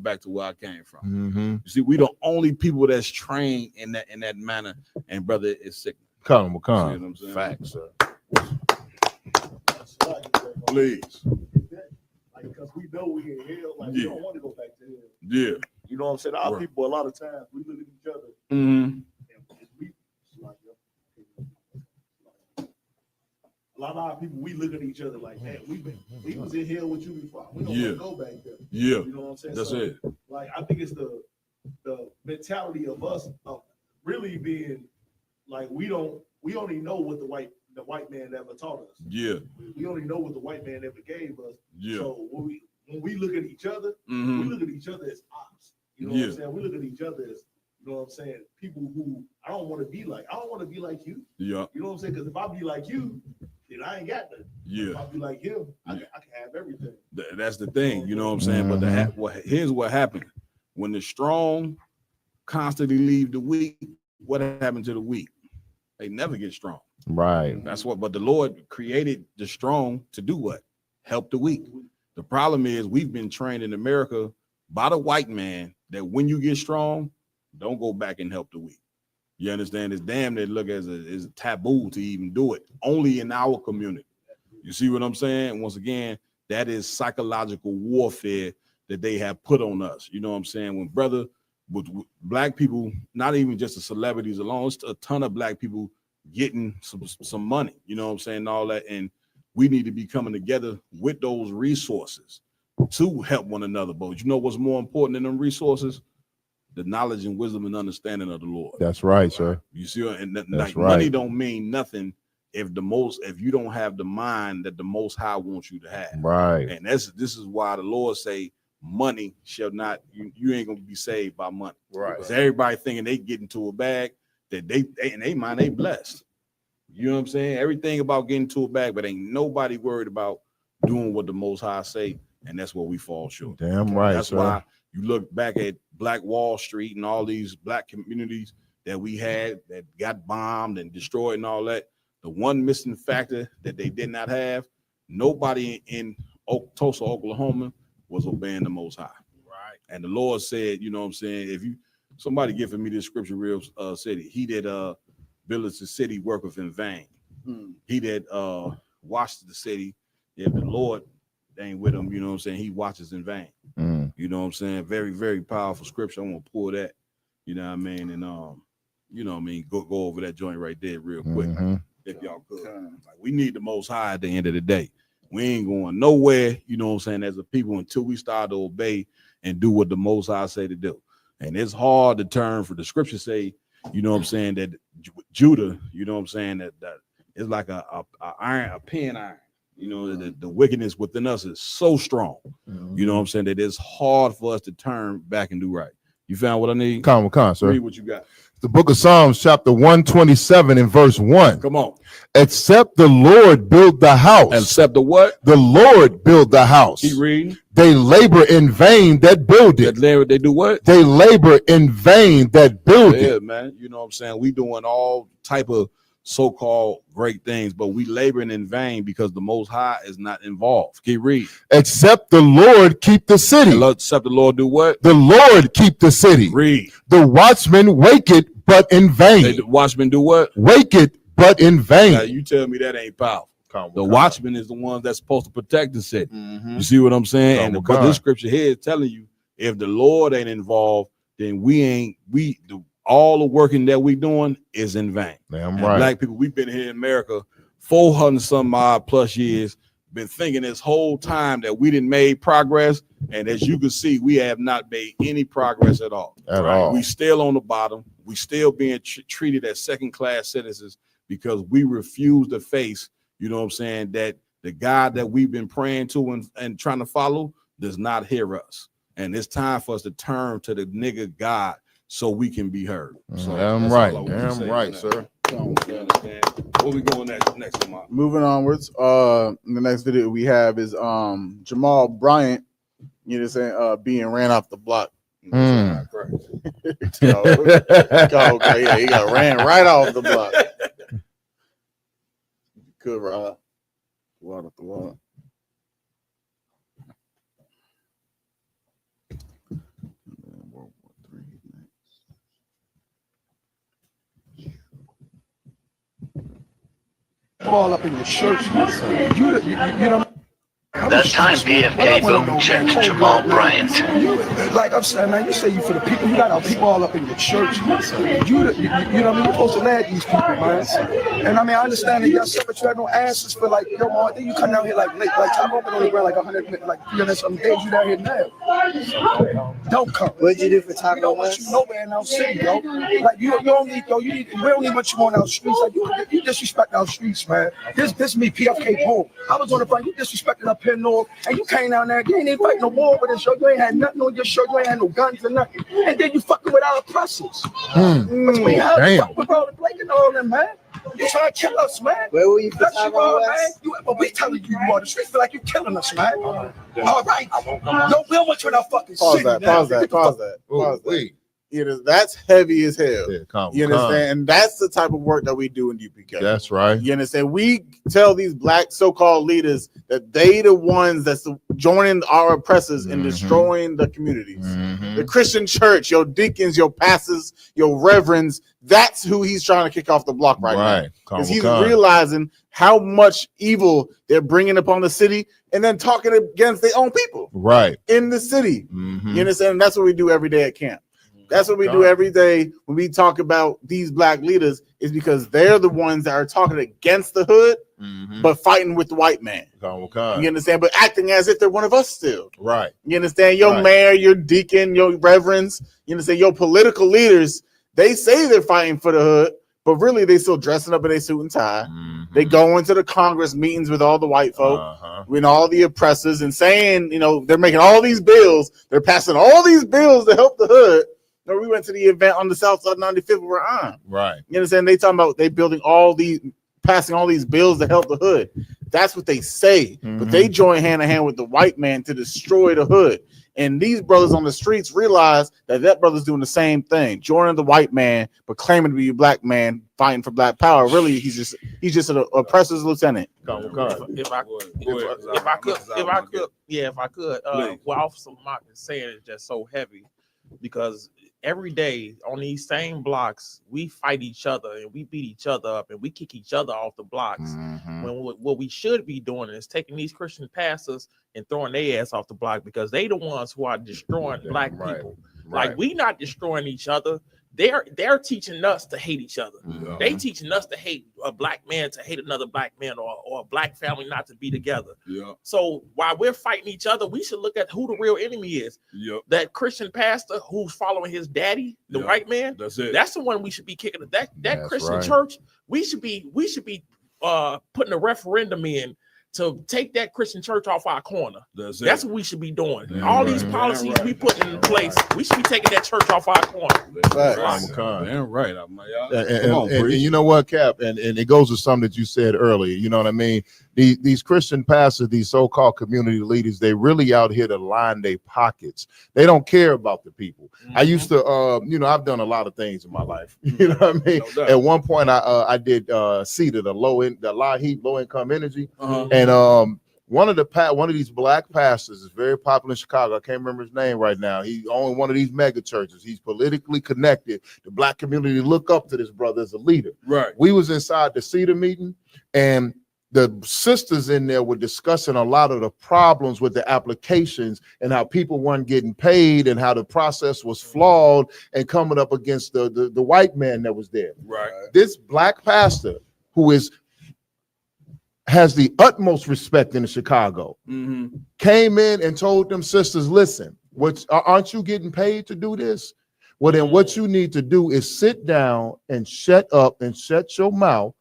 Speaker 13: back to where I came from. You see, we the only people that's trained in that manner. And brother, it's sick.
Speaker 8: Come.
Speaker 13: Facts, sir.
Speaker 11: Please. Because we know we in hell, we don't want to go back to hell.
Speaker 13: Yeah.
Speaker 11: You know what I'm saying? Our people, a lot of times, we look at each other.
Speaker 13: Mm-hmm.
Speaker 11: A lot of our people, we look at each other like, man, we was in hell with you before. We don't want to go back there.
Speaker 13: Yeah.
Speaker 11: You know what I'm saying?
Speaker 13: That's
Speaker 11: so,
Speaker 13: it.
Speaker 11: Like, I think it's the mentality of us of really being like, we only know what the white man ever taught us.
Speaker 13: Yeah.
Speaker 11: We only know what the white man ever gave us.
Speaker 13: Yeah.
Speaker 11: So when we look at each other, we look at each other as ops. You know what I'm saying? We look at each other as, you know what I'm saying, people who I don't want to be like. I don't want to be like you.
Speaker 13: Yeah.
Speaker 11: You know what I'm saying? Because if I be like you, then I ain't got nothing.
Speaker 13: Yeah.
Speaker 11: If I be like him, I can have everything.
Speaker 13: That's the thing, you know what I'm saying? But here's what happened. When the strong constantly leave the weak, what happened to the weak? They never get strong.
Speaker 8: Right.
Speaker 13: That's what, but the Lord created the strong to do what? Help the weak. The problem is we've been trained in America by the white man that when you get strong, don't go back and help the weak. You understand? It's damn they look as a taboo to even do it. Only in our community. You see what I'm saying? Once again, that is psychological warfare that they have put on us. You know what I'm saying? When brother, with black people, not even just the celebrities alone, it's a ton of black people getting some money. You know what I'm saying? All that, and we need to be coming together with those resources to help one another. But you know what's more important than them resources? The knowledge and wisdom and understanding of the Lord.
Speaker 8: That's right, sir.
Speaker 13: You see, and
Speaker 8: That's
Speaker 13: money
Speaker 8: right.
Speaker 13: don't mean nothing if you don't have the mind that the Most High wants you to have.
Speaker 8: Right.
Speaker 13: And this is why the Lord say, money shall not, you ain't gonna be saved by money.
Speaker 8: Right.
Speaker 13: Because everybody thinking they get into a bag that they mind they blessed. You know what I'm saying? Everything about getting to a bag, but ain't nobody worried about doing what the Most High say, and that's where we fall short.
Speaker 8: Damn right.
Speaker 13: That's
Speaker 8: sir.
Speaker 13: why you look back at Black Wall Street and all these black communities that we had that got bombed and destroyed and all that. The one missing factor that they did not have, nobody in Tulsa, Oklahoma was obeying the Most High. Right. And the Lord said, you know what I'm saying, if you, somebody giving me this scripture real said it, he that buildeth the city worketh in vain. He that watches the city, if the Lord ain't with him, you know what I'm saying, he watches in vain. You know what I'm saying? Very, very powerful scripture. I'm gonna pull that, you know what I mean, and you know what I mean, go over that joint right there real quick, if y'all could. Like, we need the Most High at the end of the day. We ain't going nowhere, you know what I'm saying, as a people until we start to obey and do what the Most High say to do. And it's hard to turn for the scripture say, you know what I'm saying, that Judah, you know what I'm saying, that it's like a pen iron. You know, the wickedness within us is so strong. You know what I'm saying, that it's hard for us to turn back and do right. You found what I need?
Speaker 8: Come, sir.
Speaker 13: Read what you got.
Speaker 8: The book of Psalms, chapter 127 and verse 1.
Speaker 13: Come on.
Speaker 8: Except the Lord build the house.
Speaker 13: Except the what?
Speaker 8: The Lord build the house.
Speaker 13: Keep reading.
Speaker 8: They labor in vain that build it.
Speaker 13: They do what?
Speaker 8: They labor in vain that build it.
Speaker 13: Yeah, man. You know what I'm saying? We doing all type of so-called great things, but we laboring in vain because the Most High is not involved. Keep reading.
Speaker 8: Except the Lord keep the city.
Speaker 13: Except the Lord do what?
Speaker 8: The Lord keep the city.
Speaker 13: Read.
Speaker 8: The watchmen wake it, but in vain.
Speaker 13: The watchmen do what?
Speaker 8: Wake it, but in vain.
Speaker 13: Now, you tell me that ain't powerful. The watchman is the one that's supposed to protect the city. You see what I'm saying? But this scripture here is telling you, if the Lord ain't involved, then all the working that we doing is in vain.
Speaker 8: Damn right.
Speaker 13: Black people, we've been here in America 400 some odd plus years, been thinking this whole time that we didn't make progress, and as you can see, we have not made any progress at all. We still on the bottom. We still being treated as second-class citizens because we refuse to face, you know what I'm saying, that the God that we've been praying to and trying to follow does not hear us. And it's time for us to turn to the nigga God so we can be heard. So
Speaker 8: damn right, sir.
Speaker 13: Where we going next Lamar?
Speaker 5: Moving onwards, the next video we have is Jamal Bryant, you know what I'm saying, being ran off the block.
Speaker 8: Mm.
Speaker 5: Yeah, he got ran right off the block. Good, Rob. Water the water.
Speaker 16: All up in your shirt. You know.
Speaker 17: That time PFK boom checked Jamal Bryant.
Speaker 16: Like I'm saying, man, you say you for the people, you got our people all up in your church. You know what I mean? You're supposed to lead these people, man. And I mean, I understand that y'all said, but you have no answers for like, yo, man, then you come down here like late, like I'm open on the ground like 100, like 300 some days. You down here now. Don't come.
Speaker 18: What'd you do for Taco?
Speaker 16: We don't want you nowhere in our city, yo. Like you don't need, yo. We don't need what you want in our streets. Like you disrespect our streets, man. This me, PFK boom. I was on the front. You disrespecting up here north, and you came down there. You ain't even fighting no war with us, yo. You ain't had nothing on your shirt. You ain't had no guns or nothing. And then you fucking with our oppressors. But you ain't had to fuck with all the Blake and all them, man. You trying to kill us, man.
Speaker 18: Where were you for
Speaker 16: That's you
Speaker 18: Taco
Speaker 16: are,
Speaker 18: West?
Speaker 16: man. But we telling you are. The streets feel like you killing us, man. All right. No, we don't want you in our fucking city.
Speaker 5: Pause that. Wait. You know, that's heavy as hell. You understand? And that's the type of work that we do in UPK.
Speaker 8: That's right.
Speaker 5: You understand? We tell these black so-called leaders that they the ones that's joining our oppressors and destroying the communities. The Christian church, your deacons, your pastors, your reverends, that's who he's trying to kick off the block right now. Because he's realizing how much evil they're bringing upon the city and then talking against their own people.
Speaker 8: Right.
Speaker 5: In the city. You understand? And that's what we do every day at camp. That's what we do every day when we talk about these black leaders, is because they're the ones that are talking against the hood, but fighting with the white man. You understand? But acting as if they're one of us still.
Speaker 8: Right.
Speaker 5: You understand? Your mayor, your deacon, your reverends, you understand? Your political leaders, they say they're fighting for the hood, but really they still dressing up in a suit and tie. They go into the Congress meetings with all the white folk, with all the oppressors, and saying, you know, they're making all these bills, they're passing all these bills to help the hood. We went to the event on the south side 95th we're on.
Speaker 8: Right.
Speaker 5: You understand? They talking about they building all these, passing all these bills to help the hood. That's what they say. But they join hand in hand with the white man to destroy the hood. And these brothers on the streets realize that brother's doing the same thing, joining the white man, but claiming to be a black man fighting for black power. Really, he's just an oppressor's lieutenant.
Speaker 10: If I could, what Officer Mark is saying is just so heavy, because every day on these same blocks, we fight each other and we beat each other up and we kick each other off the blocks. When what we should be doing is taking these Christian pastors and throwing their ass off the block, because they the ones who are destroying black people. Like, we not destroying each other. They're teaching us to hate each other. They teaching us to hate a black man, to hate another black man, or a black family not to be together. So while we're fighting each other, we should look at who the real enemy is. That Christian pastor who's following his daddy, the white man. That's the one we should be kicking. That Christian church, we should be putting a referendum in to take that Christian church off our corner. That's what we should be doing. All these policies we put in place, we should be taking that church off our corner.
Speaker 8: And you know what, Cap? And it goes to something that you said earlier. You know what I mean? These Christian pastors, these so-called community leaders, they really out here to line their pockets. They don't care about the people. I used to, I've done a lot of things in my life. You know what I mean? At one point, I did CETA, the low income energy, and one of these black pastors is very popular in Chicago. I can't remember his name right now. He owns one of these mega churches. He's politically connected. The black community look up to this brother as a leader. We was inside the CETA meeting, and the sisters in there were discussing a lot of the problems with the applications and how people weren't getting paid and how the process was flawed, and coming up against the white man that was there. This black pastor, who has the utmost respect in Chicago, came in and told them sisters, listen, aren't you getting paid to do this? Well, then what you need to do is sit down and shut up and shut your mouth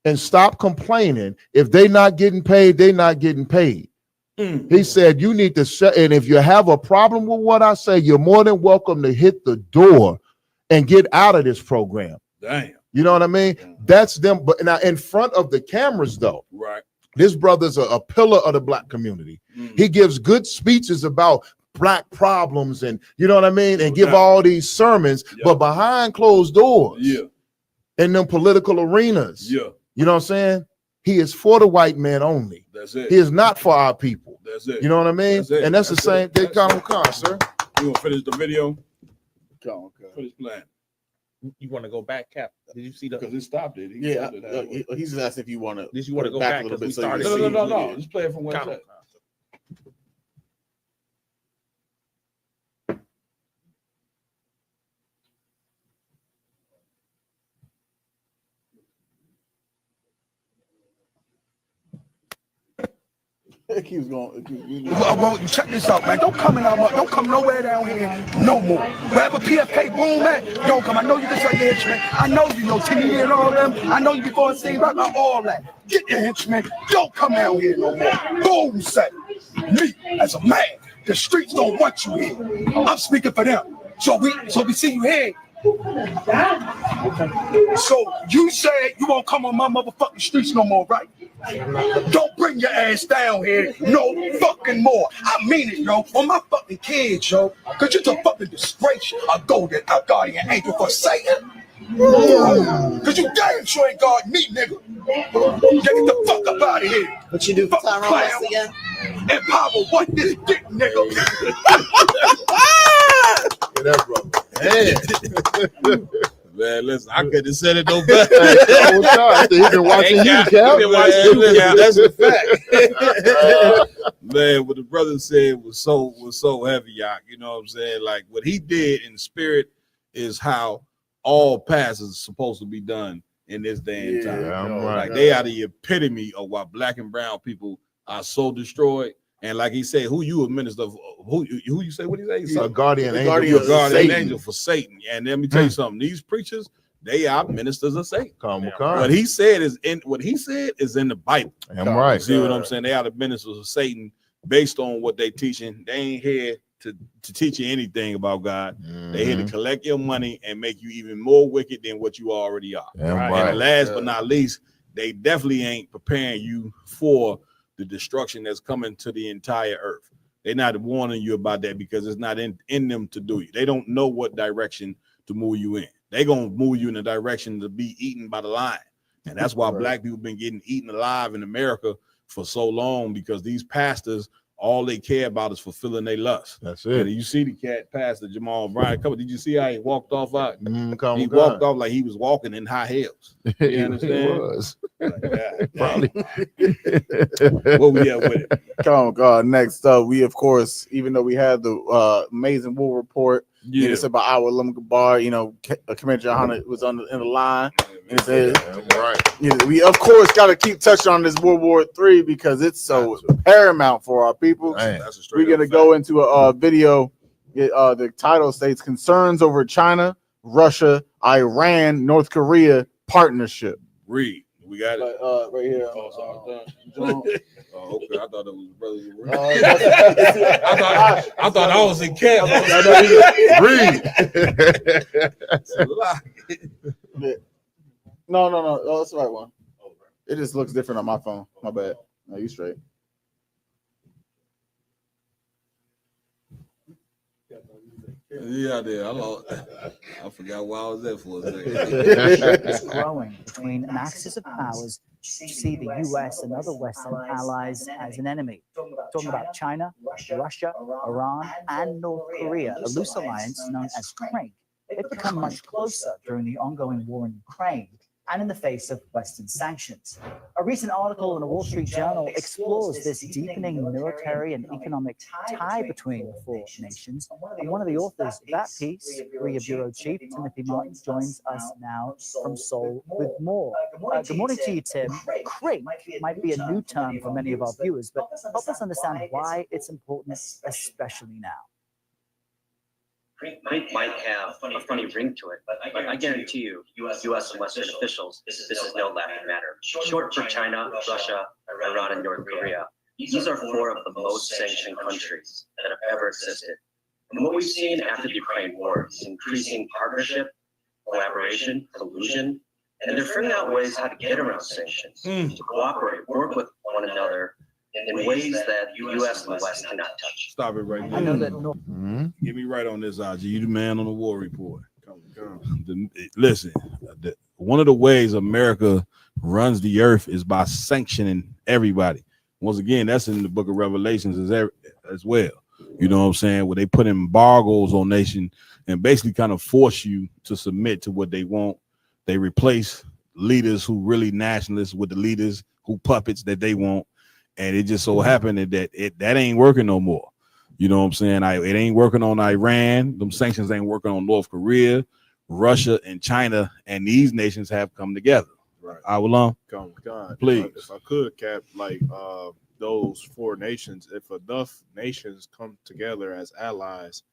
Speaker 8: and stop complaining. If they're not getting paid, they're not getting paid. He said, you need to shut, and if you have a problem with what I say, you're more than welcome to hit the door and get out of this program. You know what I mean? That's them. But now in front of the cameras, though, this brother's a pillar of the black community. He gives good speeches about black problems, and you know what I mean, and give all these sermons, but behind closed doors, in them political arenas, you know what I'm saying? He is for the white man only. He is not for our people. You know what I mean? And that's the same. They come, sir.
Speaker 13: You gonna finish the video? Finish playing.
Speaker 10: You want to go back, Cap? Did you see the?
Speaker 13: Because it stopped it.
Speaker 5: He's just asked if you want to.
Speaker 10: Did you want to go back
Speaker 5: a little bit?
Speaker 13: No. Just play it from one side.
Speaker 5: It keeps going.
Speaker 16: Well, check this out, man. Don't come nowhere down here no more. Wherever PFK boom at, don't come. I know you can say your henchmen. I know you know Timmy and all them. I know you before seen about all that. Get your henchmen. Don't come down here no more. Boom say. Me as a man, the streets don't want you here. I'm speaking for them. So we see you here. So you said you won't come on my motherfucking streets no more, right? Don't bring your ass down here no fucking more. I mean it, yo. On my fucking kids, yo. Cause you're a fucking disgrace. A guardian angel for Satan. Cause you damn sure ain't guard me, nigga. Get the fuck up out of here.
Speaker 18: What you do for Tyrone West again?
Speaker 16: Empower what this dick, nigga.
Speaker 8: That brother.
Speaker 13: Man, listen, I couldn't have said it no better.
Speaker 8: He's been watching you, Cap.
Speaker 13: That's a fact. Man, what the brother said was so heavy, y'all. You know what I'm saying? Like, what he did in spirit is how all passes are supposed to be done in this day and time. Like, they are the epitome of why black and brown people are so destroyed. And like he said, who you a minister of? Who you say? What do you say?
Speaker 8: A guardian angel.
Speaker 13: Guardian angel for Satan. And let me tell you something. These preachers, they are ministers of Satan. What he said is in the Bible.
Speaker 8: I'm right.
Speaker 13: See what I'm saying? They are the ministers of Satan based on what they teaching. They ain't here to teach you anything about God. They here to collect your money and make you even more wicked than what you already are. And last but not least, they definitely ain't preparing you for the destruction that's coming to the entire earth. They're not warning you about that because it's not in them to do you. They don't know what direction to move you in. They're gonna move you in a direction to be eaten by the lion. And that's why black people been getting eaten alive in America for so long, because these pastors all they care about is fulfilling their lust.
Speaker 8: That's it.
Speaker 13: And you see the cat pass the Jamal Bryant. Did you see how he walked off out? He
Speaker 8: walked
Speaker 13: walked off like he was walking in high heels. You understand?
Speaker 8: He was.
Speaker 13: Like,
Speaker 8: Probably.
Speaker 13: What we have with it?
Speaker 5: Come on, God. Next up, we of course, even though we had the amazing war report, it's about our Bar. Commander Johanna was in the line, and it said,
Speaker 8: right.
Speaker 5: We of course got to keep touching on this World War III because it's so paramount for our people. We're gonna go into a video. The title states "Concerns over China, Russia, Iran, North Korea partnership."
Speaker 13: Read. We got it
Speaker 5: right here.
Speaker 13: Oh, okay. I thought it was brother. I thought I was in camp.
Speaker 5: Read. No. Oh, that's the right one. It just looks different on my phone. My bad. No, you straight.
Speaker 13: Yeah, I forgot why I was there for a second.
Speaker 19: It's growing between an axis of powers to see the US and other Western allies as an enemy. Talking about China, Russia, Iran, and North Korea, a loose alliance known as QUADE. They've become much closer during the ongoing war in Ukraine and in the face of Western sanctions. A recent article in the Wall Street Journal explores this deepening military and economic tie between the four nations. And one of the authors of that piece, Korea Bureau Chief Timothy Martin, joins us now from Seoul with more. Good morning to you, Tim. Crink might be a new term for many of our viewers, but help us understand why it's important, especially now.
Speaker 20: Crink might have a funny ring to it, but I guarantee you, U.S. and Western officials, this is no laughing matter. Short for China, Russia, Iran, and North Korea. These are four of the most sanctioned countries that have ever existed. And what we've seen after the Ukraine war is increasing partnership, collaboration, collusion, and they're figuring out ways how to get around sanctions, to cooperate, work with one another in ways that the U.S. and the West cannot touch.
Speaker 13: Stop it right there.
Speaker 19: I know that.
Speaker 13: Get me right on this, IG. You the man on the war report. Listen, one of the ways America runs the earth is by sanctioning everybody. Once again, that's in the book of Revelations as well. You know what I'm saying? Where they put embargoes on nation and basically kind of force you to submit to what they want. They replace leaders who really nationalists with the leaders who puppets that they want. And it just so happened that ain't working no more. You know what I'm saying? It ain't working on Iran. Them sanctions ain't working on North Korea, Russia, and China. And these nations have come together.
Speaker 7: Right.
Speaker 13: I will please.
Speaker 7: If I could, Cap, like those four nations, if enough nations come together as allies,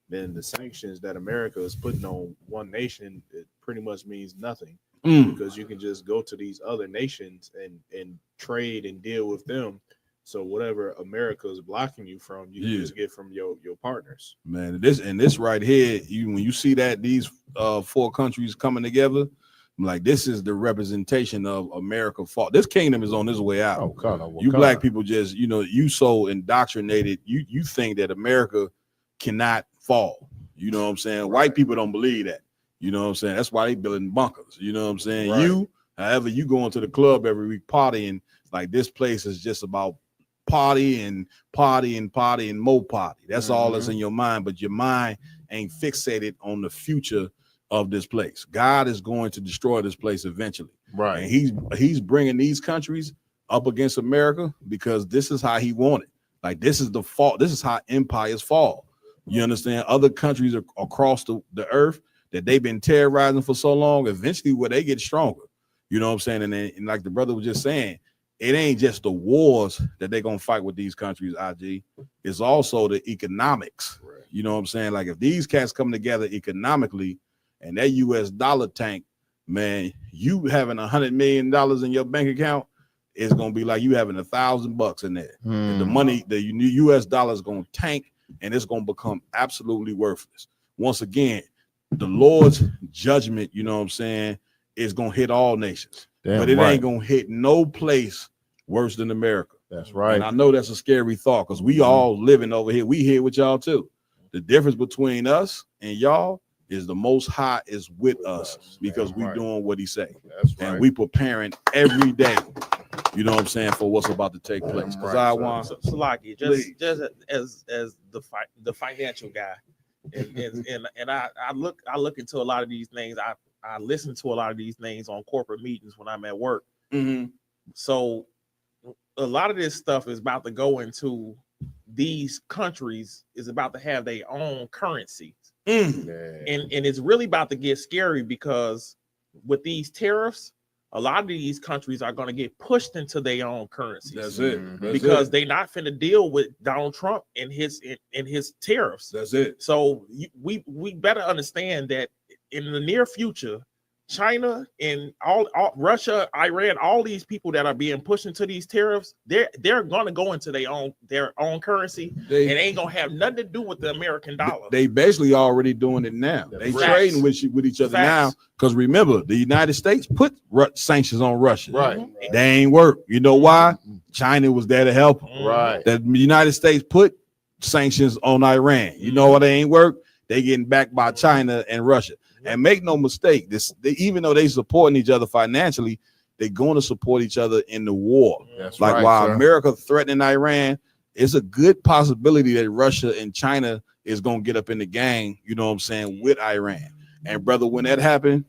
Speaker 7: then the sanctions that America is putting on one nation, it pretty much means nothing. Because you can just go to these other nations and trade and deal with them. So whatever America is blocking you from, you can just get from your partners.
Speaker 13: Man, this right here, when you see that these four countries coming together, I'm like, this is the representation of America fall. This kingdom is on its way out. You black people just, you so indoctrinated, you think that America cannot fall. You know what I'm saying? White people don't believe that. You know what I'm saying? That's why they building bunkers. You know what I'm saying? Right. However, you go into the club every week partying, like this place is just about party and more party. That's all that's in your mind, but your mind ain't fixated on the future of this place. God is going to destroy this place eventually.
Speaker 8: Right.
Speaker 13: And he's bringing these countries up against America because this is how he wanted. Like this is the fault. This is how empires fall. You understand? Other countries across the earth that they've been terrorizing for so long, eventually where they get stronger. You know what I'm saying? And like the brother was just saying, it ain't just the wars that they're going to fight with these countries, IG. It's also the economics. Right. You know what I'm saying? Like if these cats come together economically and that US dollar tank, man, you having $100 million in your bank account, it's going to be like you having $1,000 in there. And the money, the US dollar is going to tank and it's going to become absolutely worthless. Once again, the Lord's judgment, you know what I'm saying, is going to hit all nations. But it ain't going to hit no place worse than America.
Speaker 8: That's right.
Speaker 13: And I know that's a scary thought because we all living over here. We here with y'all too. The difference between us and y'all is the Most High is with us because we doing what he say.
Speaker 8: That's right.
Speaker 13: And we preparing every day You know what I'm saying, for what's about to take place. Because I want
Speaker 10: Salaki, just as the financial guy, and I look into a lot of these things. I listen to a lot of these things on corporate meetings when I'm at work.
Speaker 13: Mm-hmm.
Speaker 10: So a lot of this stuff is about to go into these countries is about to have their own currencies. And it's really about to get scary because with these tariffs, a lot of these countries are going to get pushed into their own currencies.
Speaker 13: That's it.
Speaker 10: Because they're not finna deal with Donald Trump and his tariffs.
Speaker 13: That's it.
Speaker 10: So we better understand that in the near future, China and all Russia, Iran, all these people that are being pushed into these tariffs, they're gonna go into their own currency, and they ain't gonna have nothing to do with the American dollar.
Speaker 13: They basically already doing it now. They trading with each other now. Because remember, the United States put sanctions on Russia.
Speaker 8: Right.
Speaker 13: They ain't work. You know why? China was there to help them.
Speaker 8: Right.
Speaker 13: The United States put sanctions on Iran. You know why they ain't work? They getting backed by China and Russia. And make no mistake, even though they supporting each other financially, they're going to support each other in the war.
Speaker 8: That's
Speaker 13: like
Speaker 8: right,
Speaker 13: while
Speaker 8: sir.
Speaker 13: America threatening Iran, it's a good possibility that Russia and China is going to get up in the gang, you know what I'm saying, with Iran. And brother, when that happened,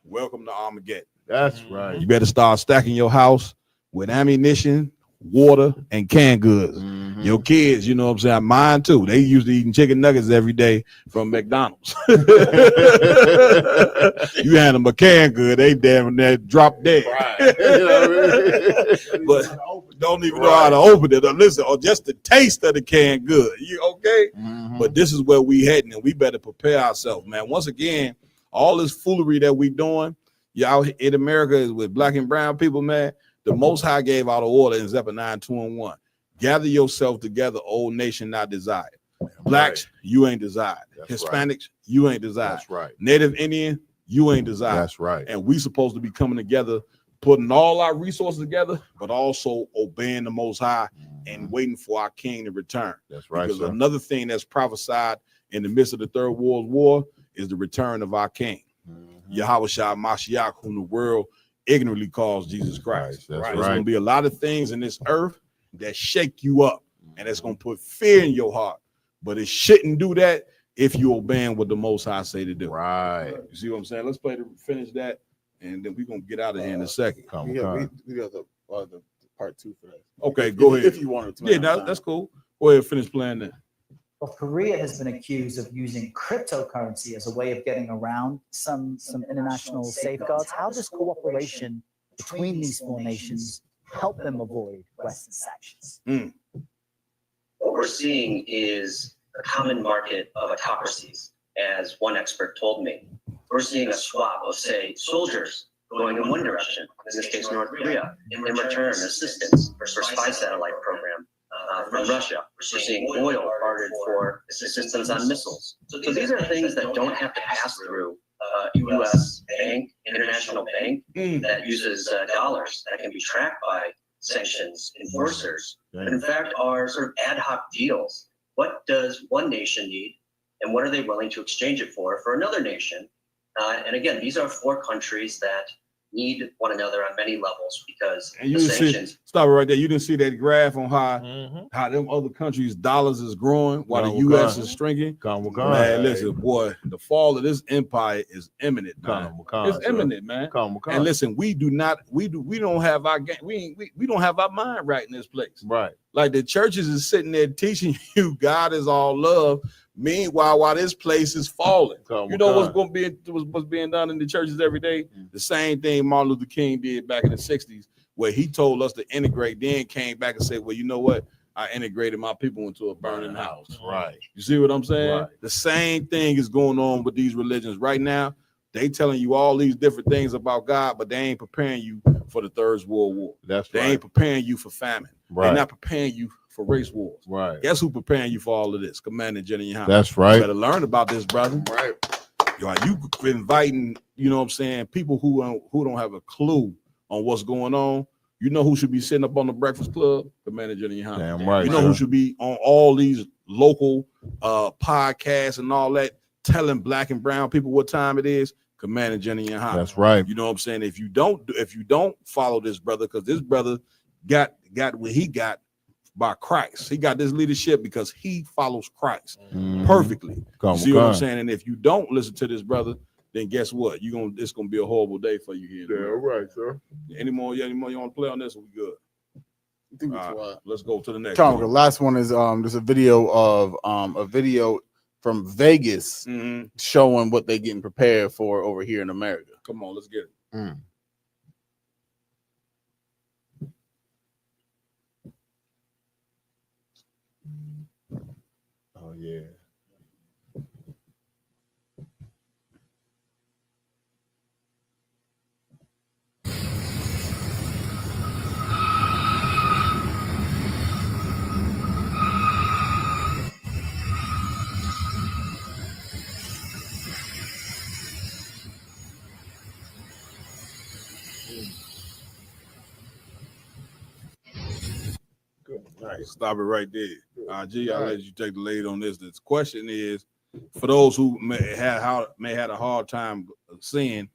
Speaker 13: welcome to Armageddon.
Speaker 8: That's right.
Speaker 13: You better start stacking your house with ammunition, water, and canned goods. Your kids, you know what I'm saying, mine too. They used to eating chicken nuggets every day from McDonald's. You had them a canned good, they damn near drop dead.
Speaker 8: Right.
Speaker 13: But don't even know how to open it. Or listen, or just the taste of the canned good. You okay? But this is where we heading, and we better prepare ourselves, man. Once again, all this foolery that we doing, y'all in America is with black and brown people, man. The Most High gave out an order in Zephaniah 2:1. Gather yourself together, old nation not desired. Blacks, you ain't desired. Hispanics, you ain't desired.
Speaker 8: That's right.
Speaker 13: Native Indian, you ain't desired.
Speaker 8: That's right.
Speaker 13: And we supposed to be coming together, putting all our resources together, but also obeying the Most High and waiting for our King to return.
Speaker 8: That's right.
Speaker 13: Because
Speaker 8: sir.
Speaker 13: another thing that's prophesied in the midst of the Third World War is the return of our King, Yahweh Shah Mashiach, whom the world ignorantly calls Jesus Christ.
Speaker 8: That's
Speaker 13: There's
Speaker 8: right.
Speaker 13: going to be a lot of things in this earth that shake you up, and it's going to put fear in your heart. But it shouldn't do that if you're obeying what the Most High say to do.
Speaker 8: Right.
Speaker 13: You see what I'm saying? Let's finish that, and then we're going to get out of here in a second.
Speaker 5: We got the part 2 for that.
Speaker 13: Okay, go ahead.
Speaker 5: If you wanted to.
Speaker 13: Yeah, that's cool. Go ahead and finish playing that.
Speaker 19: Well, Korea has been accused of using cryptocurrency as a way of getting around some international safeguards. How does cooperation between these four nations help them avoid Western sanctions?
Speaker 20: What we're seeing is a common market of autocracies, as one expert told me. We're seeing a swap of, say, soldiers going in one direction, in this case, North Korea, in return assistance for spy satellite program from Russia. We're seeing oil bartered for assistance on missiles. So these are things that don't have to pass through U.S. bank, international bank that uses dollars that can be tracked by sanctions enforcers, but in fact are sort of ad hoc deals. What does one nation need, and what are they willing to exchange it for another nation? And again, these are four countries that need one another on many levels because
Speaker 13: And you
Speaker 20: the
Speaker 13: didn't
Speaker 20: sanctions.
Speaker 13: see, stop it right there. You didn't see that graph on how them other countries' dollars is growing while the U.S. is shrinking. Man, listen, boy, the fall of this empire is imminent. Man. It's imminent, man. And listen, we don't have our we don't have our mind right in this place.
Speaker 8: Right.
Speaker 13: Like the churches is sitting there teaching you God is all love. Meanwhile, while this place is falling, you know what's being done in the churches every day? The same thing Martin Luther King did back in the 60s, where he told us to integrate, then came back and said, well, you know what? I integrated my people into a burning house.
Speaker 8: Right.
Speaker 13: You see what I'm saying?
Speaker 8: Right.
Speaker 13: The same thing is going on with these religions right now. They telling you all these different things about God, but they ain't preparing you for the Third World War. They ain't preparing you for famine.
Speaker 8: Right.
Speaker 13: They're not preparing you for race wars.
Speaker 8: Right.
Speaker 13: Guess who preparing you for all of this? Commander General Yohana.
Speaker 8: That's right.
Speaker 13: You better learn about this, brother.
Speaker 8: Right.
Speaker 13: You inviting, you know what I'm saying, people who don't have a clue on what's going on. You know who should be sitting up on the Breakfast Club? Commander General Yohana.
Speaker 8: Damn right.
Speaker 13: You know who should be on all these local podcasts and all that, telling black and brown people what time it is? commanding general in your house.
Speaker 8: That's right.
Speaker 13: You know what I'm saying? If you don't follow this brother, because this brother got what he got by Christ. He got this leadership because he follows Christ perfectly. You see what I'm saying? And if you don't listen to this brother, then guess what? It's gonna be a horrible day for you here.
Speaker 8: Yeah, right, sir.
Speaker 13: Any more you want to play on this? We good. Let's go to the next
Speaker 5: The
Speaker 13: one.
Speaker 5: last one is there's a video from Vegas showing what they're getting prepared for over here in America.
Speaker 13: Come on, let's get it.
Speaker 8: Oh yeah.
Speaker 13: Nice. Stop it right there. I'll let you take the lead on this. This question is for those who may have a hard time seeing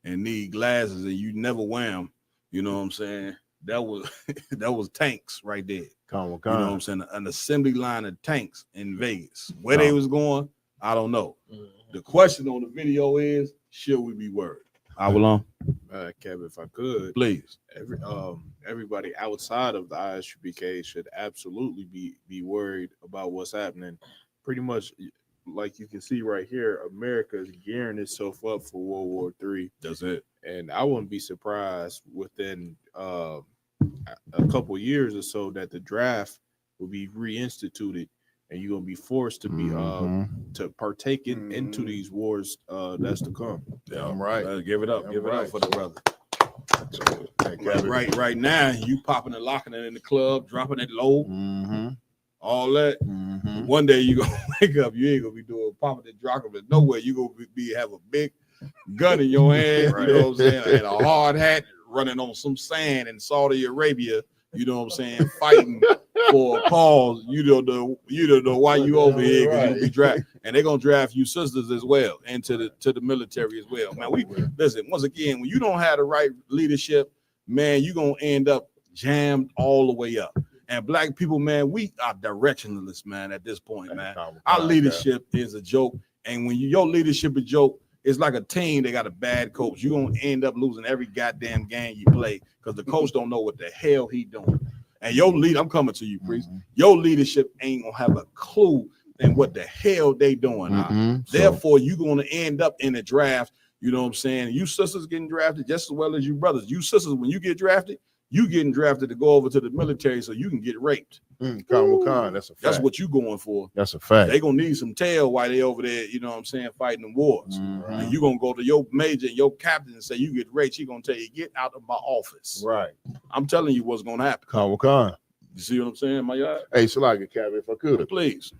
Speaker 13: and need glasses and you never wear them. You know what I'm saying? That was tanks right there. You know what I'm saying? An assembly line of tanks in Vegas. Where they was going, I don't know. The question on the video is, should we be worried? I will on.
Speaker 7: Kevin, if I could,
Speaker 13: please.
Speaker 7: Everybody outside of the ISUPK should absolutely be worried about what's happening. Pretty much, like you can see right here, America is gearing itself up for World War III.
Speaker 13: That's it.
Speaker 7: And I wouldn't be surprised within a couple years or so that the draft will be reinstituted, and you're gonna be forced to be to partake into these wars that's to come.
Speaker 13: Yeah, right. Give it up. Give it up for the brother. Right now, you popping and locking it in the club, dropping it low, all that. One day you gonna wake up, you ain't gonna be doing popping and dropping it nowhere. You gonna have a big gun in your hand, you know what I'm saying, and a hard hat, running on some sand in Saudi Arabia. You know what I'm saying, fighting for a cause. You don't know why you over here, because you'll be drafted, and they're gonna draft you sisters as well into the military as well. Man, we listen once again. When you don't have the right leadership, man, you're gonna end up jammed all the way up. And black people, man, we are directionless, man. At this point, man, our leadership is a joke. And when your leadership is a joke, it's like a team. They got a bad coach. You're gonna end up losing every goddamn game you play because the coach don't know what the hell he doing. And your lead, I'm coming to you, Priest. Your leadership ain't gonna have a clue in what the hell they doing. Therefore, you're gonna end up in a draft. You know what I'm saying? You sisters getting drafted just as well as you brothers. You sisters, when you get drafted, you getting drafted to go over to the military so you can get raped.
Speaker 8: That's a fact.
Speaker 13: That's what you going for.
Speaker 8: That's a fact.
Speaker 13: They gonna need some tail while they over there, you know what I'm saying, fighting the wars. And you gonna go to your major, your captain, and say you get raped. He gonna tell you, get out of my office.
Speaker 8: Right.
Speaker 13: I'm telling you what's gonna happen. You see what I'm saying, my guy?
Speaker 8: Hey, Salaga, Kevin, if I could,
Speaker 13: please.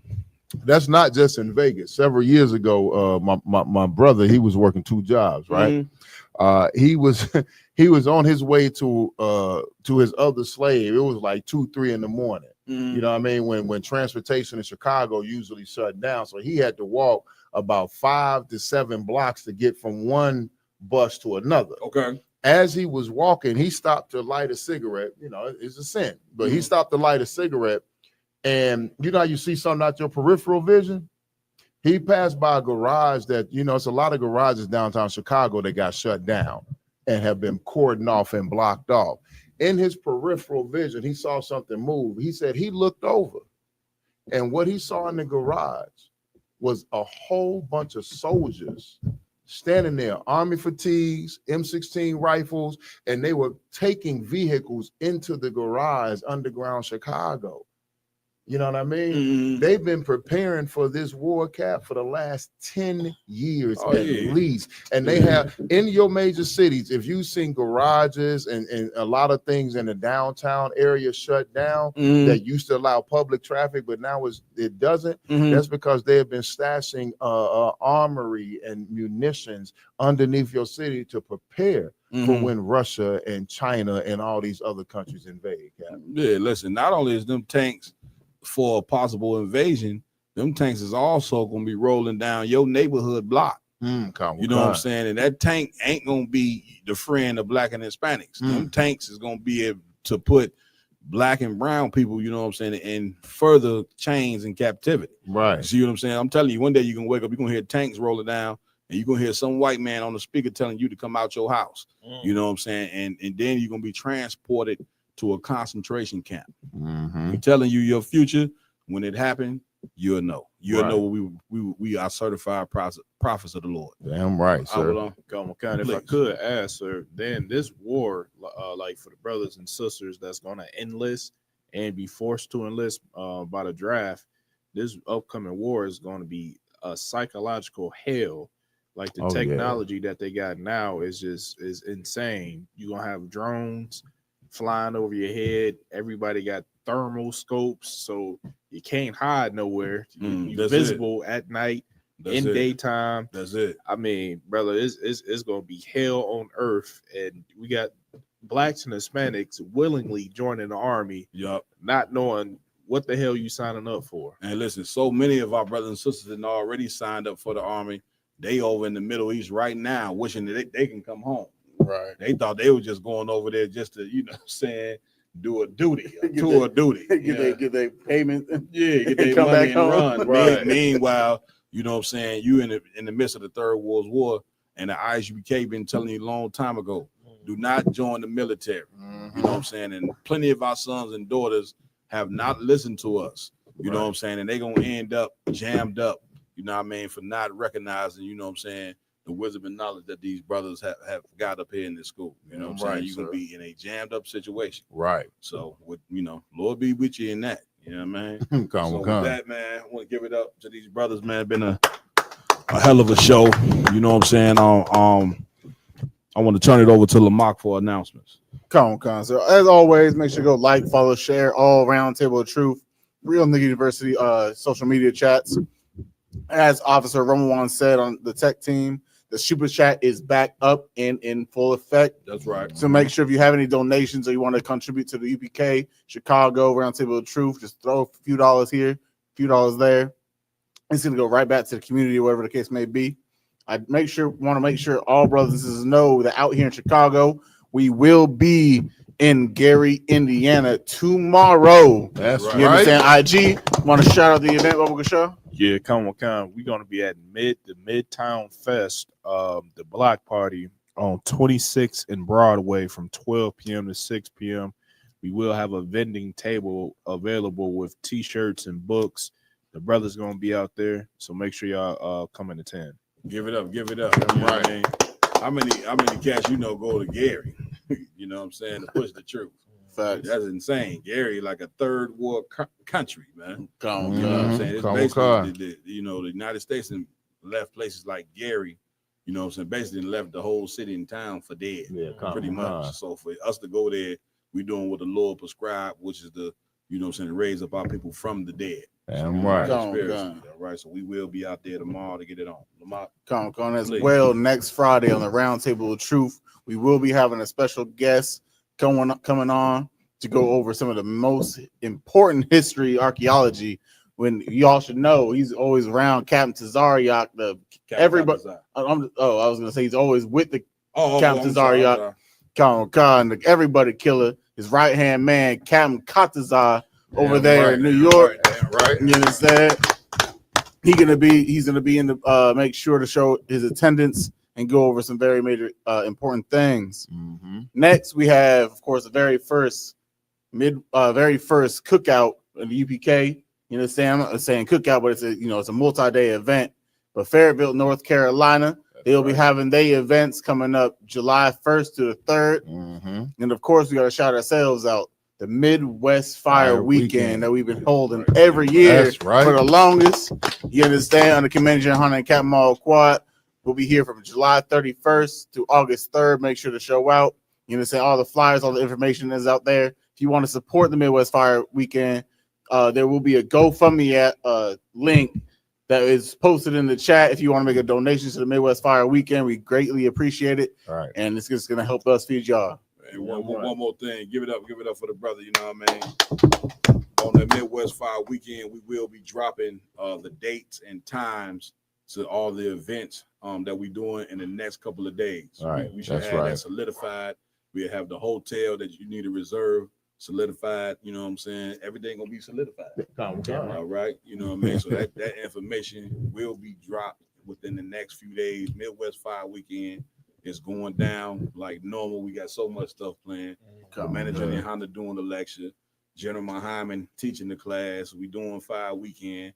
Speaker 8: That's not just in Vegas. Several years ago, my brother, he was working two jobs, right? He was on his way to his other slave. It was like 2-3 in the morning. You know what I mean? When transportation in Chicago usually shut down, so he had to walk about 5 to 7 blocks to get from one bus to another.
Speaker 13: Okay.
Speaker 8: As he was walking, he stopped to light a cigarette. You know, it's a sin, but he stopped to light a cigarette. And you know how you see something out your peripheral vision? He passed by a garage that, you know, it's a lot of garages downtown Chicago that got shut down and have been cordoned off and blocked off. In his peripheral vision, he saw something move. He said he looked over, and what he saw in the garage was a whole bunch of soldiers standing there, army fatigues, M16 rifles, and they were taking vehicles into the garage underground Chicago. You know what I mean? They've been preparing for this war, Cap, for the last 10 years at least. And they have, in your major cities, if you've seen garages and a lot of things in the downtown area shut down that used to allow public traffic, but now it doesn't, that's because they have been stashing armory and munitions underneath your city to prepare for when Russia and China and all these other countries invade, Cap.
Speaker 13: Yeah, listen, not only is them tanks for a possible invasion, them tanks is also going to be rolling down your neighborhood block. You know what I'm saying? And that tank ain't gonna be the friend of black and Hispanics. Them tanks is gonna be able to put black and brown people, you know what I'm saying, in further chains and captivity.
Speaker 8: Right.
Speaker 13: See what I'm saying? I'm telling you, one day you're gonna wake up, you're gonna hear tanks rolling down, and you're gonna hear some white man on the speaker telling you to come out your house. You know what I'm saying? And then you're gonna be transported to a concentration camp. I'm telling you your future. When it happened, you'll know. You'll know we are certified prophets of the Lord.
Speaker 8: Damn right, sir.
Speaker 7: If I could ask, sir, then this war, like for the brothers and sisters that's gonna enlist and be forced to enlist by the draft, this upcoming war is going to be a psychological hell. Like the technology that they got now is insane. You're gonna have drones flying over your head. Everybody got thermal scopes, so you can't hide nowhere. You're visible at night, in daytime.
Speaker 13: That's it.
Speaker 7: I mean, brother, it's gonna be hell on earth, and we got blacks and Hispanics willingly joining the army, not knowing what the hell you signing up for.
Speaker 13: And listen, so many of our brothers and sisters that already signed up for the army, they over in the Middle East right now wishing that they can come home.
Speaker 5: Right.
Speaker 13: They thought they were just going over there just to, you know what I'm saying, do a duty, a tour of duty.
Speaker 5: Get their payment.
Speaker 13: Get their
Speaker 5: come
Speaker 13: money
Speaker 5: back
Speaker 13: and
Speaker 5: home.
Speaker 13: run.
Speaker 5: Right.
Speaker 13: Meanwhile, you know what I'm saying, you in the midst of the Third World War, and the ISUPK been telling you a long time ago, do not join the military. You know what I'm saying? And plenty of our sons and daughters have not listened to us. You know what I'm saying? And they're going to end up jammed up, you know what I mean, for not recognizing, you know what I'm saying, the wisdom and knowledge that these brothers have got up here in this school. You know what I'm saying? You're going to be in a jammed up situation.
Speaker 8: Right.
Speaker 13: So, with Lord be with you in that. You know what I mean? So with that, man, I want to give it up to these brothers, man. Been a hell of a show. You know what I'm saying? I want to turn it over to Lamont for announcements.
Speaker 5: Con. So as always, make sure to go like, follow, share all Round Table of Truth, Real Nigga University social media chats. As Officer Roman said on the tech team, the super chat is back up and in full effect.
Speaker 13: That's right.
Speaker 5: So make sure if you have any donations or you want to contribute to the UPK, Chicago, Round Table of Truth, just throw a few dollars here, a few dollars there. It's going to go right back to the community, whatever the case may be. I want to make sure all brothers and sisters know that out here in Chicago, we will be in Gary, Indiana tomorrow.
Speaker 8: That's
Speaker 5: right. You understand? IG, want to shout out the event, Bubba Gashaw?
Speaker 7: Yeah, come on. We're going to be at the Midtown Fest, the block party on 26th and Broadway from 12 p.m. to 6 p.m. We will have a vending table available with T-shirts and books. The brother's going to be out there, so make sure y'all come and attend.
Speaker 13: Give it up. You know what I mean? How many cats go to Gary? You know what I'm saying? To push the truth.
Speaker 5: Facts.
Speaker 13: That's insane. Gary, like a third world country, man.
Speaker 5: You know
Speaker 13: what I'm saying? It's basically the United States and left places like Gary, you know what I'm saying, basically left the whole city and town for dead. Yeah, pretty much. So for us to go there, we're doing what the Lord prescribed, which is you know what I'm saying, raise up our people from the dead.
Speaker 8: Damn right.
Speaker 13: All right. So we will be out there tomorrow to get it on. Lamont.
Speaker 5: Con as well. Next Friday on the Round Table of Truth, we will be having a special guest coming on to go over some of the most important history archaeology. When y'all should know, he's always around Captain Tazariak. Everybody. I was gonna say he's always with the Captain Tazariak. Con, the everybody killer. His right hand man, Captain Katazar, over there in New York.
Speaker 13: Right.
Speaker 5: You understand? He's gonna be in the make sure to show his attendance and go over some very major important things. Next, we have, of course, the very first cookout in the UPK. You understand? I'm not saying cookout, but it's a multi-day event. But Fayetteville, North Carolina, they'll be having their events coming up July 1st to the 3rd. And of course, we got to shout ourselves out. The Midwest Fire Weekend that we've been holding every year for the longest. You understand? Under Commander General Hunter and Captain Mall Quad. We'll be here from July 31st to August 3rd. Make sure to show out. You understand? All the flyers, all the information is out there. If you want to support the Midwest Fire Weekend, there will be a GoFundMe link that is posted in the chat. If you want to make a donation to the Midwest Fire Weekend, we greatly appreciate it.
Speaker 8: All right.
Speaker 5: And it's just going to help us feed y'all.
Speaker 13: And one more thing. Give it up for the brother, you know what I mean? On the Midwest Fire Weekend, we will be dropping the dates and times to all the events that we doing in the next couple of days.
Speaker 8: All right,
Speaker 13: We should
Speaker 8: that's
Speaker 13: have
Speaker 8: right.
Speaker 13: that solidified. We have the hotel that you need to reserve solidified. You know what I'm saying? Everything gonna be solidified. All right. You know what I mean? So that information will be dropped within the next few days. Midwest Fire Weekend is going down like normal. We got so much stuff planned. The manager in Honda doing the lecture. General Hyman teaching the class. We doing Fire Weekend.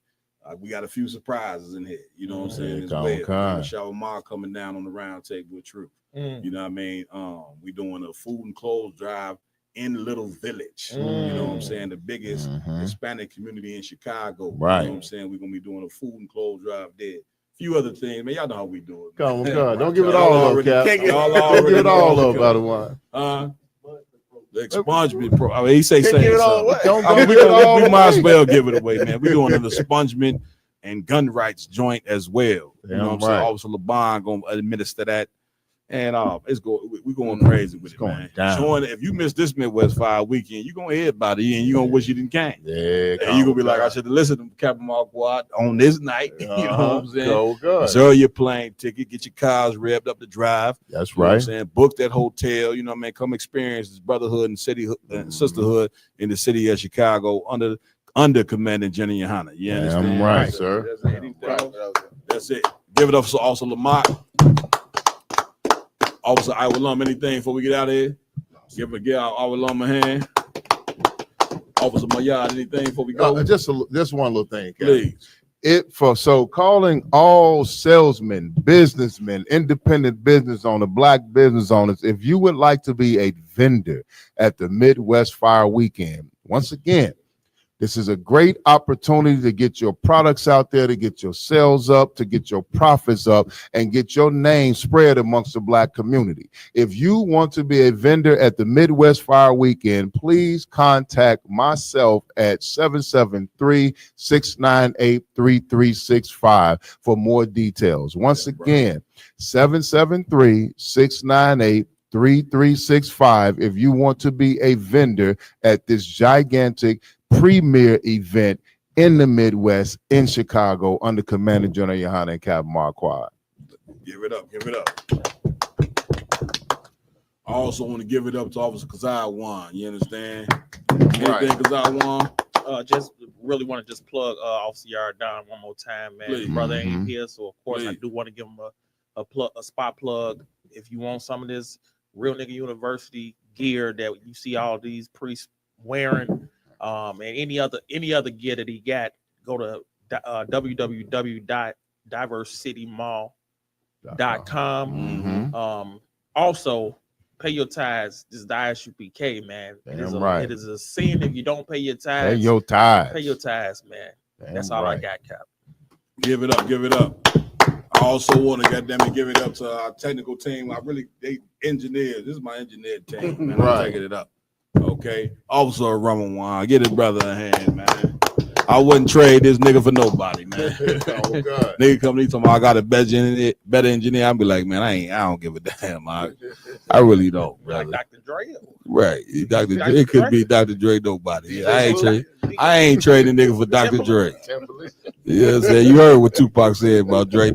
Speaker 13: We got a few surprises in here. You know what I'm saying? As well. Shower Ma coming down on the round table with Truth. You know what I mean? We doing a food and clothes drive in Little Village. You know what I'm saying? The biggest Hispanic community in Chicago.
Speaker 8: Right.
Speaker 13: You know what I'm saying? We're gonna be doing a food and clothes drive there. A few other things, man. Y'all know how we do it.
Speaker 8: Come on. Don't give it all up, Cap. Don't give it all up out of one.
Speaker 13: The expungement pro. I mean, he say
Speaker 8: Give it all away. Don't give it
Speaker 13: we
Speaker 8: all
Speaker 13: might as
Speaker 8: away.
Speaker 13: well give it away, man. We're doing an expungement and gun rights joint as well. You know what I'm saying? Officer LeBon gonna administer that. And we're going crazy with it, man. Showing if you miss this Midwest Fire Weekend, you're gonna hear about it and you're gonna wish you didn't came.
Speaker 8: Yeah,
Speaker 13: and you're gonna be like, I should have listened to Captain Marquardt on this night. You know what I'm saying?
Speaker 8: Go good.
Speaker 13: Sell your plane ticket, get your cars revved up the drive.
Speaker 8: That's
Speaker 13: You know what I'm
Speaker 8: right.
Speaker 13: saying? Book that hotel, you know what I mean? Come experience this brotherhood and city and sisterhood in the city of Chicago under Commanding General Yohana. You understand?
Speaker 8: I'm right, sir.
Speaker 13: That's it. Give it up to Officer Lamont. Officer Iwalum, anything before we get out of here? Give Iwalum a hand. Officer Mayad, anything before we go?
Speaker 8: Just one little thing, Cap.
Speaker 13: Please.
Speaker 8: Calling all salesmen, businessmen, independent business owners, black business owners, if you would like to be a vendor at the Midwest Fire Weekend, once again, this is a great opportunity to get your products out there, to get your sales up, to get your profits up, and get your name spread amongst the black community. If you want to be a vendor at the Midwest Fire Weekend, please contact myself at 773-698-3365 for more details. Once again, 773-698-3365 if you want to be a vendor at this gigantic premier event in the Midwest in Chicago under Commander General Yohana and Captain Marquardt.
Speaker 13: Give it up. I also want to give it up to Officer Kazai Wan. You understand? Anything, Kazai Wan?
Speaker 10: Just really want to just plug Officer Yardan one more time, man.
Speaker 13: Please.
Speaker 10: His brother ain't here, so of course I
Speaker 13: Please.
Speaker 10: do want to give him a spot plug. If you want some of this Real Nigga University gear that you see all these priests wearing, and any other gear that he got, go to www.diversitymall.com. Also, pay your tithes. This is the ISUPK, man. It is a sin if you don't pay your tithes.
Speaker 8: Pay your tithes.
Speaker 10: Pay your tithes, man. That's all I got, Cap.
Speaker 13: Give it up. I also want to give it up to our technical team. They engineers. This is my engineer team, man. I'm taking it up. Okay. Officer Ramawan, get his brother a hand, man. I wouldn't trade this nigga for nobody, man. Nigga come to me talking about I got a better engineer. I'll be like, man, I don't give a damn. I really don't, brother.
Speaker 10: Like Dr. Dre?
Speaker 13: Right. Dr. Dre. It could be Dr. Dre, nobody. I ain't trading nigga for Dr. Dre. You know what I'm saying? You heard what Tupac said about Dre.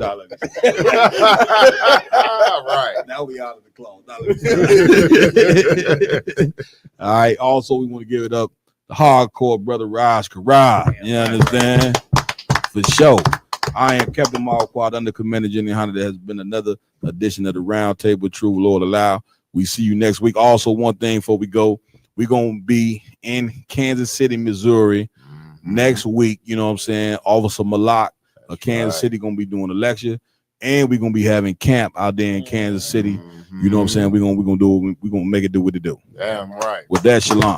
Speaker 13: Right. Now we out of the clone. All right. Also, we want to give it up to hardcore brother Raj Karad. You understand? For sure. I am Captain Marquardt under Commander General Hunter. There has been another edition of the Round Table. True Lord allow. We see you next week. Also, one thing before we go, we're going to be in Kansas City, Missouri next week. You know what I'm saying? Officer Malak of Kansas City going to be doing a lecture. And we're going to be having camp out there in Kansas City. You know what I'm saying? We're gonna make it do what it do.
Speaker 8: Damn right.
Speaker 13: With that, shalom.